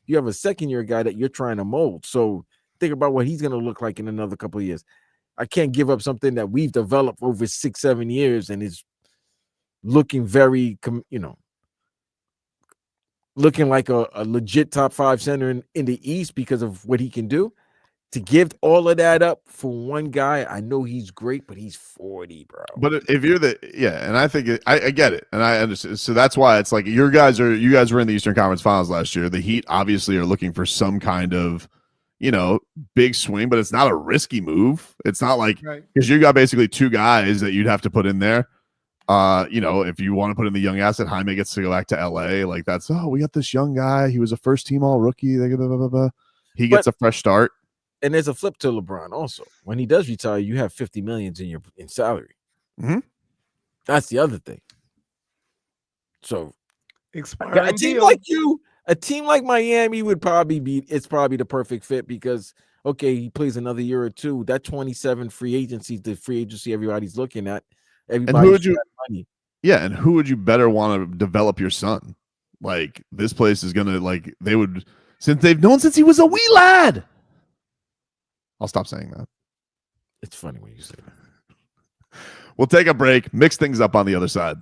you have a second-year guy that you're trying to mold. So think about what he's going to look like in another couple of years. I can't give up something that we've developed over 6-7 years and is looking very, looking like a legit top 5 center in the East because of what he can do. To give all of that up for one guy, I know he's great, but he's 40, bro. But if you're and I think I get it, and I understand. So that's why it's like you guys were in the Eastern Conference Finals last year. The Heat obviously are looking for some kind of big swing, but it's not a risky move. It's not like because you got basically 2 guys that you'd have to put in there. If you want to put in the young asset, Jaime gets to go back to LA. Like that's we got this young guy. He was a first team all rookie. He gets a fresh start. And there's a flip to LeBron also. When he does retire, you have $50 million in salary. Mm-hmm. That's the other thing. So expiring a team like you. A team like Miami would probably it's probably the perfect fit because, he plays another year or 2. That 27 free agency, the free agency everybody's looking at. Everybody money. Yeah, and who would you better want to develop your son? Like, this place is going to, they would, since they've known since he was a wee lad. I'll stop saying that. It's funny when you say that. We'll take a break, mix things up on the other side.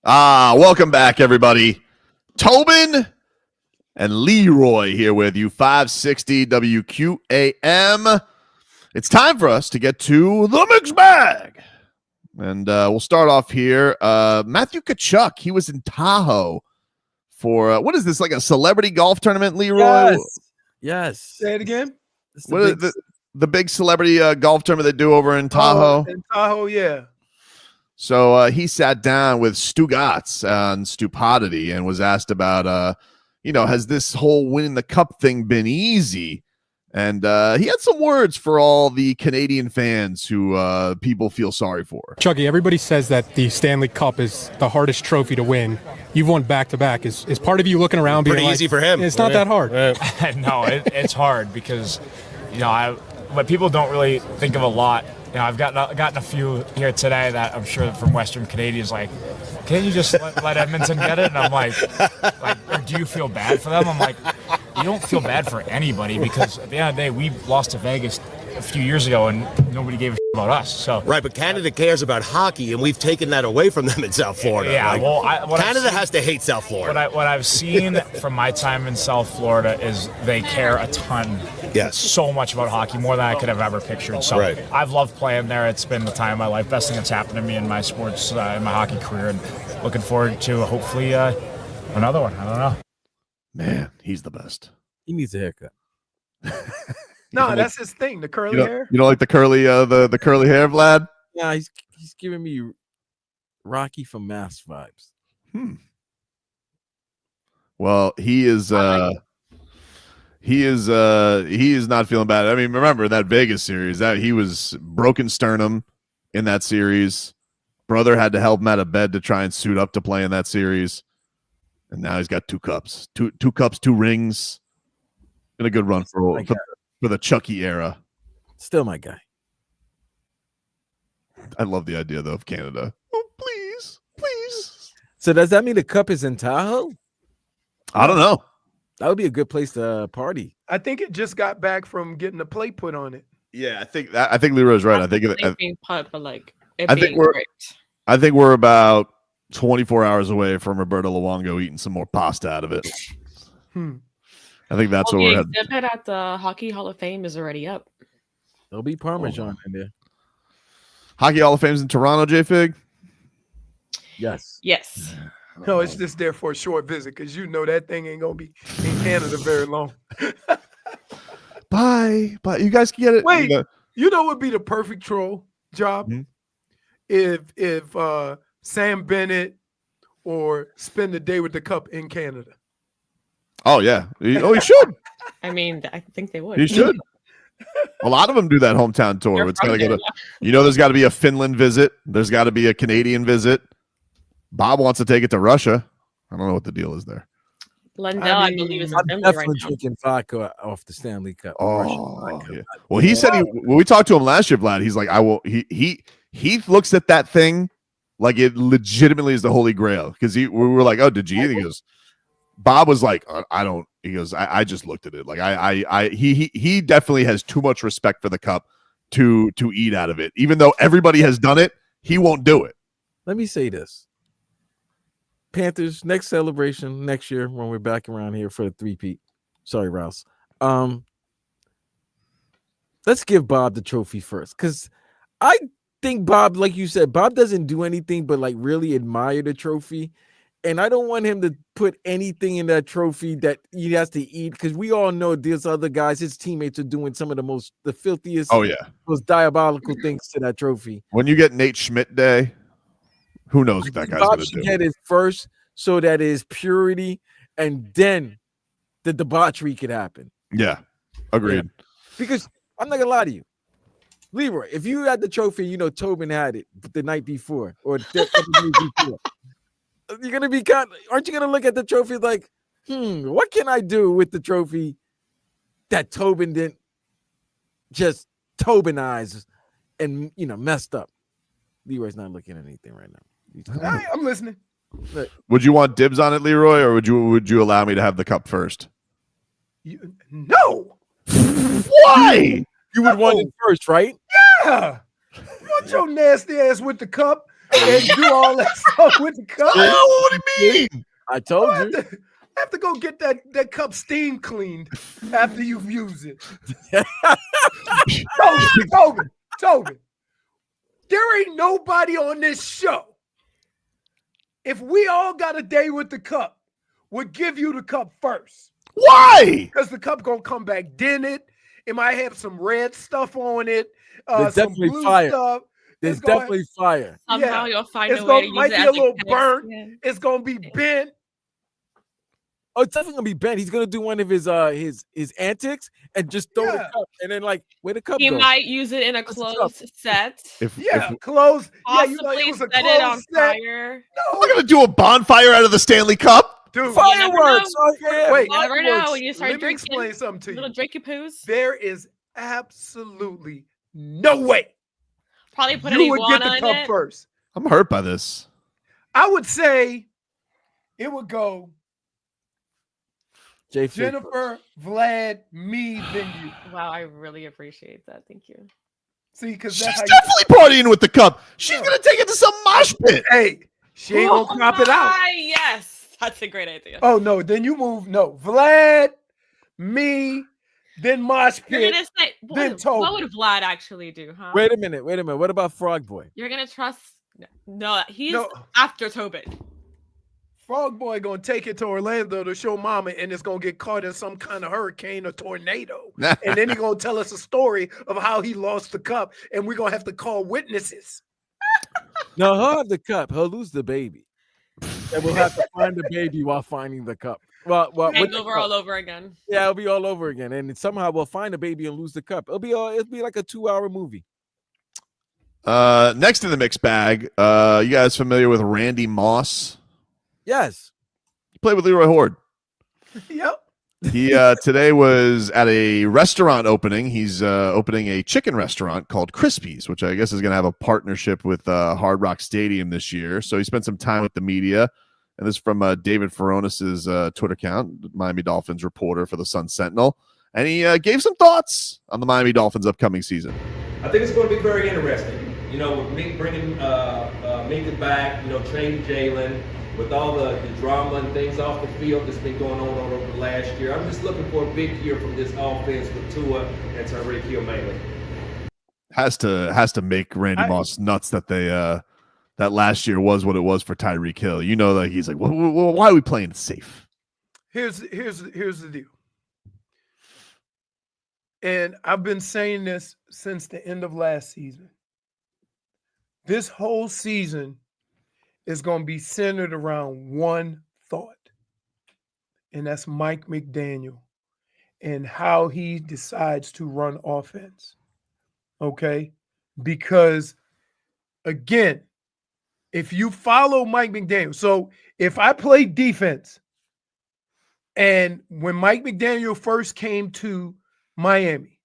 Welcome back, everybody. Tobin and Leroy here with you, 560 WQAM. It's time for us to get to the mixed bag. And we'll start off here. Matthew Tkachuk, he was in Tahoe for, what is this, like a celebrity golf tournament, Leroy? Yes. Say it again. What is the big celebrity golf tournament they do over in Tahoe? In Tahoe, yeah. So he sat down with Stu Gatz on Stupidity and was asked about, has this whole winning the cup thing been easy? And he had some words for all the Canadian fans who people feel sorry for. Chucky, everybody says that the Stanley Cup is the hardest trophy to win. You've won back-to-back. Is part of you looking around being pretty like, easy for him? It's not that hard. No, it's hard because, but people don't really think of a lot. I've gotten a few here today that I'm sure from Western Canadians like, can't you just let Edmonton get it? And I'm like, or do you feel bad for them? I'm like, you don't feel bad for anybody because at the end of the day, we lost to Vegas a few years ago and nobody gave a shit about us. So right, but Canada cares about hockey, and we've taken that away from them in South Florida. Yeah, Canada has to hate South Florida. What I've seen from my time in South Florida is they care a ton. Yes. So much about hockey, more than I could have ever pictured. So right. I've loved playing there. It's been the time of my life. Best thing that's happened to me in my sports, in my hockey career, and looking forward to hopefully another one. I don't know. Man, he's the best. He needs a haircut. No, that's his thing. The curly hair. You don't like the curly the curly hair, Vlad? Yeah, he's giving me Rocky from Mass vibes. Well, he is not feeling bad. I mean, remember that Vegas series that he was broken sternum in that series. Brother had to help him out of bed to try and suit up to play in that series. And now he's got two cups, two cups, 2 rings. Been a good run for the Chucky era. Still my guy. I love the idea though of Canada. Oh, please. So does that mean the cup is in Tahoe? I don't know. That would be a good place to party. I think it just got back from getting a plate put on it. Yeah, I think Leroy's right. I think being put, but like I think we're about 24 hours away from Roberto Luongo eating some more pasta out of it. I think that's what we're heading. The exhibit at the Hockey Hall of Fame is already up. There'll be Parmesan in there. Hockey Hall of Fame's in Toronto, J-Fig? Yes. No, it's just there for a short visit because that thing ain't gonna be in Canada very long. Bye. You guys can get it. Wait, you know what would be the perfect troll job? If Sam Bennett or spend the day with the cup in Canada. Oh yeah. He should. I mean, I think they would. He should. A lot of them do that hometown tour. It's gotta go to, there's got to be a Finland visit. There's got to be a Canadian visit. Bob wants to take it to Russia. I don't know what the deal is there. Lundell, I believe, is in I'm Finland right definitely now. drinking vodka off the Stanley Cup. Yeah. Well, he said when we talked to him last year, Vlad, he's like, he looks at that thing like it legitimately is the Holy Grail. Because we were like, oh, did you? He goes, Bob was like, I don't. He goes, I just looked at it. Like he definitely has too much respect for the cup to eat out of it. Even though everybody has done it, he won't do it. Let me say this. Panthers next celebration next year when we're back around here for the 3-peat. Sorry, Rouse. Let's give Bob the trophy first, because I think Bob, like you said, Bob doesn't do anything but like really admire the trophy, and I don't want him to put anything in that trophy that he has to eat, because we all know there's other guys, his teammates are doing some of the filthiest, most diabolical things to that trophy. When you get Nate Schmidt Day, who knows what that guy's going to do? Get it first so that it is purity, and then the debauchery could happen. Yeah, agreed. Yeah. Because I'm not gonna lie to you, Leroy, if you had the trophy, Tobin had it the night before or the day before, you're gonna be aren't you gonna look at the trophy like, what can I do with the trophy that Tobin didn't just Tobinize and messed up? Leroy's not looking at anything right now. I'm listening. Would you want dibs on it, Leroy, or would you allow me to have the cup first? No. Why? You would want it first, right? Yeah. Want your nasty ass with the cup. and do all that stuff with the cup. Oh, what do you mean? I told you. I have to go get that cup steam cleaned after you've used it. Tobin, there ain't nobody on this show. If we all got a day with the cup, would give you the cup first. Why? Because the cup gonna come back dented. It might have some red stuff on it. There's Some definitely blue fire. stuff. There's definitely fire. Somehow you'll find It's a way to gonna use might it be as a little kinetic burnt. skin. It's gonna be bent. Oh, it's definitely gonna be bent. He's gonna do one of his antics and just throw the cup, and then like where the cup He go? might use it in a closed set. Close. Possibly It was a set it on closed set. fire. I'm not gonna do a bonfire out of the Stanley Cup. Dude, fireworks. Oh, yeah. Wait, you never know when you start let me drinking. explain something to you. Little drinky poos. There is absolutely no way Probably put you an would get iguana the in cup it. first. I'm hurt by this. I would say it would go Jay Jennifer, Vlad, me, then you. Wow, I really appreciate that. Thank you. See, because She's that's how definitely partying with the cup. She's gonna take it to some mosh pit. Hey, she ain't gonna crop it out. Yes, that's a great idea. Oh no, then you move. No, Vlad, me, then mosh You're pit, gonna say then what Tobin. would Vlad actually do, huh? Wait a minute. What about Frog Boy? You're gonna trust? No, he's No. after Tobin. Frog Boy gonna take it to Orlando to show mama, and it's gonna get caught in some kind of hurricane or tornado. And then he gonna tell us a story of how he lost the cup, and we're gonna have to call witnesses. No, he'll have the cup. He'll lose the baby. And we'll have to find the baby while finding the cup. Well, with the Hangover cup. all over again. Yeah, it'll be all over again. And somehow we'll find the baby and lose the cup. It'll be like a 2-hour movie. Next in the mixed bag, you guys familiar with Randy Moss? Yes. He played with Leroy Horde. Yep. He today was at a restaurant opening. He's opening a chicken restaurant called Crispy's, which I guess is going to have a partnership with Hard Rock Stadium this year. So he spent some time with the media. And this is from David Furonis's Twitter account, Miami Dolphins reporter for the Sun Sentinel. And he gave some thoughts on the Miami Dolphins' upcoming season. I think it's going to be very interesting. You know, with me bringing Minka back, you know, trading Jalen, with all the drama and things off the field that's been going on over the last year. I'm just looking for a big year from this offense with Tua and Tyreek Hill mainly. Has to make Randy Moss nuts that they that last year was what it was for Tyreek Hill. You know that he's like, well, why are we playing safe? Here's the deal. And I've been saying this since the end of last season. This whole season is going to be centered around one thought, and that's Mike McDaniel and how he decides to run offense. Okay? Because, again, if you follow Mike McDaniel, so if I play defense, and when Mike McDaniel first came to Miami,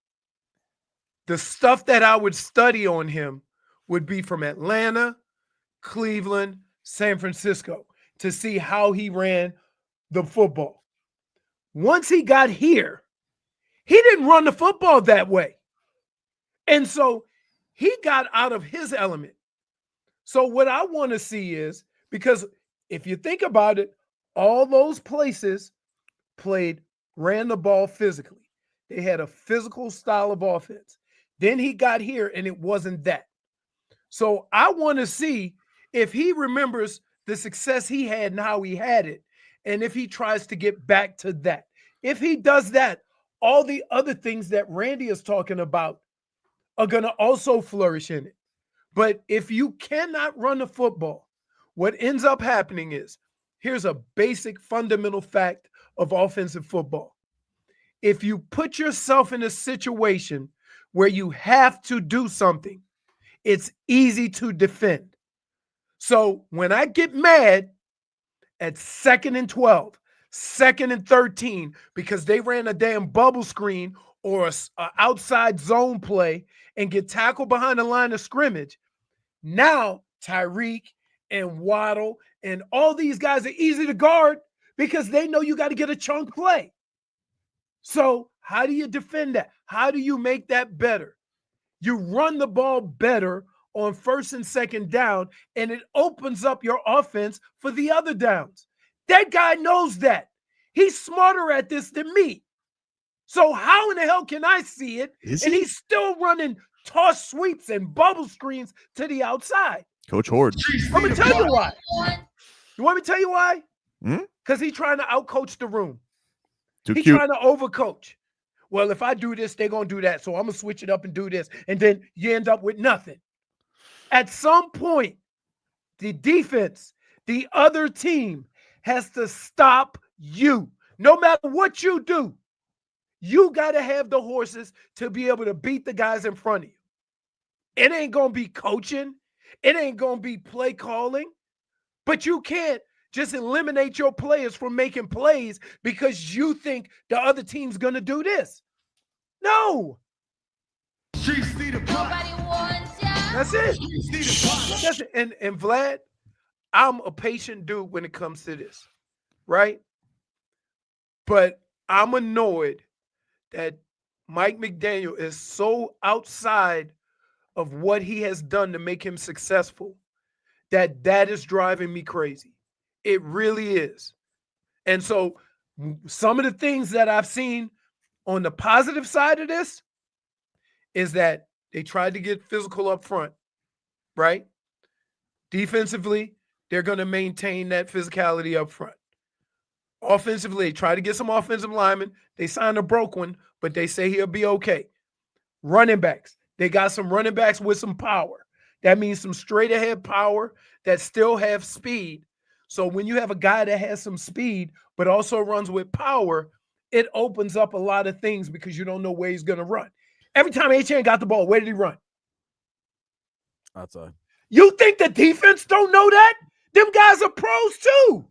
the stuff that I would study on him would be from Atlanta, Cleveland, San Francisco, to see how he ran the football. Once he got here, he didn't run the football that way. And so he got out of his element. So what I want to see is, because if you think about it, all those places ran the ball physically. They had a physical style of offense. Then he got here and it wasn't that. So I want to see if he remembers the success he had and how he had it, and if he tries to get back to that. If he does that, all the other things that Randy is talking about are going to also flourish in it. But if you cannot run the football, what ends up happening is, here's a basic fundamental fact of offensive football. If you put yourself in a situation where you have to do something, it's easy to defend. So when I get mad at 2nd and 12, 2nd and 13, because they ran a damn bubble screen or a outside zone play and get tackled behind the line of scrimmage, now Tyreek and Waddle and all these guys are easy to guard because they know you got to get a chunk play. So how do you defend that? How do you make that better? You run the ball better on first and second down, and it opens up your offense for the other downs. That guy knows that. He's smarter at this than me. So how in the hell can I see it? And he's still running toss sweeps and bubble screens to the outside. Coach Horde. Let me tell you why. You want me to tell you why? Hmm? Because he's trying to outcoach the room. He's Cute. trying to overcoach. Well, if I do this, they're going to do that. So I'm going to switch it up and do this. And then you end up with nothing. At some point, the defense, the other team, has to stop you. No matter what you do, you got to have the horses to be able to beat the guys in front of you. It ain't going to be coaching. It ain't going to be play calling. But you can't just eliminate your players from making plays because you think the other team's going to do this. No. That's it. That's it. And Vlad, I'm a patient dude when it comes to this, right? But I'm annoyed that Mike McDaniel is so outside of what he has done to make him successful that is driving me crazy. It really is. And so some of the things that I've seen on the positive side of this is that they tried to get physical up front, right? Defensively, they're going to maintain that physicality up front. Offensively, they try to get some offensive linemen. They signed a broke one, but they say he'll be okay. Running backs, they got some running backs with some power. That means some straight ahead power that still have speed. So when you have a guy that has some speed, but also runs with power, it opens up a lot of things because you don't know where he's going to run. Every time Achane got the ball, where did he run? Outside. You think the defense don't know that? Them guys are pros too.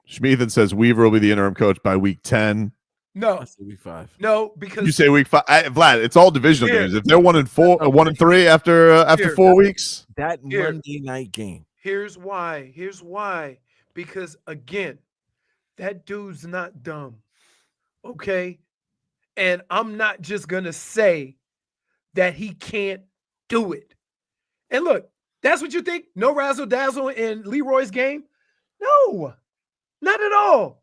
Schmeathan says Weaver will be the interim coach by week 10. No. I say week 5. No, because You say week 5. Vlad, it's all divisional games. If they're 1-4, 1-3 after 4 weeks. That Monday night game. Here's why. Because again, that dude's not dumb. Okay? And I'm not just going to say that he can't do it. And look, that's what you think? No razzle dazzle in Leroy's game? No, not at all.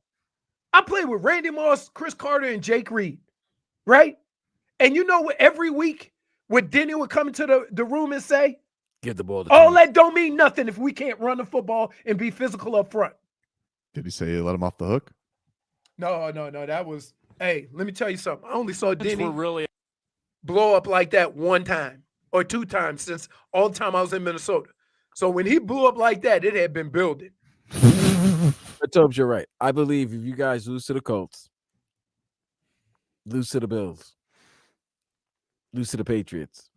I played with Randy Moss, Chris Carter, and Jake Reed, right? And you know what? Every week, what Denny would come into the room and say? Give the ball to all that don't mean nothing if we can't run the football and be physical up front. Did he say let him off the hook? No. That was, hey, let me tell you something. I only saw Denny blow up like that one time or 2 times since all the time I was in Minnesota. So when he blew up like that, it had been building. But Tobes, you're right. I believe if you guys lose to the Colts, lose to the Bills, lose to the Patriots,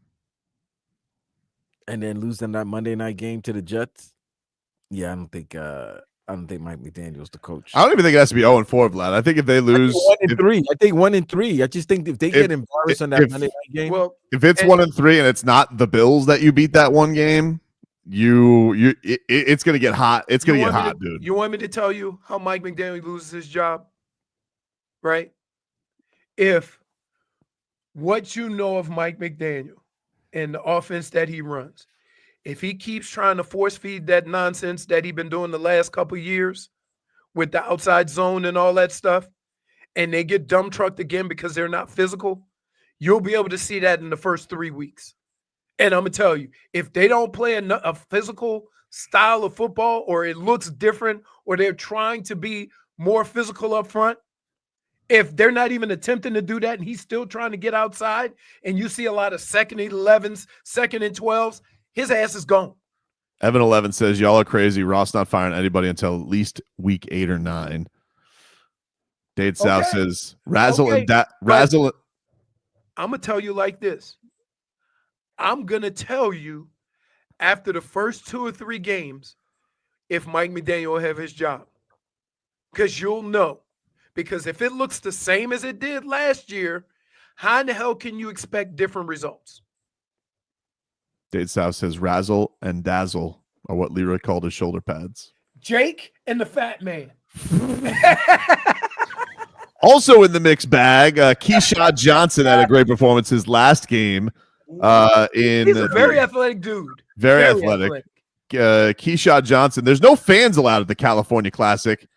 and then lose in that Monday night game to the Jets, yeah, I don't think Mike McDaniel's the coach. I don't even think it has to be 0-4, Vlad. I think if they lose 1-3, I think 1-3. I just think if they get embarrassed on that Monday night game, if it's 1-3 and it's not the Bills that you beat that one game, it's gonna get hot. It's gonna get hot, dude. You want me to tell you how Mike McDaniel loses his job? Right? If what you know of Mike McDaniel and the offense that he runs, if he keeps trying to force feed that nonsense that he's been doing the last couple of years with the outside zone and all that stuff, and they get dumb trucked again because they're not physical, you'll be able to see that in the first 3 weeks. And I'm going to tell you, if they don't play a physical style of football, or it looks different, or they're trying to be more physical up front, if they're not even attempting to do that and he's still trying to get outside, and you see a lot of 2nd and 11s, 2nd and 12s, his ass is gone. Evan 11 says, y'all are crazy. Ross not firing anybody until at least week 8 or 9. Dade South says, Razzle. I'm going to tell you like this. I'm going to tell you after the first 2 or 3 games if Mike McDaniel will have his job. Because you'll know. Because if it looks the same as it did last year, how in the hell can you expect different results? Dade South says, Razzle and Dazzle are what Leroy called his shoulder pads. Jake and the fat man. Also in the mixed bag, Keyshawn Johnson had a great performance his last game. He's a very athletic dude. Very athletic. Keyshawn Johnson. There's no fans allowed at the California Classic,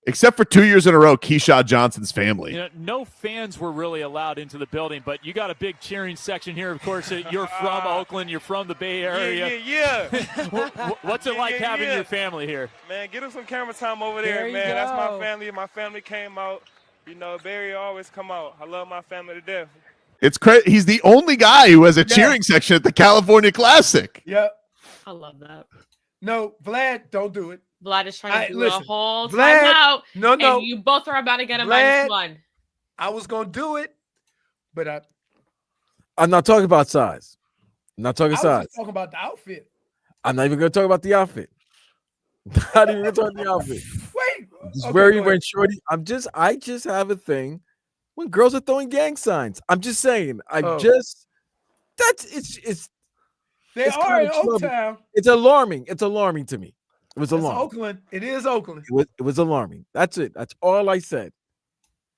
except for 2 years in a row. Keyshawn Johnson's family. You know, no fans were really allowed into the building, but you got a big cheering section here. Of course, you're from Oakland. You're from the Bay Area. Yeah. What's it like having your family here? Man, get him some camera time over there, man. That's my family. My family came out. You know, Barry always come out. I love my family to death. It's crazy. He's the only guy who has a cheering section at the California Classic. Yep. I love that. No, Vlad, don't do it. Vlad is trying to do it a whole Vlad, time out. No. And you both are about to get a -1. I was going to do it, but I'm not talking about size. I'm not talking I was size. just talking about the outfit. I'm not even going to talk about the outfit. Not even going to talk about the outfit. Wait. Just where he went, shorty. I just have a thing when girls are throwing gang signs. I'm just saying. They it's are in kinda troubling. Oaktown. It's alarming. It's alarming to me. It was That's alarming. Oakland. It is Oakland. It was alarming. That's it. That's all I said.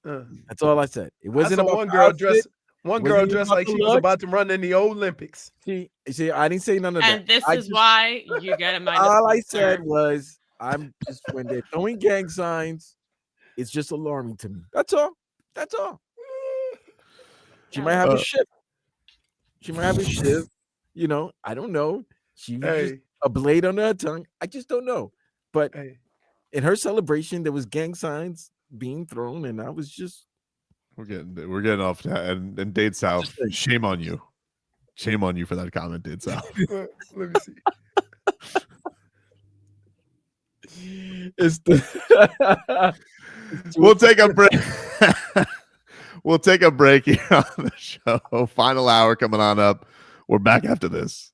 That's all I said. It wasn't I saw about one the girl outfit. dressed. One girl Wasn't even dressed about like the she was looks. about to run in the Olympics. See, I didn't say none of that. And this I is why you get a -1. all I said was, I'm just when they're throwing gang signs, it's just alarming to me. That's all. That's all. She might have a shift. She might have a shift. You know, I don't know. She was just a blade under her tongue. I just don't know. But in her celebration, there was gang signs being thrown, and I was just. We're getting off that. And Dade South, shame on you. Shame on you for that comment, Dade South. Let me see. We'll take a break. We'll take a break here on the show. Final hour coming on up. We're back after this.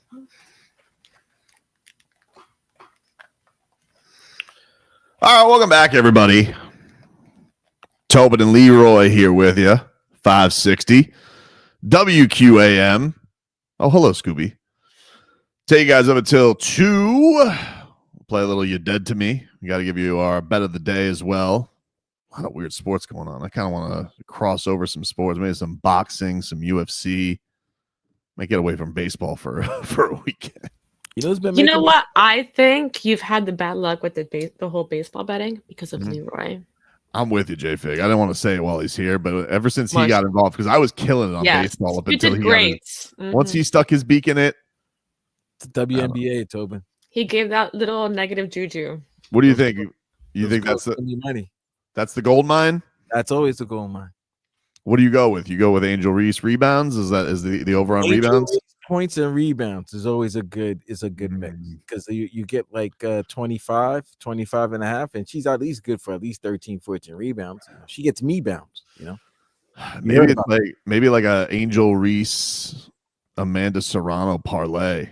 All right, welcome back, everybody. Tobin and Leroy here with you. 560 WQAM. Oh, hello, Scooby. Take you guys up until 2. We'll play a little You Dead to Me. We got to give you our bet of the day as well. A lot of weird sports going on. I kind of want to cross over some sports, maybe some boxing, some UFC. Might get away from baseball for a weekend. You know what? I think you've had the bad luck with the whole baseball betting because of Leroy. I'm with you, J-Fig. I didn't want to say it while he's here, but ever since he got involved, because I was killing it on baseball up until he great. Once he stuck his beak in it. It's WNBA, Tobin. He gave that little negative juju. What do you think? You think that's the money? That's the gold mine? That's always the gold mine. What do you go with? You go with Angel Reese rebounds? Is the over on rebounds? Reese points and rebounds is always a good mix because you get like 25 and a half, and she's at least good for at least 13, 14 rebounds. She gets me bounds, Maybe like a Angel Reese Amanda Serrano parlay.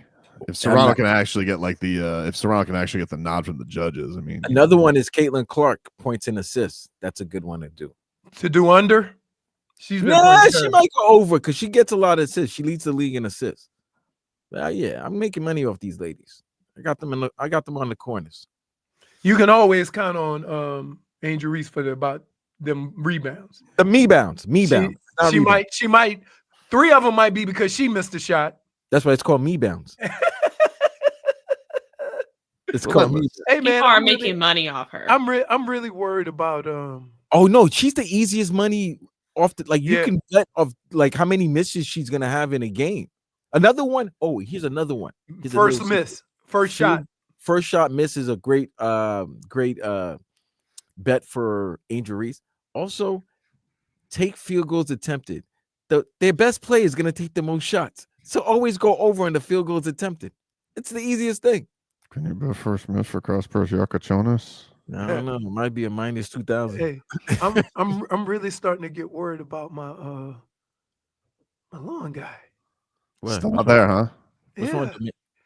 If Serrano can actually get the nod from the judges, I mean, another one is Caitlin Clark points and assists. That's a good one to do. To do under? She might go over because she gets a lot of assists. She leads the league in assists. Yeah, I'm making money off these ladies. I got them on the corners. You can always count on Angel Reese for about them rebounds. The me bounds. She might 3 of them might be because she missed a shot. That's why it's called me bounds. It's called me. Hey man, People are making money off her. I'm really worried about Oh no, she's the easiest money off you can bet of like how many misses she's gonna have in a game. Another one. Oh, here's another one. First miss, first shot. First shot miss is a great bet for Angel Reese. Also, take field goals attempted. Their best player is gonna take the most shots. So always go over on the field goals attempted. It's the easiest thing. Can you bet first miss for Kaspers Yakachonis? I don't know. It might be a minus 2,000. Hey, I'm really starting to get worried about my my lawn guy. What? Still not there, huh? What's wrong?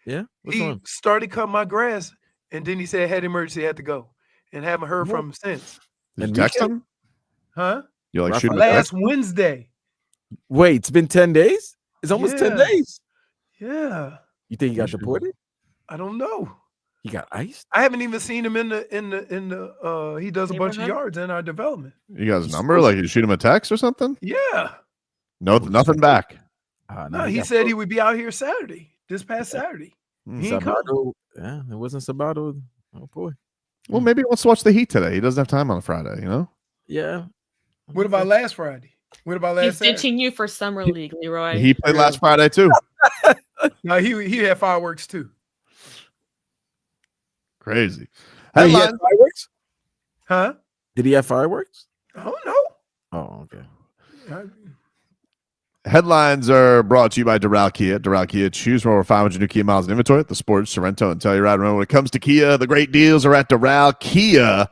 Yeah. He started cutting my grass, and then he said had emergency, had to go, and haven't heard from him since. Did you text him? Huh? You like shooting last Wednesday. Wait, it's been 10 days? It's almost 10 days. Yeah. You think he got deported? I don't know. He got iced? I haven't even seen him in the he does a bunch of yards in our development. You got his number? Like you shoot him a text or something? Yeah. No, nothing back. No, he said he would be out here Saturday, this past Saturday. He ain't come. Yeah, it wasn't Sabato. Oh boy. Well, maybe he wants to watch the Heat today. He doesn't have time on a Friday, Yeah. What about last Friday? What about last He's Saturday? ditching you for summer league, Leroy. He played last Friday too. No, he had fireworks too. Crazy. Did he have fireworks? Huh? Did he have fireworks? I don't know. Oh, okay. Headlines are brought to you by Doral Kia. Doral Kia, choose from over 500 new Kia miles in inventory at the Sports, Sorrento, and Telluride. Remember, when it comes to Kia, the great deals are at Doral Kia.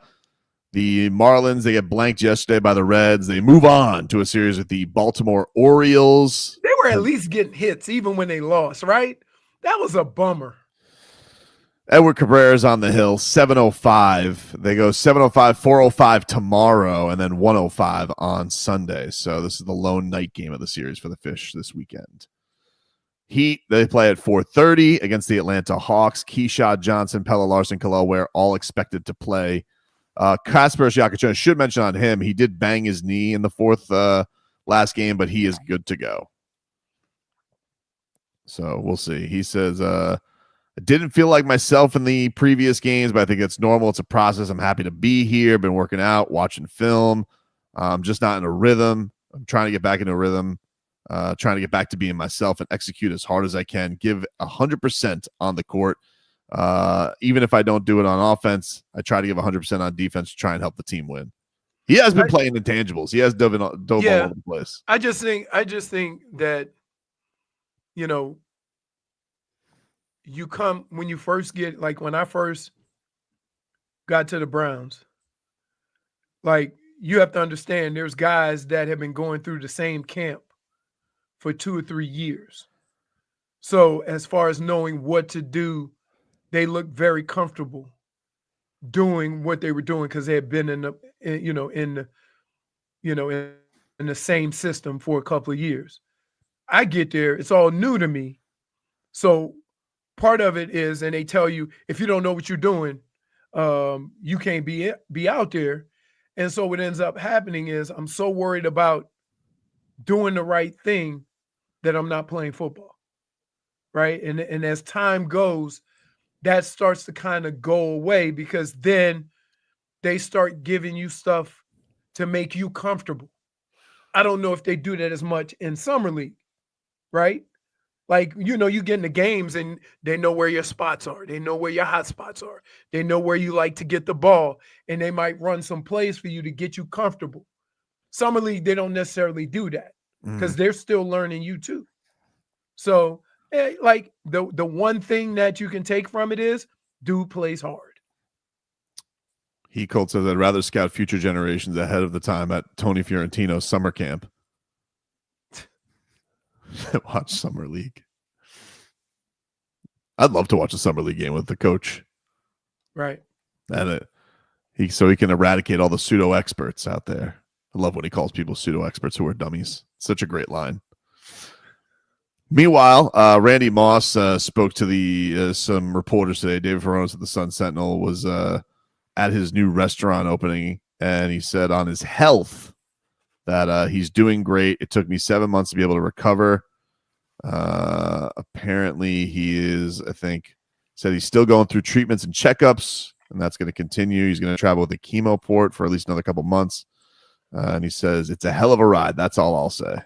The Marlins, they get blanked yesterday by the Reds. They move on to a series with the Baltimore Orioles. They were at least getting hits even when they lost, right? That was a bummer. Edward Cabrera is on the hill, 7:05. They go 7:05, 4:05 tomorrow, and then 1:05 on Sunday. So this is the lone night game of the series for the Fish this weekend. Heat, they play at 4:30 against the Atlanta Hawks. Keyshawn Johnson, Pella Larson, Kalel Ware, all expected to play. Kaspers Yakachonis, should mention on him, he did bang his knee in the fourth last game, but he is good to go. So we'll see. He says, I didn't feel like myself in the previous games, but I think it's normal. It's a process. I'm happy to be here. Been working out, watching film. I'm just not in a rhythm. I'm trying to get back into a rhythm, trying to get back to being myself and execute as hard as I can, give 100% on the court. Even if I don't do it on offense, I try to give 100% on defense to try and help the team win. He has been playing intangibles. He has dove all over the place. I just think that, you come when you first get, like when I first got to the Browns, like you have to understand there's guys that have been going through the same camp for 2 or 3 years. So as far as knowing what to do, they looked very comfortable doing what they were doing because they had been in the same system for a couple of years. I get there, it's all new to me. So part of it is, and they tell you, if you don't know what you're doing, you can't be out there. And so what ends up happening is I'm so worried about doing the right thing that I'm not playing football. Right. And as time goes, that starts to kind of go away because then they start giving you stuff to make you comfortable. I don't know if they do that as much in summer league, right? Like, you get in the games and they know where your spots are. They know where your hot spots are. They know where you like to get the ball, and they might run some plays for you to get you comfortable. Summer league, they don't necessarily do that because they're still learning you too. So, like the one thing that you can take from it is dude plays hard. He Colt says, I'd rather scout future generations ahead of the time at Tony Fiorentino's summer camp. Watch Summer League. I'd love to watch a Summer League game with the coach. Right. And so he can eradicate all the pseudo experts out there. I love when he calls people pseudo experts who are dummies. Such a great line. Meanwhile, Randy Moss spoke to some reporters today. David Ferronis at the Sun Sentinel was at his new restaurant opening, and he said on his health that he's doing great. It took me 7 months to be able to recover. Apparently he is, said he's still going through treatments and checkups, and that's going to continue. He's going to travel with a chemo port for at least another couple months. And he says it's a hell of a ride. That's all I'll say.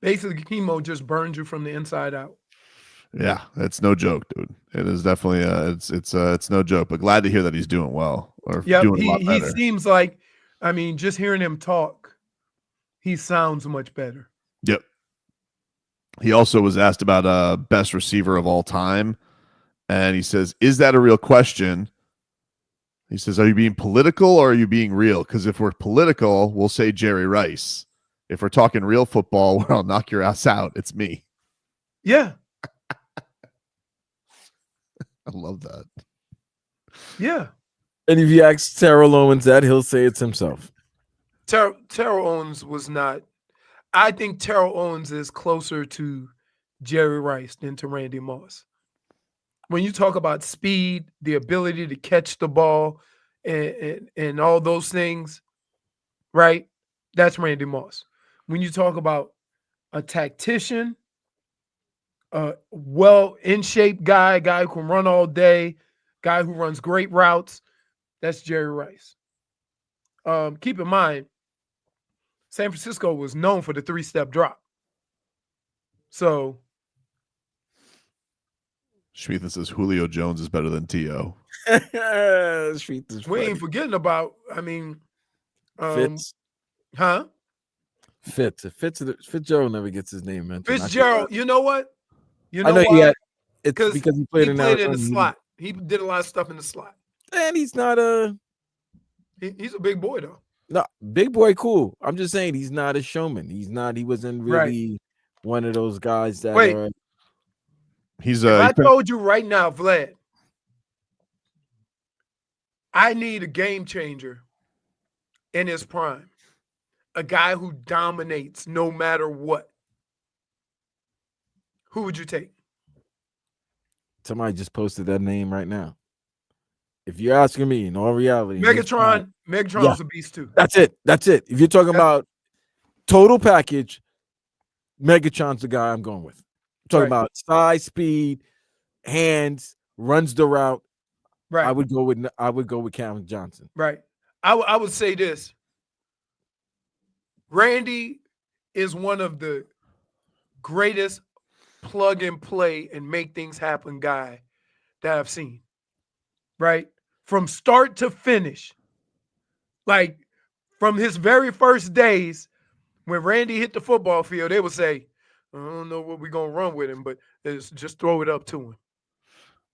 Basically, chemo just burns you from the inside out. Yeah, it's no joke, dude. It is definitely it's no joke. But glad to hear that he's doing well. Or doing a lot better. He seems like, just hearing him talk, he sounds much better. Yep. He also was asked about best receiver of all time, and he says, "Is that a real question?" He says, "Are you being political or are you being real? Because if we're political, we'll say Jerry Rice. If we're talking real football, where I'll knock your ass out, it's me." Yeah. I love that. Yeah. And if you ask Terrell Owens that, he'll say it's himself. Terrell Owens was not. I think Terrell Owens is closer to Jerry Rice than to Randy Moss. When you talk about speed, the ability to catch the ball, and all those things, right? That's Randy Moss. When you talk about a tactician, a well in shape guy who can run all day, guy who runs great routes, that's Jerry Rice. Keep in mind, San Francisco was known for the 3-step drop. So Shmita says Julio Jones is better than T.O. We ain't forgetting about, Fitz. Huh? Fitzgerald never gets his name mentioned. Fitzgerald, you know what? You know I know why? Because he played in the slot. He did a lot of stuff in the slot. And he's not he's a big boy though. No, big boy, cool. I'm just saying he's not a showman. He wasn't really one of those guys that Wait. I told you right now, Vlad, I need a game changer in his prime. A guy who dominates no matter what. Who would you take? Somebody just posted that name right now. If you're asking me, in all reality, Megatron's a beast too. That's it. If you're talking about total package, Megatron's the guy I'm going with. I'm talking about size, speed, hands, runs the route. Right. I would go with Calvin Johnson. Right. I would say this. Randy is one of the greatest plug and play and make things happen guy that I've seen. Right? From start to finish. Like from his very first days, when Randy hit the football field, they would say, I don't know what we're going to run with him, but just throw it up to him.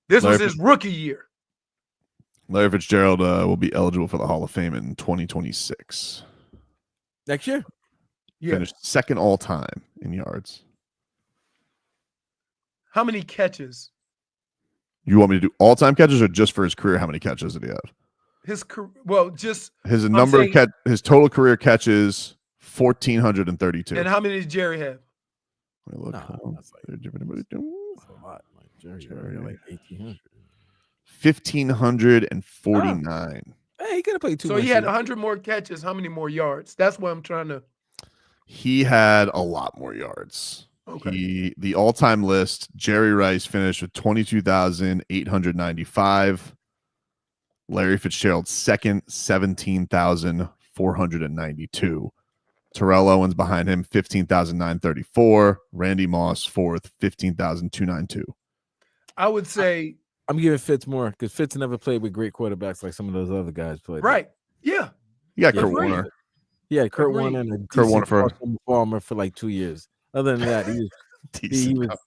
This was his rookie year. Larry Fitzgerald will be eligible for the Hall of Fame in 2026. Next year? Yeah. Finished second all time in yards. How many catches? You want me to do all-time catches or just for his career? How many catches did he have? His just his I'm number saying, of his total career catches 1,432. And how many did Jerry have? Look, that's a lot. Like Jerry like 1,800. 1,549. Hey, he could have played 2 So more he had seasons. 100 more catches. How many more yards? That's what I'm trying to. He had a lot more yards. Okay. The all-time list, Jerry Rice finished with 22,895. Larry Fitzgerald second, 17,492. Terrell Owens behind him, 15,934. Randy Moss fourth, 15,292. I would say I'm giving Fitz more because Fitz never played with great quarterbacks like some of those other guys played. right. Yeah. You got Yeah, Kurt Warner. Yeah, Kurt Agreed. Warner and a Kurt Warner decent for Carson Palmer for like 2 years. Other than that, he was, he decent. was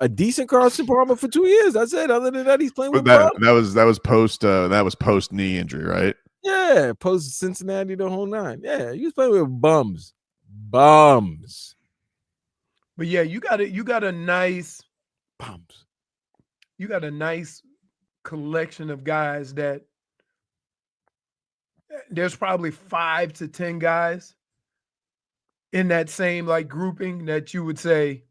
a decent Carson Palmer for 2 years. That's it. Other than that, he's playing But with Bob. that was post knee injury, right? Yeah, post Cincinnati the whole nine. Yeah, he was playing with bums. Bums. But yeah, you got a nice Bums. You got a nice collection of guys that there's probably 5 to 10 guys in that same like grouping that you would say,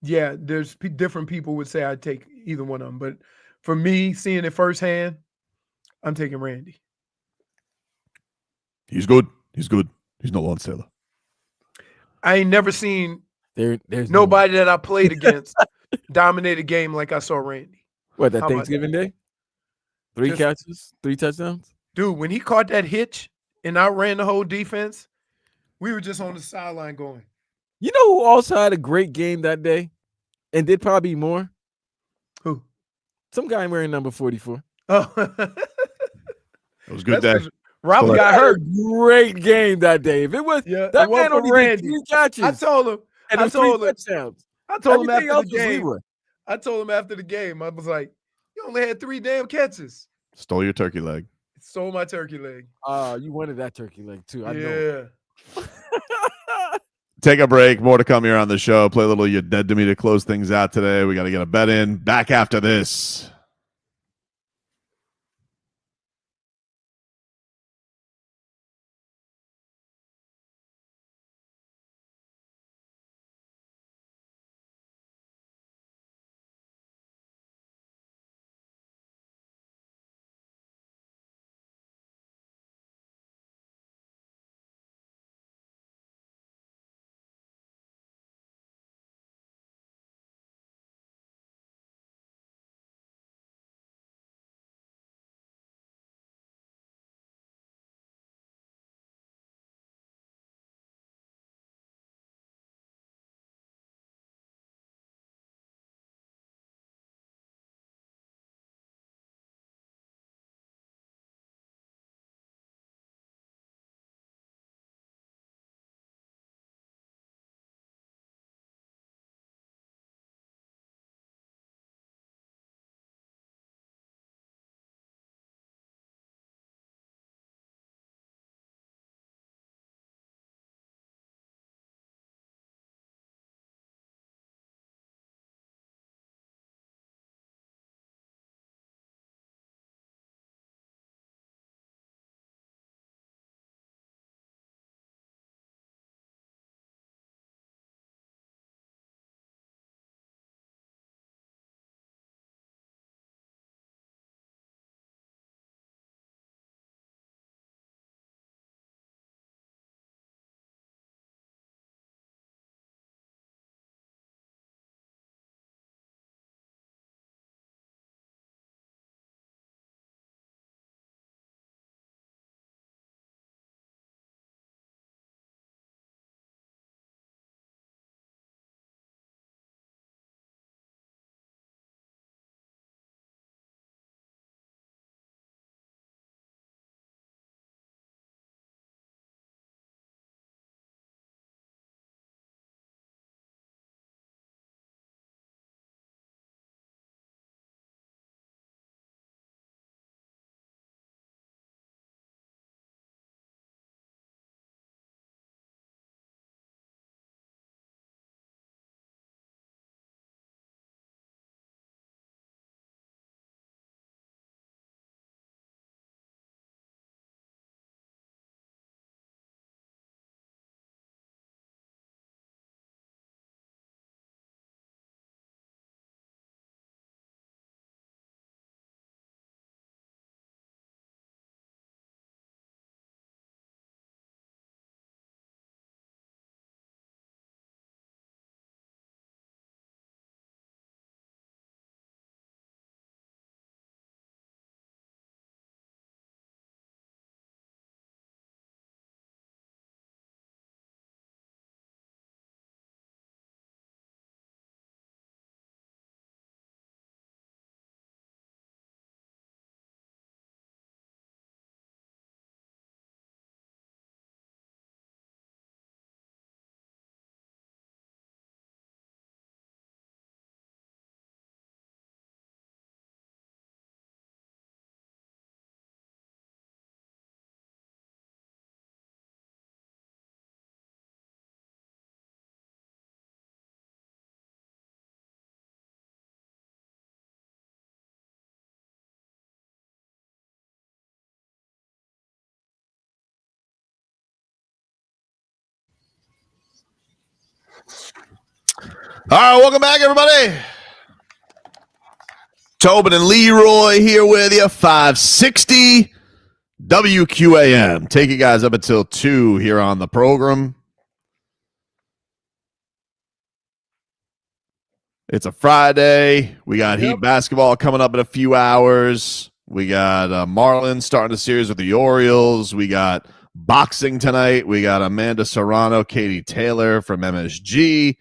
yeah, there's different people would say I'd take either one of them. But for me, seeing it firsthand, I'm taking Randy. He's good. He's good. He's not Lance Taylor. I ain't never seen there's nobody that I played against dominate a game like I saw Randy. What, that How about Thanksgiving Day? 3 Just- catches, 3 touchdowns? Dude, when he caught that hitch and outran the whole defense, we were just on the sideline going. You know who also had a great game that day and did probably more? Who? Some guy wearing number 44. Oh, It was a good day. Robert Still got Had a hurt. great game that day. If it was Yeah, that it was man for only Randy. did 3 catches. I told him. and I them 3 told him. touchdowns. I told him Everything after else the was game. Leroy. I told him after the game. I was like, "You only had 3 damn catches." Stole your turkey leg. Stole my turkey leg. You wanted that turkey leg too. I know. Yeah. Take a break. More to come here on the show. Play a little "You Dead to Me" to close things out today. We got to get a bet in. Back after this. All right, welcome back, everybody. Tobin and Leroy here with you, 560 WQAM. Take you guys up until 2 here on the program. It's a Friday. We got Heat basketball coming up in a few hours. We got Marlins starting a series with the Orioles. We got boxing tonight. We got Amanda Serrano, Katie Taylor from MSG.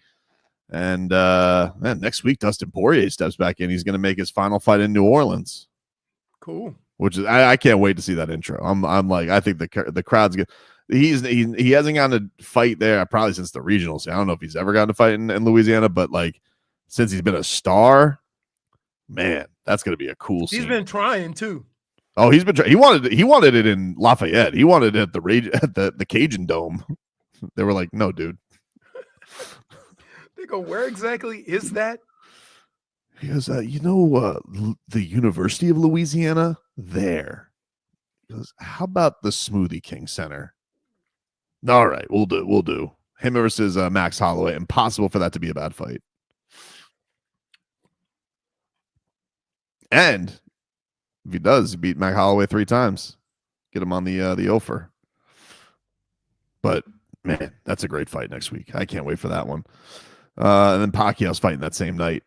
And man, next week, Dustin Poirier steps back in. He's going to make his final fight in New Orleans. Cool. Which is, I can't wait to see that intro. I'm like, I think the crowd's good. He hasn't gotten to fight there probably since the regionals. I don't know if he's ever gotten to fight in Louisiana, but like since he's been a star, man, that's going to be a cool scene. He's been trying too. Oh, he's been he wanted it in Lafayette. He wanted it at the Cajun Dome. They were like, no, dude. They go, where exactly is that? He goes, the University of Louisiana there. He goes, how about the Smoothie King Center? All right, we'll do. Him versus Max Holloway. Impossible for that to be a bad fight. And if he does, he beat Max Holloway 3 times. Get him on the offer. But man, that's a great fight next week. I can't wait for that one. And then Pacquiao's fighting that same night,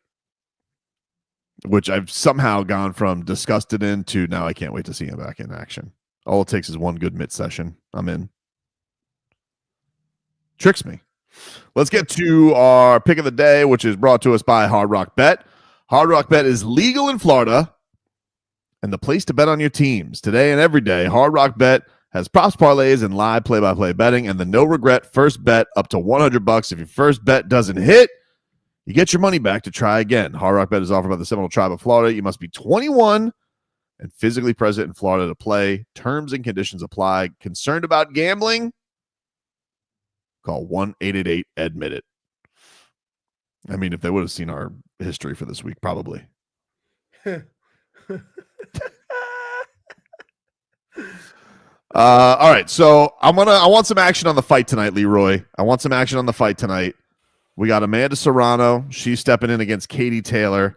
which I've somehow gone from disgusted in to now I can't wait to see him back in action. All it takes is one good mitt session. I'm in. Tricks me. Let's get to our pick of the day, which is brought to us by Hard Rock Bet. Hard Rock Bet is legal in Florida and the place to bet on your teams. Today and every day, Hard Rock Bet has props, parlays, and live play-by-play betting and the no-regret first bet up to $100. If your first bet doesn't hit, you get your money back to try again. Hard Rock Bet is offered by the Seminole Tribe of Florida. You must be 21 and physically present in Florida to play. Terms and conditions apply. Concerned about gambling? Call 1-888-ADMIT-IT. I mean, if they would have seen our history for this week, probably. All right, so I want some action on the fight tonight, Leroy. I want some action on the fight tonight. We got Amanda Serrano. She's stepping in against Katie Taylor.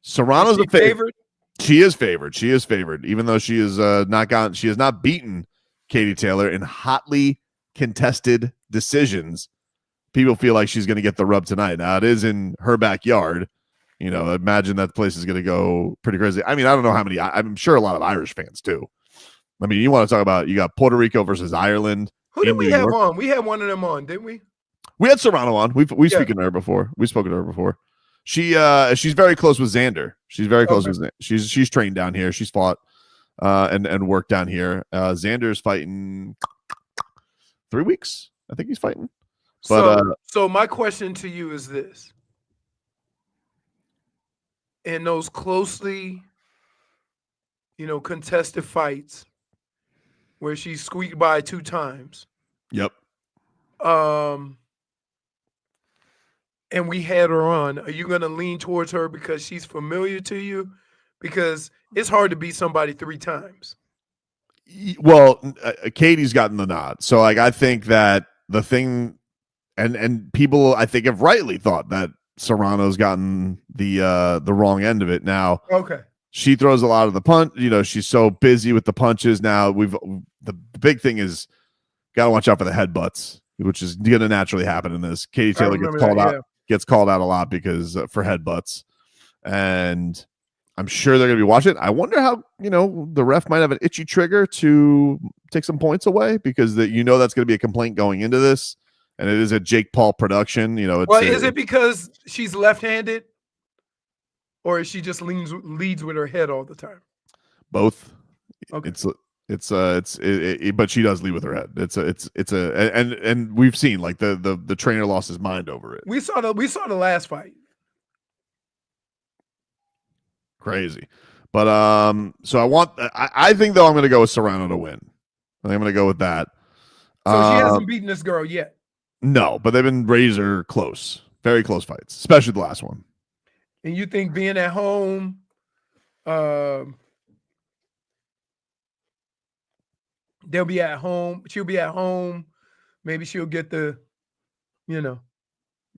Serrano's a favorite. She is favored. She is favored, even though she is She has not beaten Katie Taylor in hotly contested decisions. People feel like she's going to get the rub tonight. Now it is in her backyard. You know, imagine that place is going to go pretty crazy. I mean, I don't know how many. I'm sure a lot of Irish fans too. I mean, you want to talk about, you got Puerto Rico versus Ireland. Who did we have on? We had one of them on, didn't we? We had Serrano on. We've spoken to her before. She's very close with Xander. She's very close with Xander. She's trained down here. She's fought and worked down here. Xander's fighting 3 weeks. I think he's fighting. But so my question to you is this. In those closely, contested fights where she squeaked by 2 times. Yep. And we had her on. Are you going to lean towards her because she's familiar to you? Because it's hard to beat somebody 3 times. Well, Katie's gotten the nod. So, like, I think that the thing, and people, I think, have rightly thought that Serrano's gotten the wrong end of it. Now, okay, she throws a lot of the punch. She's so busy with the punches. Now, the big thing is got to watch out for the headbutts, which is going to naturally happen in this. Katie Taylor gets called out a lot because for headbutts, and I'm sure they're going to be watching. I wonder how the ref might have an itchy trigger to take some points away because that's going to be a complaint going into this, and it is a Jake Paul production. Is it because she's left-handed, or is she just leads with her head all the time? Both. Okay. But she does lead with her head. And we've seen like the trainer lost his mind over it. We saw the last fight. Crazy. But so I think though I'm going to go with Serrano to win. I think I'm going to go with that. So she hasn't beaten this girl yet. No, but they've been razor close, very close fights, especially the last one. And you think being at home, they'll be at home. She'll be at home. Maybe she'll get the,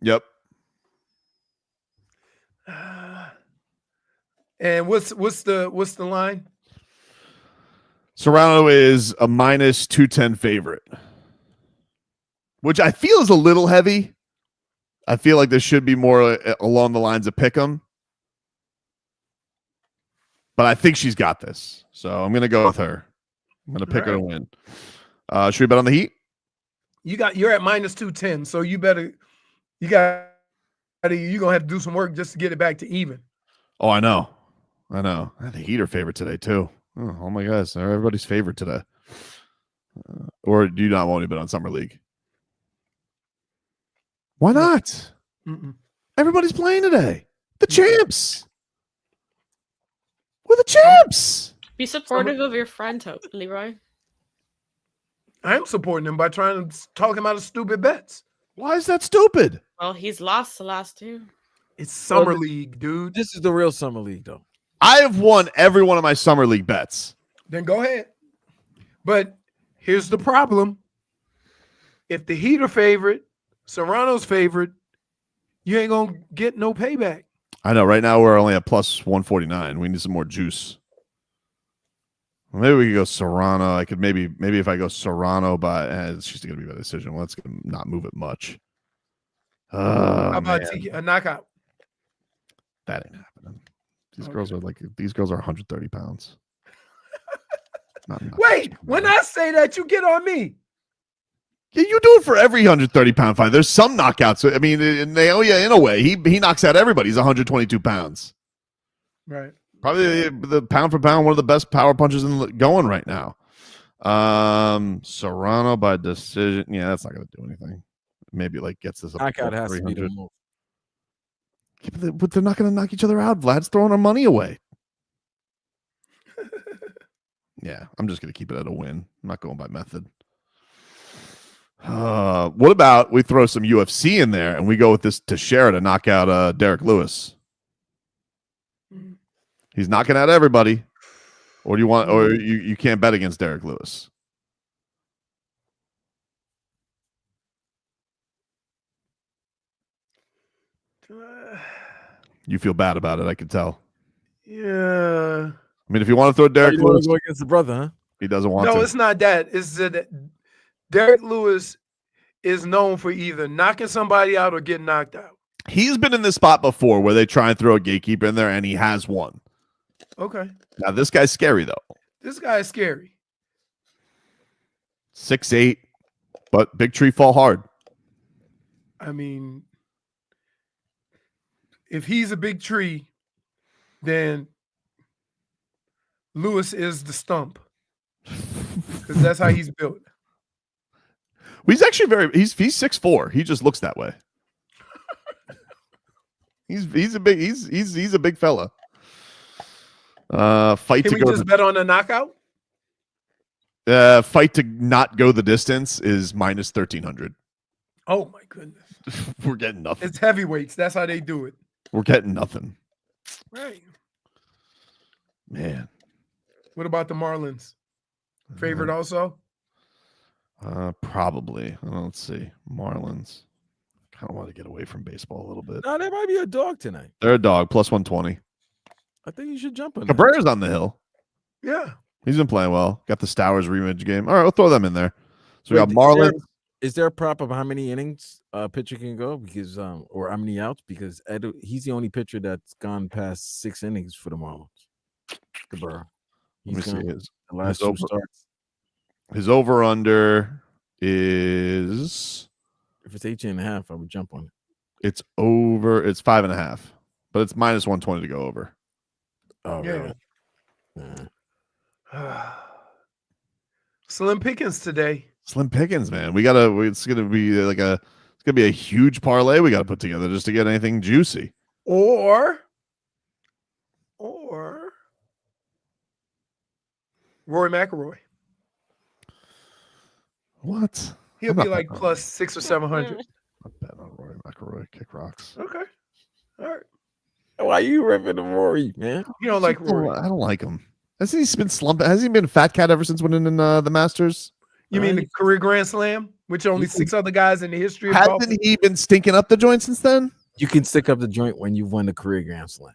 Yep. And what's the line? Serrano is a minus 210 favorite, which I feel is a little heavy. I feel like there should be more along the lines of Pick'em, but I think she's got this, so I'm going to go with her. I'm going to pick her to win. Should we bet on the Heat? You're at minus 210, so you're gonna have to do some work just to get it back to even. Oh, I know. The Heat are favorite today too. Oh my gosh, they're everybody's favorite today. Or do you not want to bet on Summer League? Why not? Everybody's playing today. The champs. We're the champs. Be supportive of your friend, Leroy. I am supporting him by trying to talk him out of stupid bets. Why is that stupid? Well, he's lost the last two. It's Summer League, dude. This is the real Summer League, though. I have won every one of my Summer League bets. Then go ahead. But here's the problem. If the Heat are favorite, Serrano's favorite, you ain't going to get no payback. I know. Right now we're only at plus 149. We need some more juice. Maybe we could go Serrano. I could maybe if I go Serrano by it's just going to be a decision. Well, let's not move it much. How about a knockout? That ain't happening. These girls are 130 pounds. Wait, when I say that, you get on me. Yeah, you do it for every 130-pound fight. There's some knockouts. I mean, in a way, he knocks out everybody. He's 122 pounds. Right. Probably the pound for pound, one of the best power punches going right now. Serrano by decision. Yeah, that's not going to do anything. Maybe gets this up. Knockout has to be the move. Yeah, but they're not going to knock each other out. Vlad's throwing our money away. Yeah, I'm just going to keep it at a win. I'm not going by method. What about we throw some UFC in there and we go with this Teixeira to knock out Derek Lewis? He's knocking out everybody. Or do you want? Or you can't bet against Derek Lewis? You feel bad about it, I can tell. Yeah. I mean, if you want to throw Derek Lewis, go against the brother, huh? He doesn't want to. No, it's not that. It's that Derek Lewis is known for either knocking somebody out or getting knocked out. He's been in this spot before where they try and throw a gatekeeper in there, and he has won. Okay. Now, this guy's scary, though. This guy is scary. 6'8", but big tree fall hard. I mean, if he's a big tree, then Lewis is the stump. Because that's how he's built. He's actually he's 6'4". He just looks that way. He's a big fella. Fight Can to we go just bet on a knockout? Fight to not go the distance is minus 1,300. Oh my goodness. We're getting nothing. It's heavyweights. That's how they do it. We're getting nothing. Right. Man. What about the Marlins? Favorite also? Probably. Let's see. Marlins. Kind of want to get away from baseball a little bit. No, they might be a dog tonight. They're a dog, plus 120. I think you should jump on Cabrera's on the hill. Yeah. He's been playing well. Got the Stowers rematch game. All right, we'll throw them in there. So we got Marlins. Is there a prop of how many innings a pitcher can go? Because or how many outs? Because he's the only pitcher that's gone past 6 innings for the Marlins. Cabrera. Let me see his the last two starts. His over under is, if it's 18.5, I would jump on it. It's over. It's 5.5, but it's minus 120 to go over. Oh, yeah. really? Yeah. Slim pickings today. Slim pickings, man. It's gonna be a huge parlay we got to put together just to get anything juicy. Or Roy McIlroy. What? He'll be like plus 600 or 700. I bet on Roy McIlroy. Kick rocks. Okay. All right. Why are you ripping the Rory, man? You don't like Rory. I don't like him. Hasn't he been slumping? Has he been a fat cat ever since winning in the Masters? You mean the career Grand Slam, which only 6 other guys in the history of golf? Hasn't he been stinking up the joint since then? You can stick up the joint when you've won the career Grand Slam.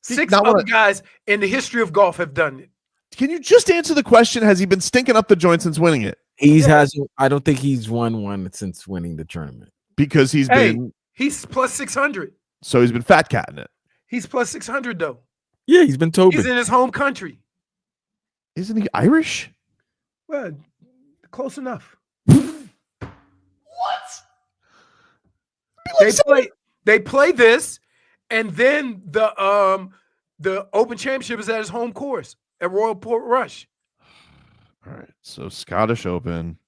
6 other guys in the history of golf have done it. Can you just answer the question? Has he been stinking up the joint since winning it? Hasn't. I don't think he's won one since winning the tournament. Because he's he's plus 600. So he's been fat catting it. He's plus 600 though. Yeah, he's been Tobin. He's in his home country. Isn't he Irish? Well, close enough. What? They play this, and then the Open Championship is at his home course at Royal Port Rush. All right, so Scottish Open,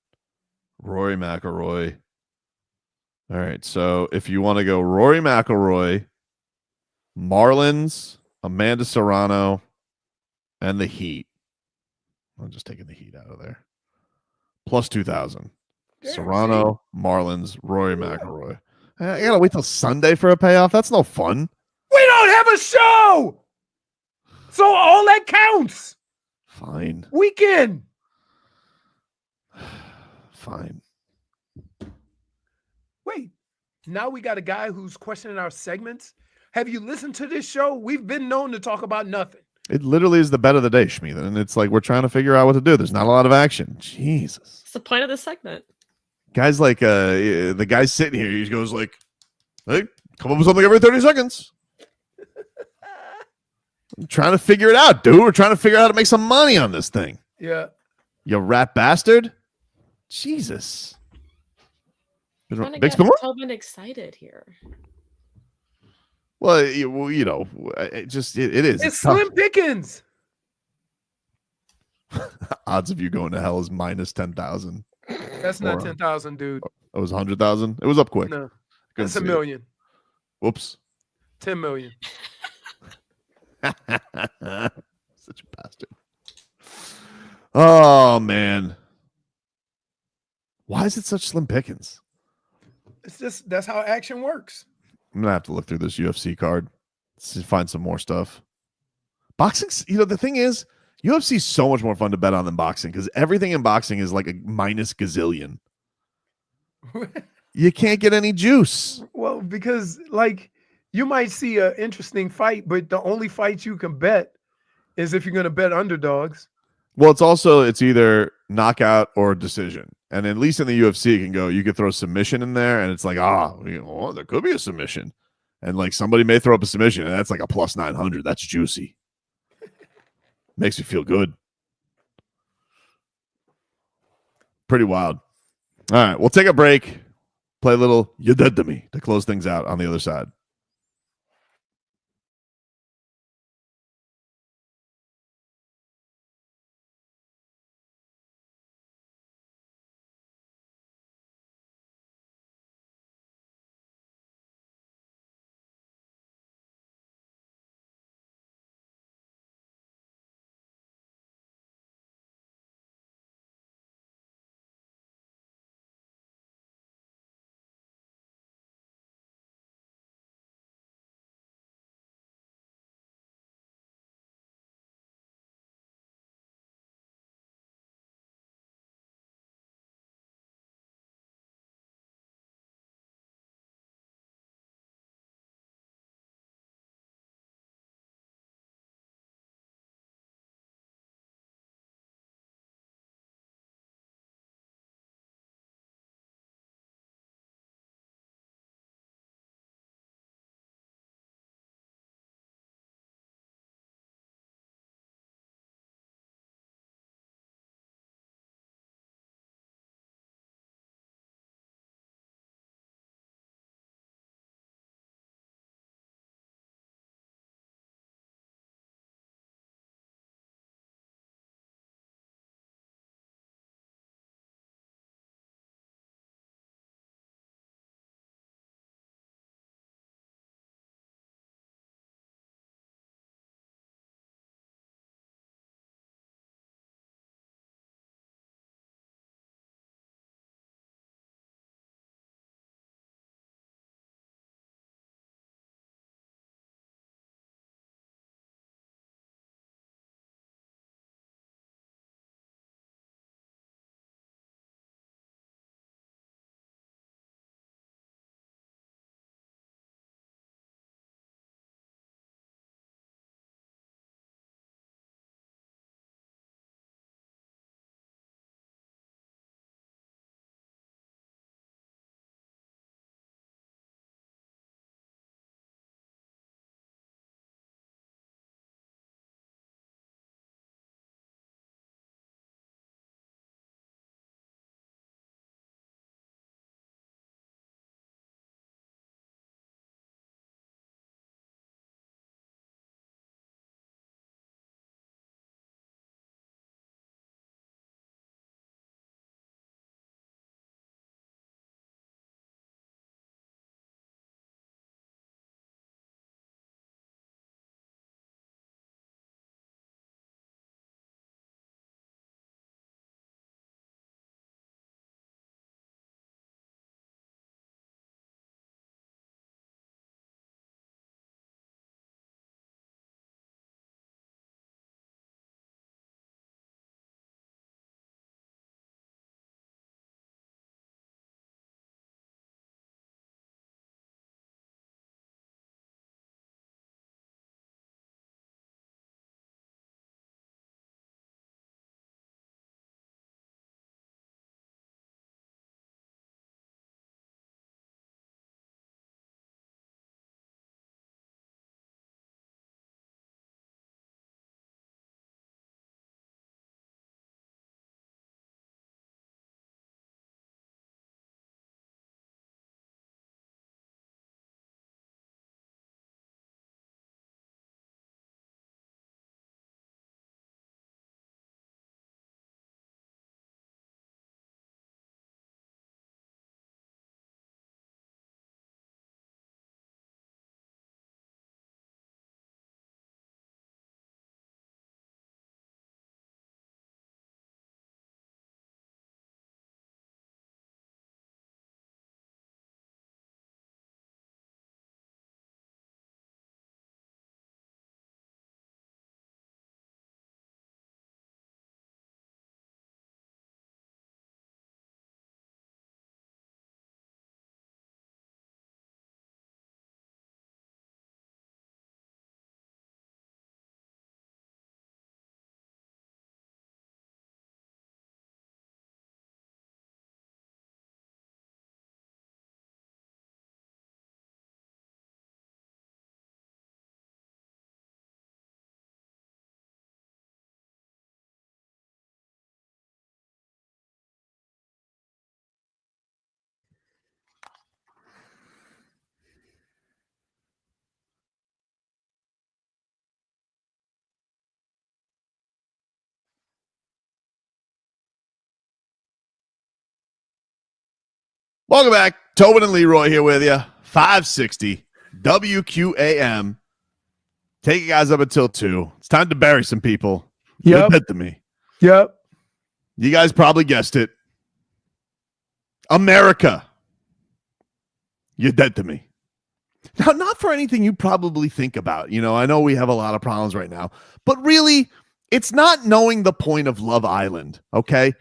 Rory McIlroy. All right, so if you want to go Rory McIlroy, Marlins, Amanda Serrano, and the Heat. I'm just taking the Heat out of there. Plus 2,000. Serrano, Marlins, Rory McIlroy. I gotta wait till Sunday for a payoff. That's no fun. We don't have a show, so all that counts. Fine. Weekend. Fine. Wait, now we got a guy who's questioning our segments. Have you listened to this show? We've been known to talk about nothing. It literally is the bet of the day, Schmieden. And it's like we're trying to figure out what to do. There's not a lot of action. Jesus. It's the point of the segment. Guys like the guy sitting here, he goes like, hey, come up with something every 30 seconds. I'm trying to figure it out, dude. We're trying to figure out how to make some money on this thing. Yeah. You rat bastard. Jesus. Trying to Big get Spin Tobin excited here. Well, you know, it is. It's slim pickings. Odds of you going to hell is minus 10,000. That's not 10,000, dude. It was 100,000. It was up quick. No, that's a million. Whoops. 10 million. Such a bastard. Oh man. Why is it such slim pickings? It's just that's how action works. I'm gonna have to look through this UFC card to find some more stuff. Boxing's, the thing is, UFC is so much more fun to bet on than boxing because everything in boxing is like a minus gazillion. You can't get any juice. Well, because like you might see an interesting fight, but the only fight you can bet is if you're going to bet underdogs. Well, it's either knockout or decision. And at least in the UFC, you could throw submission in there, and it's like, there could be a submission. And like somebody may throw up a submission, and that's like a plus 900. That's juicy. Makes me feel good. Pretty wild. All right, we'll take a break. Play a little You Dead to Me to close things out on the other side. Welcome back. Tobin and Leroy here with you. 560 WQAM. Take you guys up until 2. It's time to bury some people. Yep. You're dead to me. Yep. You guys probably guessed it. America. You're dead to me. Now, not for anything you probably think about. You know, I know we have a lot of problems right now, but really, it's not knowing the point of Love Island, okay?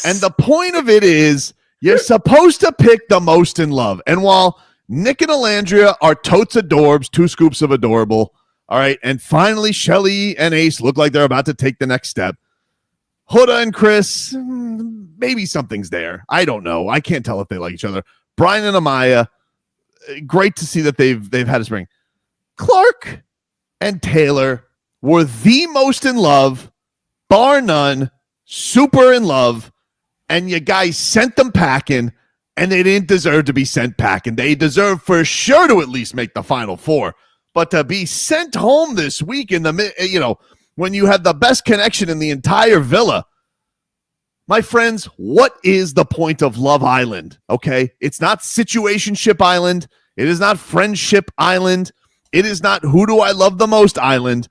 And the point of it is you're supposed to pick the most in love. And while Nick and Alandria are totes adorbs, 2 scoops of adorable, all right, and finally Shelly and Ace look like they're about to take the next step. Huda and Chris, maybe something's there. I don't know. I can't tell if they like each other. Brian and Amaya, great to see that they've had a spring. Clark and Taylor were the most in love, bar none, super in love, and you guys sent them packing, and they didn't deserve to be sent packing. They deserve for sure to at least make the Final Four, but to be sent home this week in the, when you had the best connection in the entire villa, my friends, what is the point of Love Island? Okay, it's not Situationship Island. It is not Friendship Island. It is not Who Do I Love the Most Island.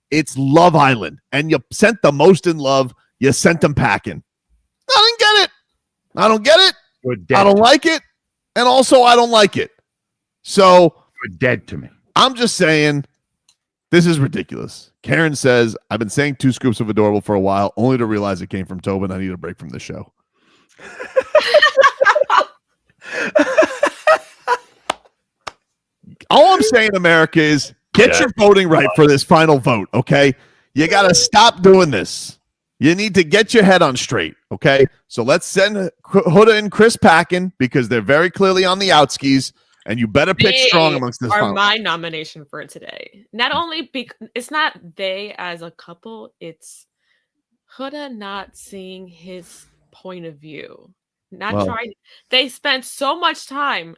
It's Love Island, and you sent the most in love. You sent them packing. I didn't get it. I don't get it. I don't like it. And also, I don't like it. So, you're dead to me. I'm just saying, this is ridiculous. Karen says, I've been saying 2 scoops of adorable for a while, only to realize it came from Tobin. I need a break from this show. All I'm saying, America, is get your voting right for this final vote, okay? You got to stop doing this. You need to get your head on straight, okay? So let's send Huda and Chris packing because they're very clearly on the outskis, and you better pick strong amongst this final. My nomination for today. Not only it's not they as a couple, it's Huda not seeing his point of view. Trying. They spent so much time,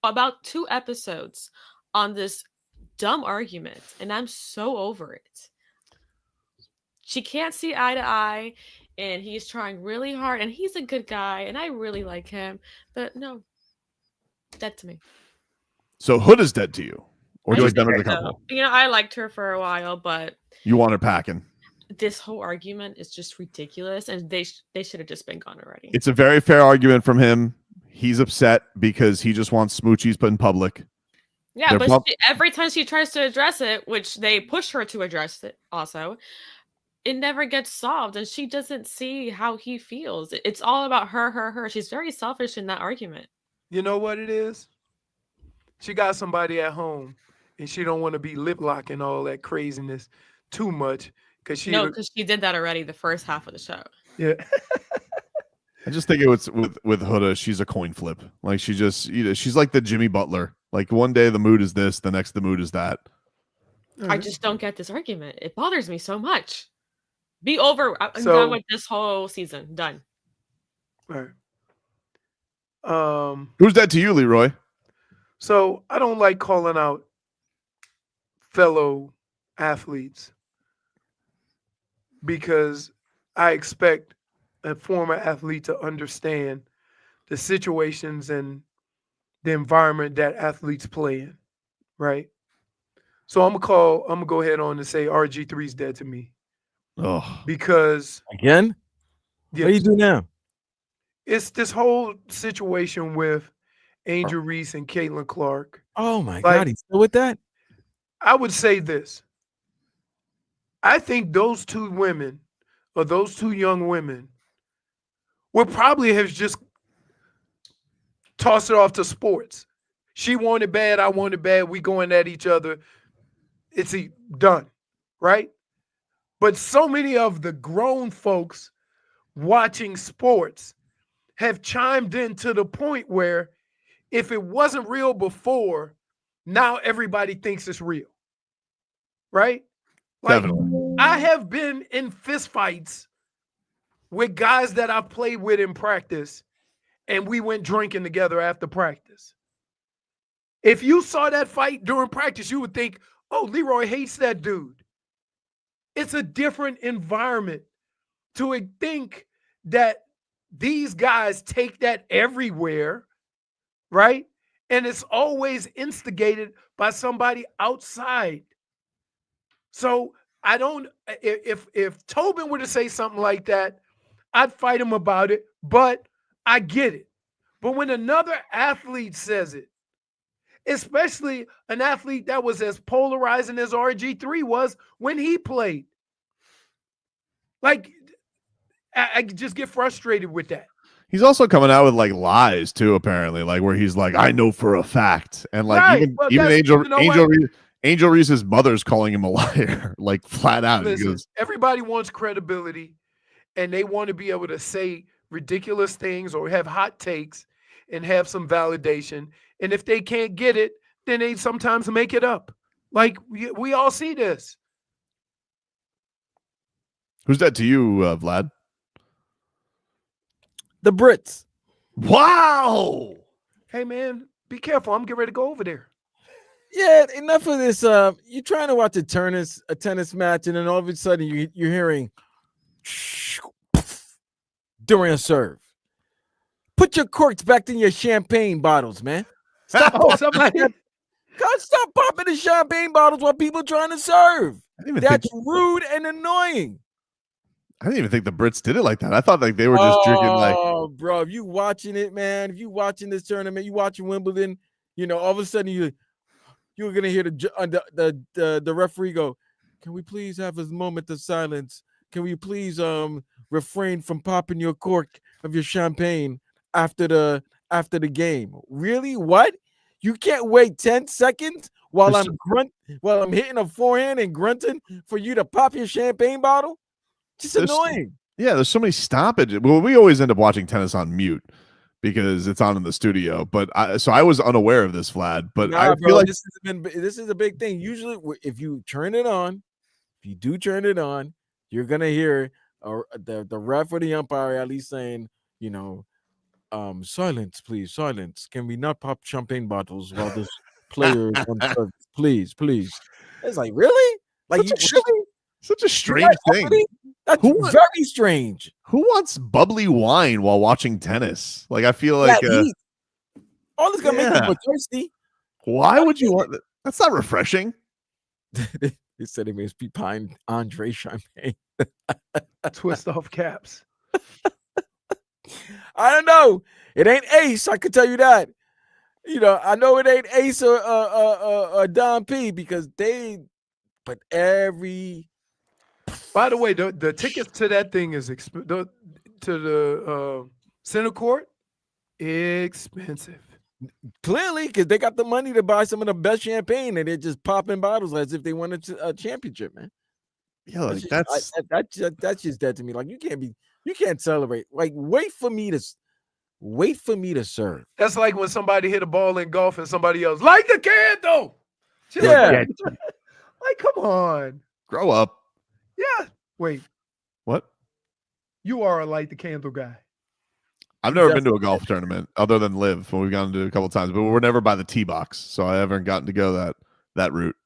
about 2 episodes, on this dumb argument, and I'm so over it. She can't see eye to eye, and he's trying really hard, and he's a good guy, and I really like him. But no, dead to me. So Huda's dead to you, or just done as a couple? I liked her for a while, but you want her packing. This whole argument is just ridiculous, and they should have just been gone already. It's a very fair argument from him. He's upset because he just wants smoochies put in public. Yeah, but every time she tries to address it, which they push her to address it also, it never gets solved, and she doesn't see how he feels. It's all about her. She's very selfish in that argument. You know what it is? She got somebody at home, and she don't want to be lip locking all that craziness too much because she did that already the first half of the show. Yeah. I just think it was with Huda. She's a coin flip. Like she just, she's like the Jimmy Butler. Like one day the mood is this, the next the mood is that. I just don't get this argument. It bothers me so much. Be over. I'm done with this whole season. Done. All right. Who's that to you, Leroy? So I don't like calling out fellow athletes because I expect a former athlete to understand the situations and the environment that athletes play in, right? So I'm gonna go ahead on and say RG3's dead to me. Oh, because again, what do you do now? It's this whole situation with Angel Reese and Caitlin Clark. Oh my God, he's still with that? I would say this. I think those 2 women, or those 2 young women, would probably have just tossed it off to sports. She wanted bad, I wanted bad, we going at each other. It's done, right? But so many of the grown folks watching sports have chimed in to the point where if it wasn't real before, now everybody thinks it's real, right? Like, definitely. I have been in fistfights with guys that I played with in practice, and we went drinking together after practice. If you saw that fight during practice, you would think, oh, Leroy hates that dude. It's a different environment. To think that these guys take that everywhere right? And it's always instigated by somebody outside. So I don't, if Tobin were to say something like that, I'd fight him about it, but I get it. But when another athlete says it, especially an athlete that was as polarizing as RG3 was when he played, like, I just get frustrated with that. He's also coming out with like lies too, apparently, like where he's like, "I know for a fact," and like Right. even Angel Reese's mother's calling him a liar, like flat out. Listen, everybody wants credibility, and they want to be able to say ridiculous things or have hot takes and have some validation. And if they can't get it, then they sometimes make it up. Like we all see this. Who's that to you, Vlad? The Brits. Wow. Hey man, be careful. I'm getting ready to go over there. Yeah, enough of this. You're trying to watch a tennis match, and then all of a sudden you're hearing during a serve. Put your corks back in your champagne bottles, man. Stop. Stop popping the champagne bottles while people trying to serve. That's rude and annoying. I didn't even think the Brits did it like that. I thought like they were just drinking like. Oh, bro, if you watching it, man, if you watching this tournament, you watching Wimbledon, all of a sudden you're gonna hear the referee go, "Can we please have a moment of silence? Can we please refrain from popping your cork of your champagne after the game?" Really? What? You can't wait 10 seconds while I'm hitting a forehand and grunting for you to pop your champagne bottle? Just annoying. Yeah, there's so many stoppages. Well, we always end up watching tennis on mute because it's on in the studio. But I was unaware of this, Vlad. But I feel like this is a big thing. Usually, if you turn it on, you're gonna hear the ref or the umpire at least saying, silence, please, silence. Can we not pop champagne bottles while this player is on service? Please. It's like, really? Like such a strange thing. That's very strange. Who wants bubbly wine while watching tennis? Like, I feel like all this gonna make people thirsty. Why would you want that? That's not refreshing. They said it makes me pine Andre Champagne. Twist off caps. I don't know. It ain't Ace. I can tell you that. I know it ain't Ace or Don P because but every. By the way, the tickets to that thing is to the center court expensive. Clearly, because they got the money to buy some of the best champagne, and they're just popping bottles as if they wanted a championship, man. Yeah, like that's just dead to me. Like you can't celebrate. Like wait for me to serve. That's like when somebody hit a ball in golf and somebody else light the candle. Yeah, like come on, grow up. Yeah. Wait. What? You are a light the candle guy. I've never been to a golf tournament other than Live when we've gone to it a couple of times, but we're never by the tee box, so I haven't gotten to go that route.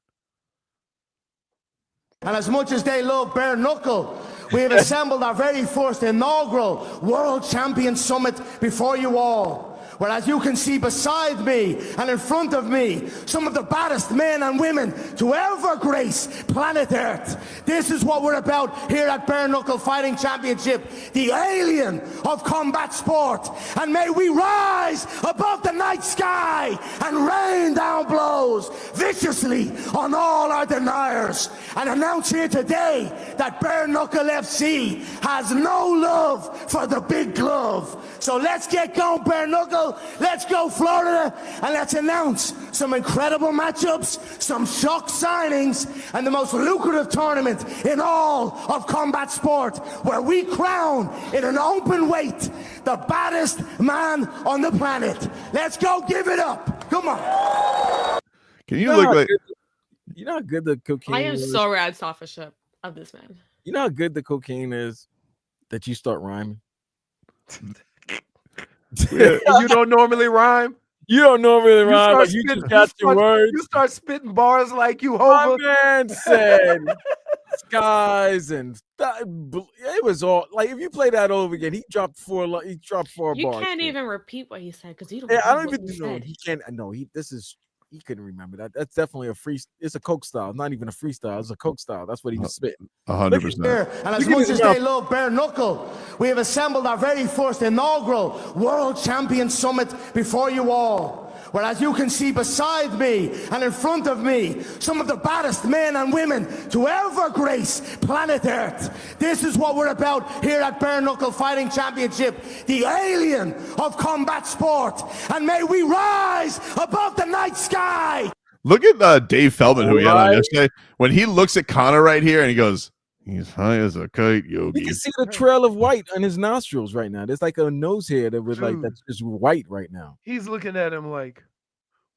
And as much as they love Bare Knuckle, we have assembled our very first inaugural World Champion Summit before you all. Where, as you can see beside me and in front of me, some of the baddest men and women to ever grace planet Earth. This is what we're about here at Bare Knuckle Fighting Championship, the alien of combat sport. And may we rise above the night sky and rain down blows viciously on all our deniers. And announce here today that Bare Knuckle FC has no love for the big glove. So let's get going, Bare Knuckle. Let's go, Florida, and let's announce some incredible matchups, some shock signings, and the most lucrative tournament in all of combat sport, where we crown in an open weight the baddest man on the planet. Let's go give it up. Come on. Can you look like... You know how good the cocaine I am is? so rad authorship of this man. You know how good the cocaine is that you start rhyming? You don't normally rhyme. You don't normally rhyme. Like you just got your words. You start spitting bars like you My hover. man said skies and it was all like if you play that over again, he dropped four bars. You can't even repeat what he said because you don't. Yeah, I don't what even he know. said. He can't. No, he couldn't remember that. That's definitely a free. It's a coke style, not even a freestyle. It's a coke style. That's what he was spitting. 100%. And as much as they love Bare Knuckle, we have assembled our very first inaugural World Champion Summit before you all. Where, as you can see beside me and in front of me, some of the baddest men and women to ever grace planet Earth. This is what we're about here at Bare Knuckle Fighting Championship, the alien of combat sport. And may we rise above the night sky. Look at Dave Feldman, who we had on yesterday. When he looks at Conor right here and he goes, he's high as a kite, Yogi. You can see the trail of white on his nostrils right now. There's like a nose hair that was like that's just white right now. He's looking at him like,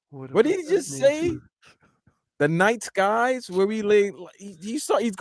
what did he just say? The night skies where we lay. He's spitting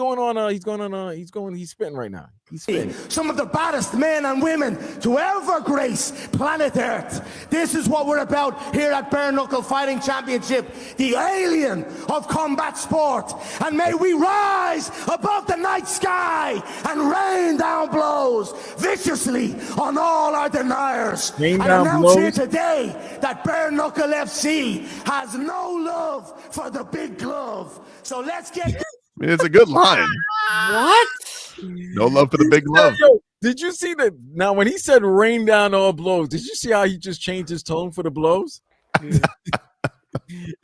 right now. He's spitting. Some of the baddest men and women to ever grace planet Earth. This is what we're about here at Bare Knuckle Fighting Championship, the alien of combat sport. And may we rise above the night sky and rain down blows viciously on all our deniers. Rain and down announce blows. here today that Bare Knuckle FC has no love for the big glove. So let's get. I mean, it's a good line. What? No love for the big love. Yo, did you see that? Now, when he said rain down all blows, did you see how he just changed his tone for the blows? It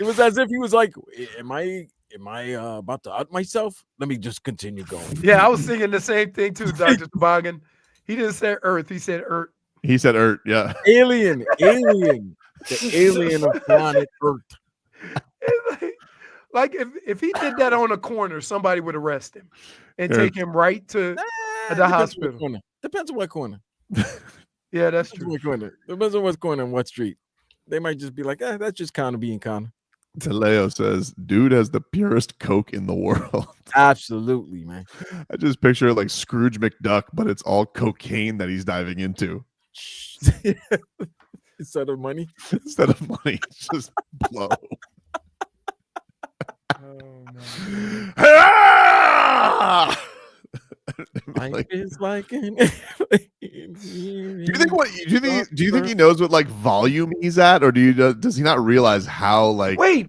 was as if he was like, am I about to out myself? Let me just continue going. Yeah, I was thinking the same thing too, Dr. Toboggan. He didn't say Earth, he said Earth. He said Earth, yeah. Alien. The alien of planet Earth. Like if he did that on a corner, somebody would arrest him and take him right to the hospital. Depends on what corner. Yeah, that's true. Depends on what corner and what street. They might just be like, that's just kind of being Conor. Taleo says, dude has the purest Coke in the world. Absolutely, man. I just picture like Scrooge McDuck, but it's all cocaine that he's diving into. Instead of money? Instead of money, it's just blow. Life is like an do you think he knows what like volume he's at, or does he not realize how like wait.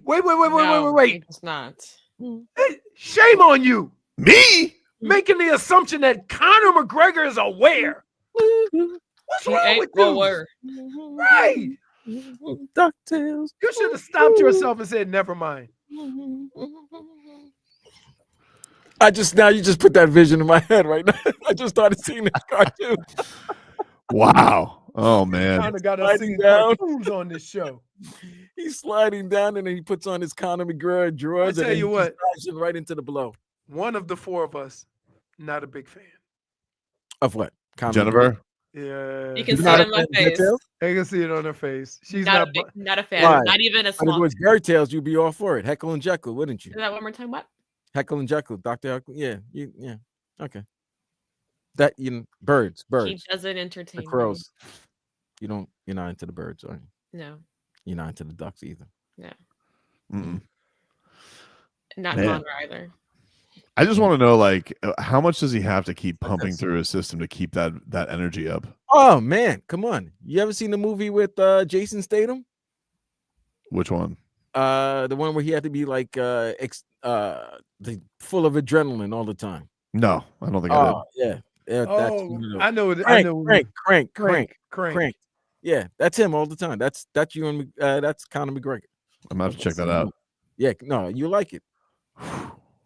It's not. Hey, shame on you. Me? Making the assumption that Conor McGregor is aware. What's wrong with you? Right. DuckTales. You should have stopped yourself and said, never mind. You just put that vision in my head right now. I just started seeing this cartoon. Wow. Oh man. Kind of got us seeing cartoons on this show. He's sliding down and then he puts on his Conor McGregor drawers. I tell you what, right into the blow. One of the four of us, not a big fan. Of what? Conor Jennifer? Yeah. You can see it on my face. I can see it on her face. She's not a fan. Why? Not even a small. If it was Fairy Tales, you'd be all for it. Heckle and Jekyll, wouldn't you? Is that one more time? What? Heckle and Jekyll, Dr. Heckle. Yeah. Yeah. Okay. That birds. He doesn't entertain the crows. Me. You're not into the birds, are you? No. You're not into the ducks either. No. Mm-mm. Not Conor either. I just want to know, like, how much does he have to keep pumping through his system to keep that energy up? Oh man, come on! You ever seen the movie with Jason Statham? Which one? The one where he had to be like full of adrenaline all the time. No, I don't think I did. Yeah. I know it. Crank. Yeah, that's him all the time. That's you and that's Conor McGregor. I'm about to check that out. Yeah, no, you like it.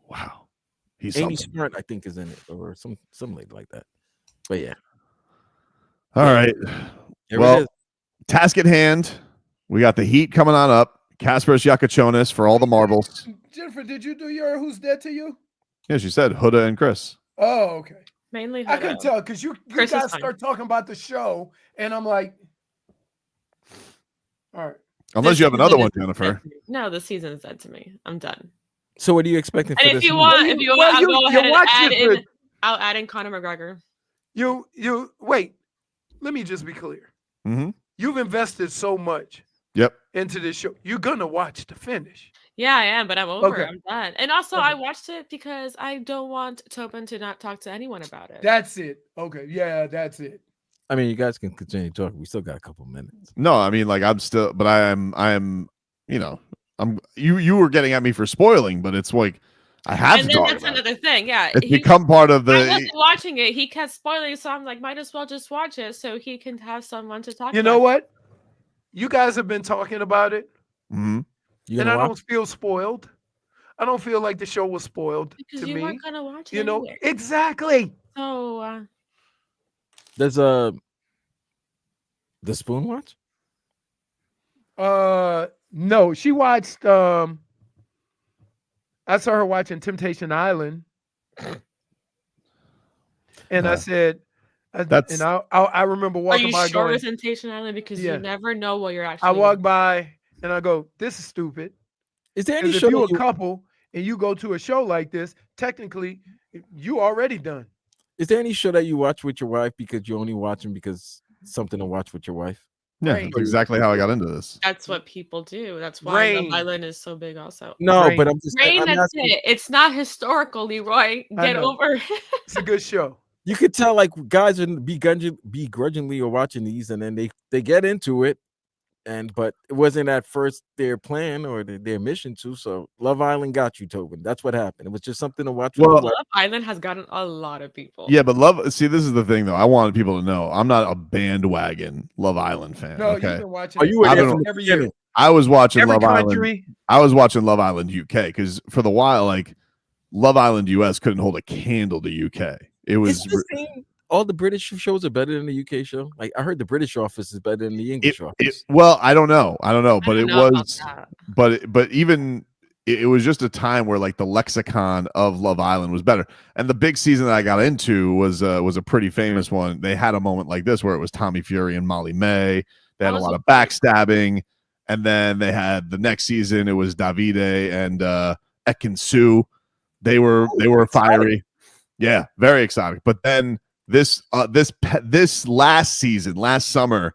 Wow. He's Amy Smart, I think, is in it, or some lady like that. But yeah. All right. Well, task at hand. We got the Heat coming on up. Kasparas Yakachonis for all the marbles. Jennifer, did you do your Who's Dead to You? Yeah, she said Huda and Chris. Oh, okay. Mainly Huda. I couldn't tell because you guys start talking about the show, and I'm like, all right. Unless you have another one, Jennifer. No, the season is dead to me. I'm done. So what are you expecting for and this? If you want, I'll go ahead and add in. I'll add in Conor McGregor. You wait. Let me just be clear. Mm-hmm. You've invested so much. Yep. Into this show, you're gonna watch the finish. Yeah, I am, but I'm over. Okay. I'm done. And also, I watched it because I don't want Tobin to not talk to anyone about it. That's it. Okay. Yeah, that's it. I mean, you guys can continue talking. We still got a couple minutes. No, I mean, like I'm still, but I am, you know, you were getting at me for spoiling, but it's like I have and to then talk that's about another thing. Yeah, It's become part of the. I wasn't watching it. He kept spoiling, so I'm like, might as well just watch it so he can have someone to talk. You know what? You guys have been talking about it, Mm-hmm. and I don't feel spoiled. I don't feel like the show was spoiled because to you me. weren't gonna watch it. You know, anyway. exactly. So there's the Spoon watch. No, she watched. I saw her watching Temptation Island, and I said, I remember are walking you by sure going, it's Temptation Island? Because Yeah. you never know what you're actually. I walk by and I go, this is stupid. Is there any 'Cause if show you that a couple and you go to a show like this, technically you already done. Is there any show that you watch with your wife because you're only watching because something to watch with your wife? Yeah, Right. that's exactly how I got into this. That's what people do. That's why Love Rain. Island is so big. Also, No, but I'm just Rain. I'm That's asking- it. It's not historical, Leroy. I Get know. over it. It's a good show. You could tell like guys are begrudgingly are watching these, and then they get into it, but it wasn't at first their plan or their mission to. So Love Island got you, Tobin. That's what happened. It was just something to watch. Well, with the Love Island has gotten a lot of people. Yeah, but see, this is the thing though. I wanted people to know I'm not a bandwagon Love Island fan. No, okay, you've been watching. Oh, you were I've there been- from the every beginning. year. I was watching Every Love country. Island. I was watching Love Island UK because for the while, like Love Island US couldn't hold a candle to UK. It was. It's the same. All the British shows are better than the UK show. Like I heard the British Office is better than the English Office. Well, I don't know, but don't it know about was, that. but even it was just a time where like the lexicon of Love Island was better. And the big season that I got into was a pretty famous one. They had a moment like this where it was Tommy Fury and Molly May. They had a lot of backstabbing, and then they had the next season. It was Davide and Ekin-Su. They were fiery, yeah, very exotic. But then this last season, last summer,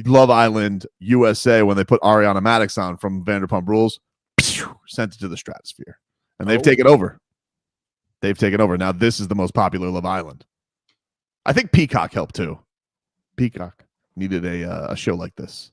Love Island USA, when they put Ariana Madix on from Vanderpump Rules, sent it to the stratosphere, and they've taken over. They've taken over. Now this is the most popular Love Island. I think Peacock helped too. Peacock needed a show like this.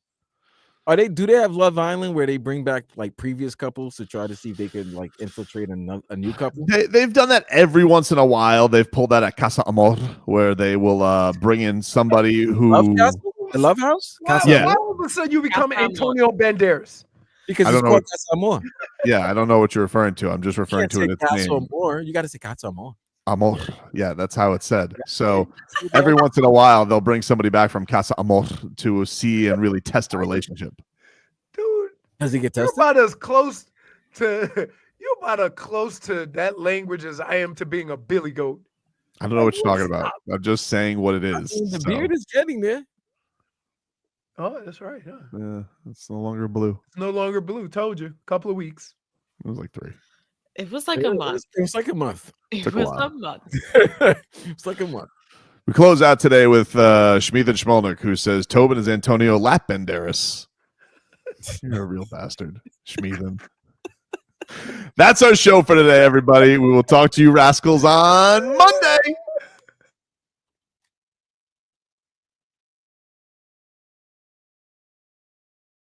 Do they have Love Island where they bring back like previous couples to try to see if they could like infiltrate a new couple? They've done that every once in a while. They've pulled that at Casa Amor, where they will bring in somebody who The Love House? Why, Yeah. why all of a sudden you become Antonio Banderas? Because I it's don't know called what- Casa Amor. Yeah, I don't know what you're referring to. I'm just referring to it its Casa name. Amor. You got to say Casa Amor. Amor. Yeah, that's how it's said. So every once in a while, they'll bring somebody back from Casa Amor to see and really test a relationship. Dude, Does he get you're tested? about as close to that language as I am to being a billy goat. I don't know what you're talking about. I'm just saying what it is. The So, beard is getting there. Oh, that's right. Yeah. yeah, it's no longer blue. It's no longer blue. Told you. Couple of weeks. It was like 3. It was like a month. It was like a month. It Took a was while. a month. It's like a month. We close out today with Schmeeth and Schmolnick, who says Tobin is Antonio Lapbanderas. You're a real bastard, Schmeethan. That's our show for today, everybody. We will talk to you rascals on Monday.